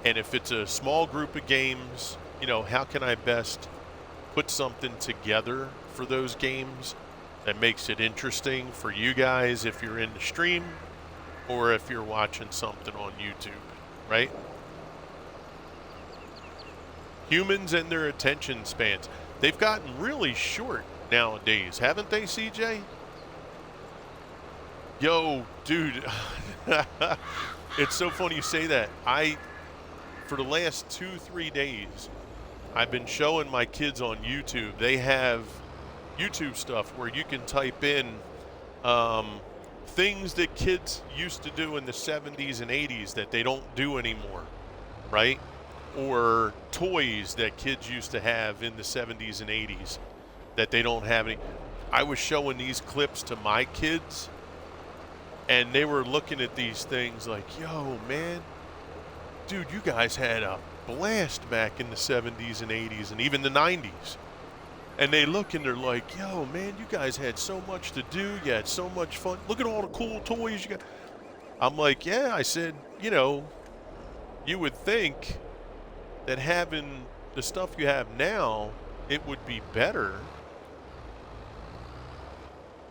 And if it's a small group of games, how can I best put something together for those games that makes it interesting for you guys if you're in the stream or if you're watching something on YouTube, right? Humans and their attention spans. They've gotten really short nowadays, haven't they, CJ? Yo, dude, it's so funny you say that. For the last 2-3 days, I've been showing my kids on YouTube. They have YouTube stuff where you can type in things that kids used to do in the 70s and 80s that they don't do anymore, right? Or toys that kids used to have in the 70s and 80s that they don't have any. I was showing these clips to my kids, and they were looking at these things like, yo, man, dude, you guys had a blast back in the 70s and 80s and even the 90s. And they look and they're like, yo, man, you guys had so much to do. You had so much fun. Look at all the cool toys you got. I'm like, yeah, I said, you would think that having the stuff you have now, it would be better.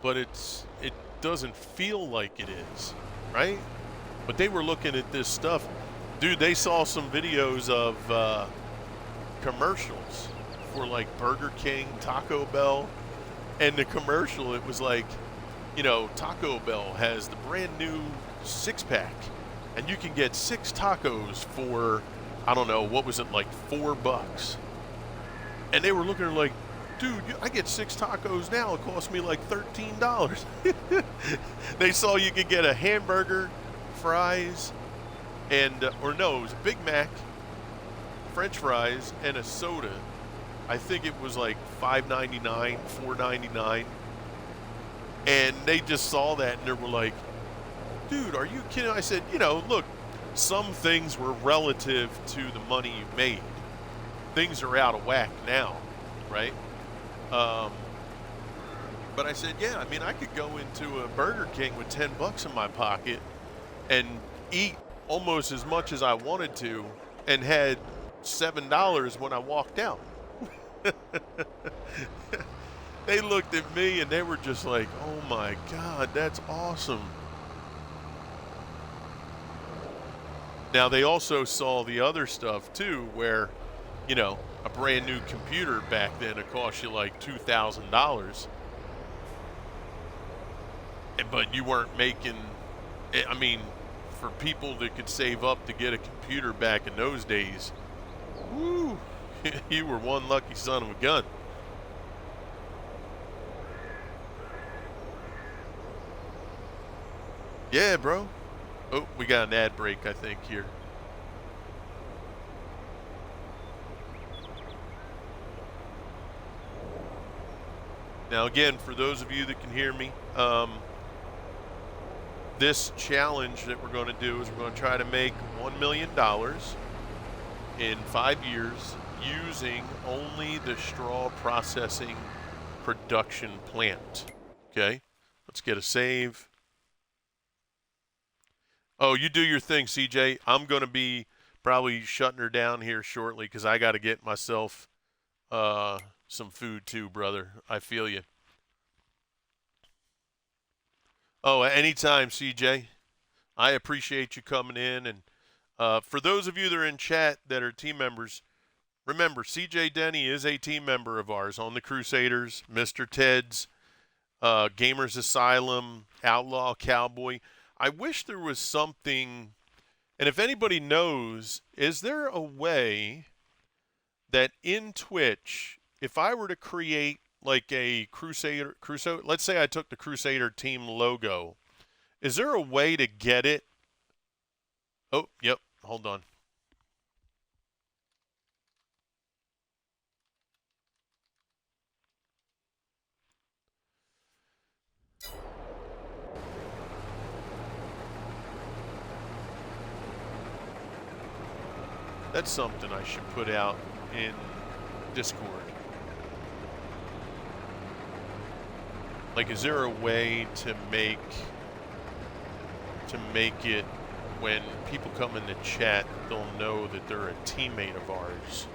But it doesn't feel like it is, right? But they were looking at this stuff. Dude, they saw some videos of commercials for like Burger King, Taco Bell, and the commercial, it was like, Taco Bell has the brand new 6-pack, and you can get 6 tacos for, I don't know, what was it, like $4? And they were looking at it like, dude, I get 6 tacos now. It costs me like $13. They saw you could get a hamburger, fries, and or no, it was a Big Mac, French fries, and a soda. I think it was like $5.99, $4.99. And they just saw that and they were like, dude, are you kidding? I said, look, some things were relative to the money you made. Things are out of whack now, right? But I said, yeah, I could go into a Burger King with $10 in my pocket and eat almost as much as I wanted to and had $7 when I walked out. They looked at me and they were just like, oh my God, that's awesome. Now, they also saw the other stuff too, where, you know, a brand new computer back then, it cost you like $2,000. But you weren't making, I mean, for people that could save up to get a computer back in those days, woo, you were one lucky son of a gun. Yeah, bro. Oh, we got an ad break, I think, here. Now, again, for those of you that can hear me, this challenge that we're going to do is we're going to try to make $1 million in 5 years using only the straw processing production plant. Okay, let's get a save. Oh, you do your thing, CJ. I'm going to be probably shutting her down here shortly because I got to get myself some food too, brother. I feel you. Oh, anytime, CJ. I appreciate you coming in. And for those of you that are in chat that are team members, remember, CJ Denny is a team member of ours on the Crusaders, Mr. Ted's, Gamers Asylum, Outlaw Cowboy. I wish there was something, and if anybody knows, is there a way that in Twitch, if I were to create like a Crusader, let's say I took the Crusader team logo, is there a way to get it? Oh, yep, hold on. That's something I should put out in Discord. Like, is there a way to make it when people come in the chat, they'll know that they're a teammate of ours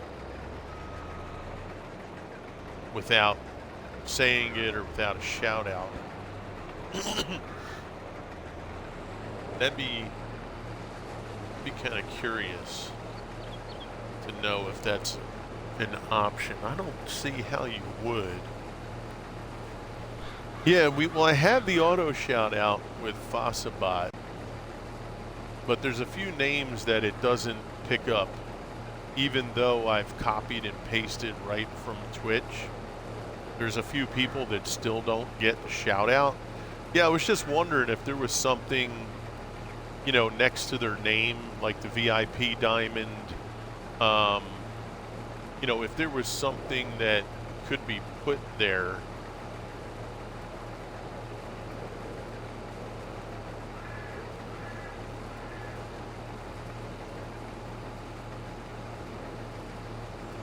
without saying it or without a shout out? That'd be kind of curious to know if that's an option. I don't see how you would. Yeah, well, I have the auto shout out with Fossabot, but there's a few names that it doesn't pick up, even though I've copied and pasted right from Twitch. There's a few people that still don't get the shout out. Yeah, I was just wondering if there was something, you know, next to their name, like the VIP diamond, you know, if there was something that could be put there.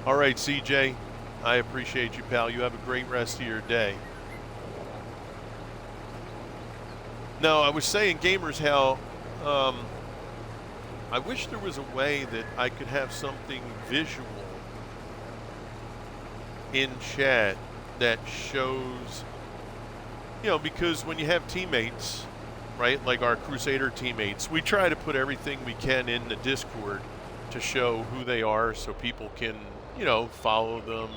All right, CJ, I appreciate you, pal. You have a great rest of your day. No, I was saying, gamers, how I wish there was a way that I could have something visual in chat that shows, you know, because when you have teammates, right, like our Crusader teammates, we try to put everything we can in the Discord to show who they are so people can, you know, follow them,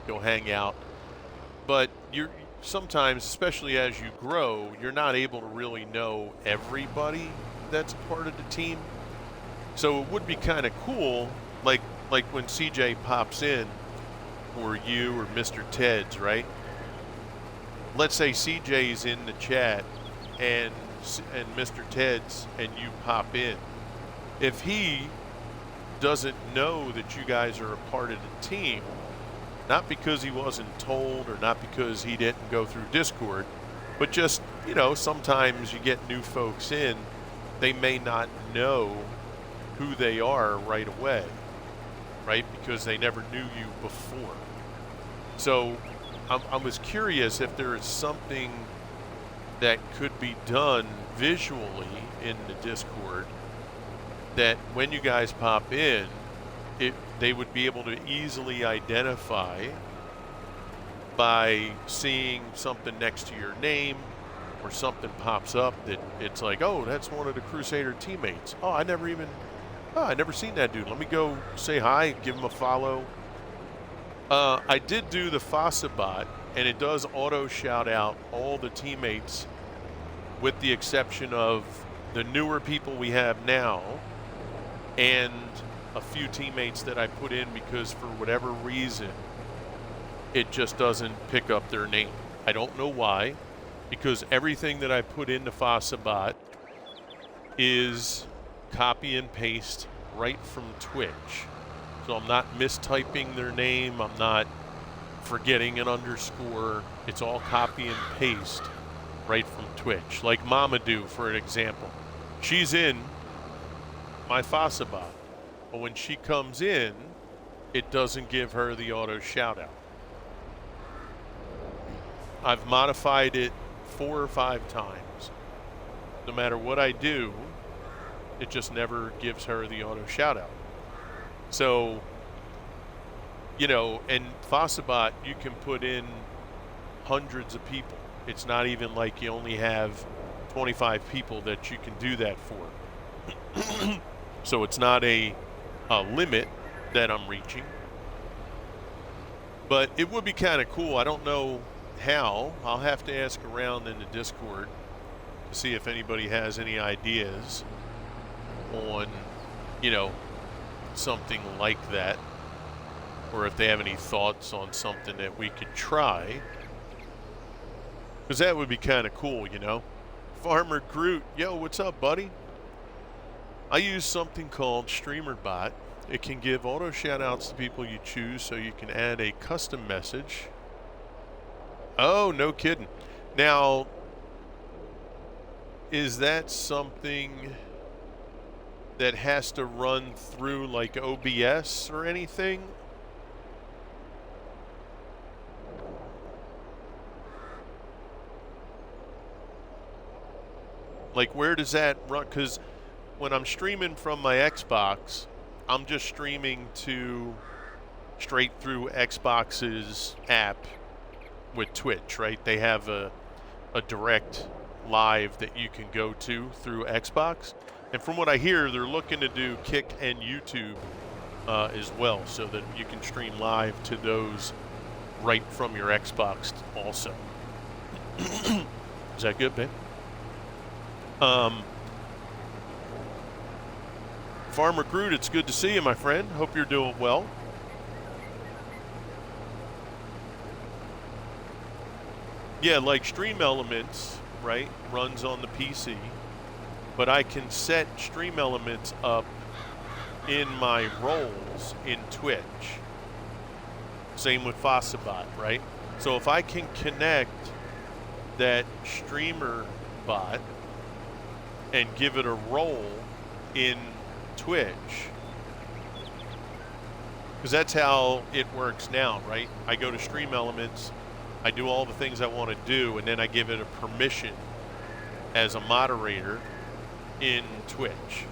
go hang out. But you're sometimes, especially as you grow, you're not able to really know everybody that's part of the team. So it would be kind of cool, like when CJ pops in, or you or Mr. Ted's, right? Let's say CJ's in the chat and Mr. Ted's and you pop in. If he doesn't know that you guys are a part of the team, not because he wasn't told or not because he didn't go through Discord, but just, you know, sometimes you get new folks in, they may not know who they are right away, right? Because they never knew you before. So I was curious if there is something that could be done visually in the Discord that when you guys pop in, they would be able to easily identify by seeing something next to your name or something pops up that it's like, oh, that's one of the Crusader teammates. Oh, I never seen that dude. Let me go say hi, give him a follow. I did do the FASA bot, and it does auto shout out all the teammates with the exception of the newer people we have now and a few teammates that I put in because for whatever reason, it just doesn't pick up their name. I don't know why, because everything that I put into FASA bot is copy and paste right from Twitch. So I'm not mistyping their name. I'm not forgetting an underscore. It's all copy and paste right from Twitch. Like Mamadou, for an example. She's in my FASA bot. But when she comes in, it doesn't give her the auto shout out. I've modified it 4 or 5 times. No matter what I do, it just never gives her the auto shout out. So, and FASABot, you can put in hundreds of people. It's not even like you only have 25 people that you can do that for. So it's not a limit that I'm reaching. But it would be kind of cool. I don't know how. I'll have to ask around in the Discord to see if anybody has any ideas on, something like that, or if they have any thoughts on something that we could try, because that would be kind of cool. Farmer Groot, yo, what's up, buddy? I use something called StreamerBot. It can give auto shout outs to people you choose, so you can add a custom message. Oh, no kidding. Now, is that something that has to run through like OBS or anything? Like, where does that run? Because when I'm streaming from my Xbox, I'm just streaming to straight through Xbox's app with Twitch, right? They have a direct live that you can go to through Xbox. And from what I hear, they're looking to do Kick and YouTube as well, so that you can stream live to those right from your Xbox also. Is that good, babe? Farmer Groot, it's good to see you, my friend. Hope you're doing well. Yeah, like Stream Elements, right, runs on the PC. But I can set Stream Elements up in my roles in Twitch. Same with FASABot, right? So if I can connect that streamer bot and give it a role in Twitch, because that's how it works now, right? I go to Stream Elements, I do all the things I want to do, and then I give it a permission as a moderator in Twitch,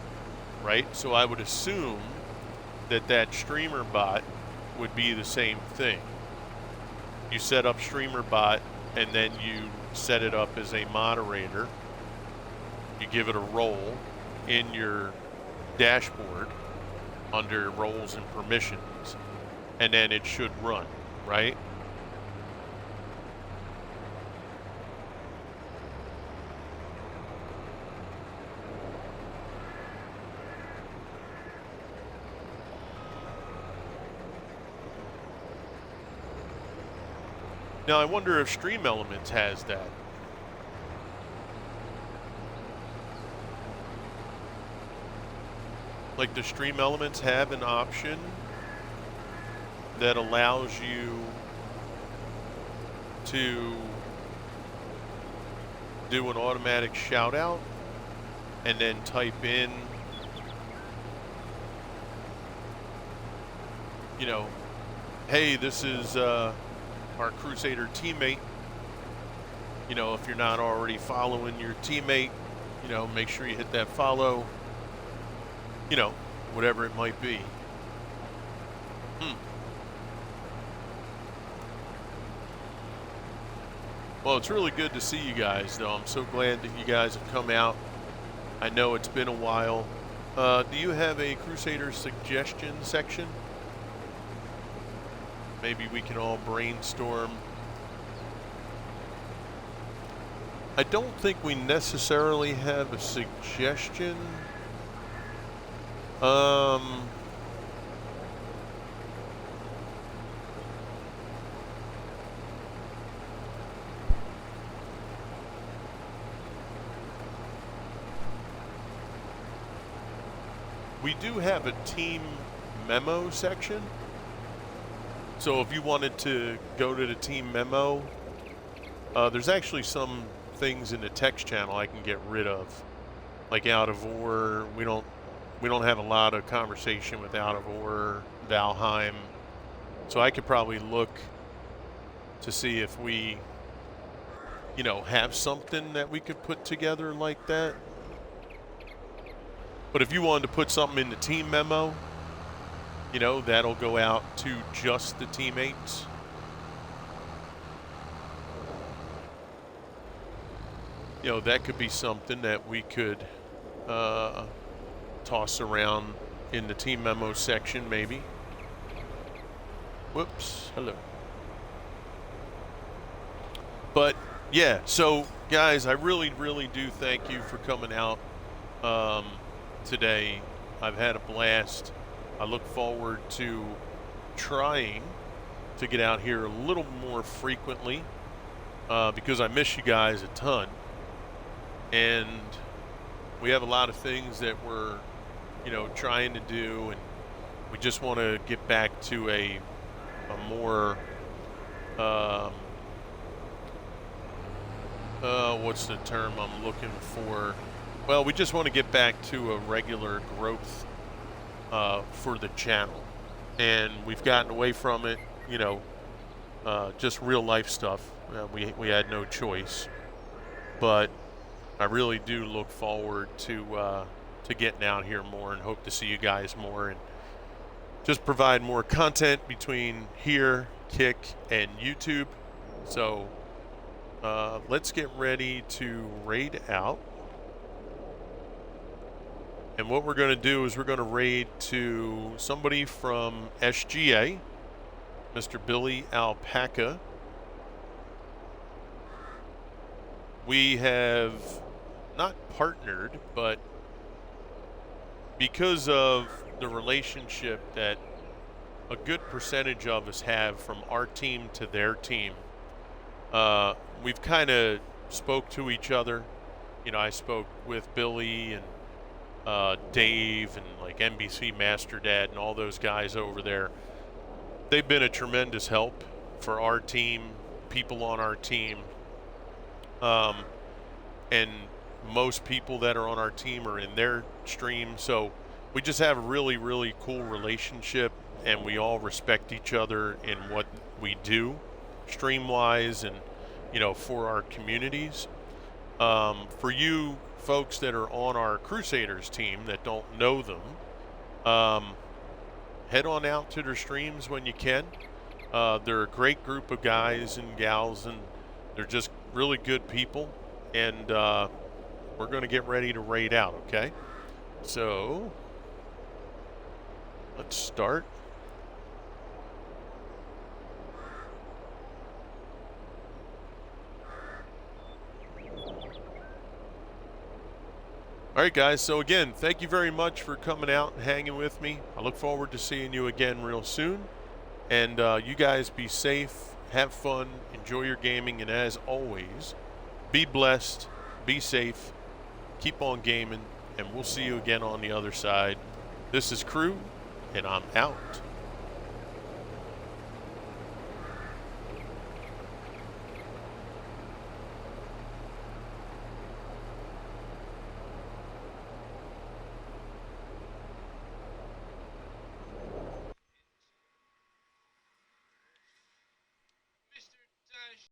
right? So I would assume that streamer bot would be the same thing. You set up streamer bot and then you set it up as a moderator. You give it a role in your dashboard under roles and permissions, and then it should run, right? Now, I wonder if Stream Elements has that. Like, the Stream Elements have an option that allows you to do an automatic shout out and then type in, hey, this is our Crusader teammate. If you're not already following your teammate, make sure you hit that follow, whatever it might be. Well, it's really good to see you guys, though. I'm so glad that you guys have come out. I know it's been a while. Do you have a Crusader suggestion section? Maybe we can all brainstorm. I don't think we necessarily have a suggestion. We do have a team memo section. So if you wanted to go to the team memo, there's actually some things in the text channel I can get rid of. Like Out of Order, we don't have a lot of conversation with Out of Order, Valheim. So I could probably look to see if we, have something that we could put together like that. But if you wanted to put something in the team memo, that'll go out to just the teammates. That could be something that we could toss around in the team memo section, maybe. Whoops, hello. But yeah, so guys, I really, really do thank you for coming out today. I've had a blast. I look forward to trying to get out here a little more frequently because I miss you guys a ton. And we have a lot of things that we're, trying to do, and we just want to get back to a more, what's the term I'm looking for? Well, we just want to get back to a regular growth for the channel. And we've gotten away from it, just real life stuff. We had no choice. But I really do look forward to getting out here more, and hope to see you guys more, and just provide more content between here, Kick, and YouTube. So let's get ready to raid out. And what we're going to do is we're going to raid to somebody from SGA, Mr. Billy Alpaca. We have not partnered, but because of the relationship that a good percentage of us have from our team to their team, we've kind of spoke to each other. I spoke with Billy and Dave and like NBC Master Dad and all those guys over there. They've been a tremendous help for our team, people on our team. And most people that are on our team are in their stream. So we just have a really, really cool relationship, and we all respect each other in what we do stream-wise and, for our communities. For you folks that are on our Crusaders team that don't know them, head on out to their streams when you can. They're a great group of guys and gals, and they're just really good people. And we're going to get ready to raid out, okay? So let's start. All right, guys, so again, thank you very much for coming out and hanging with me. I look forward to seeing you again real soon. And you guys be safe, have fun, enjoy your gaming, and as always, be blessed, be safe, keep on gaming, and we'll see you again on the other side. This is Crew, and I'm out.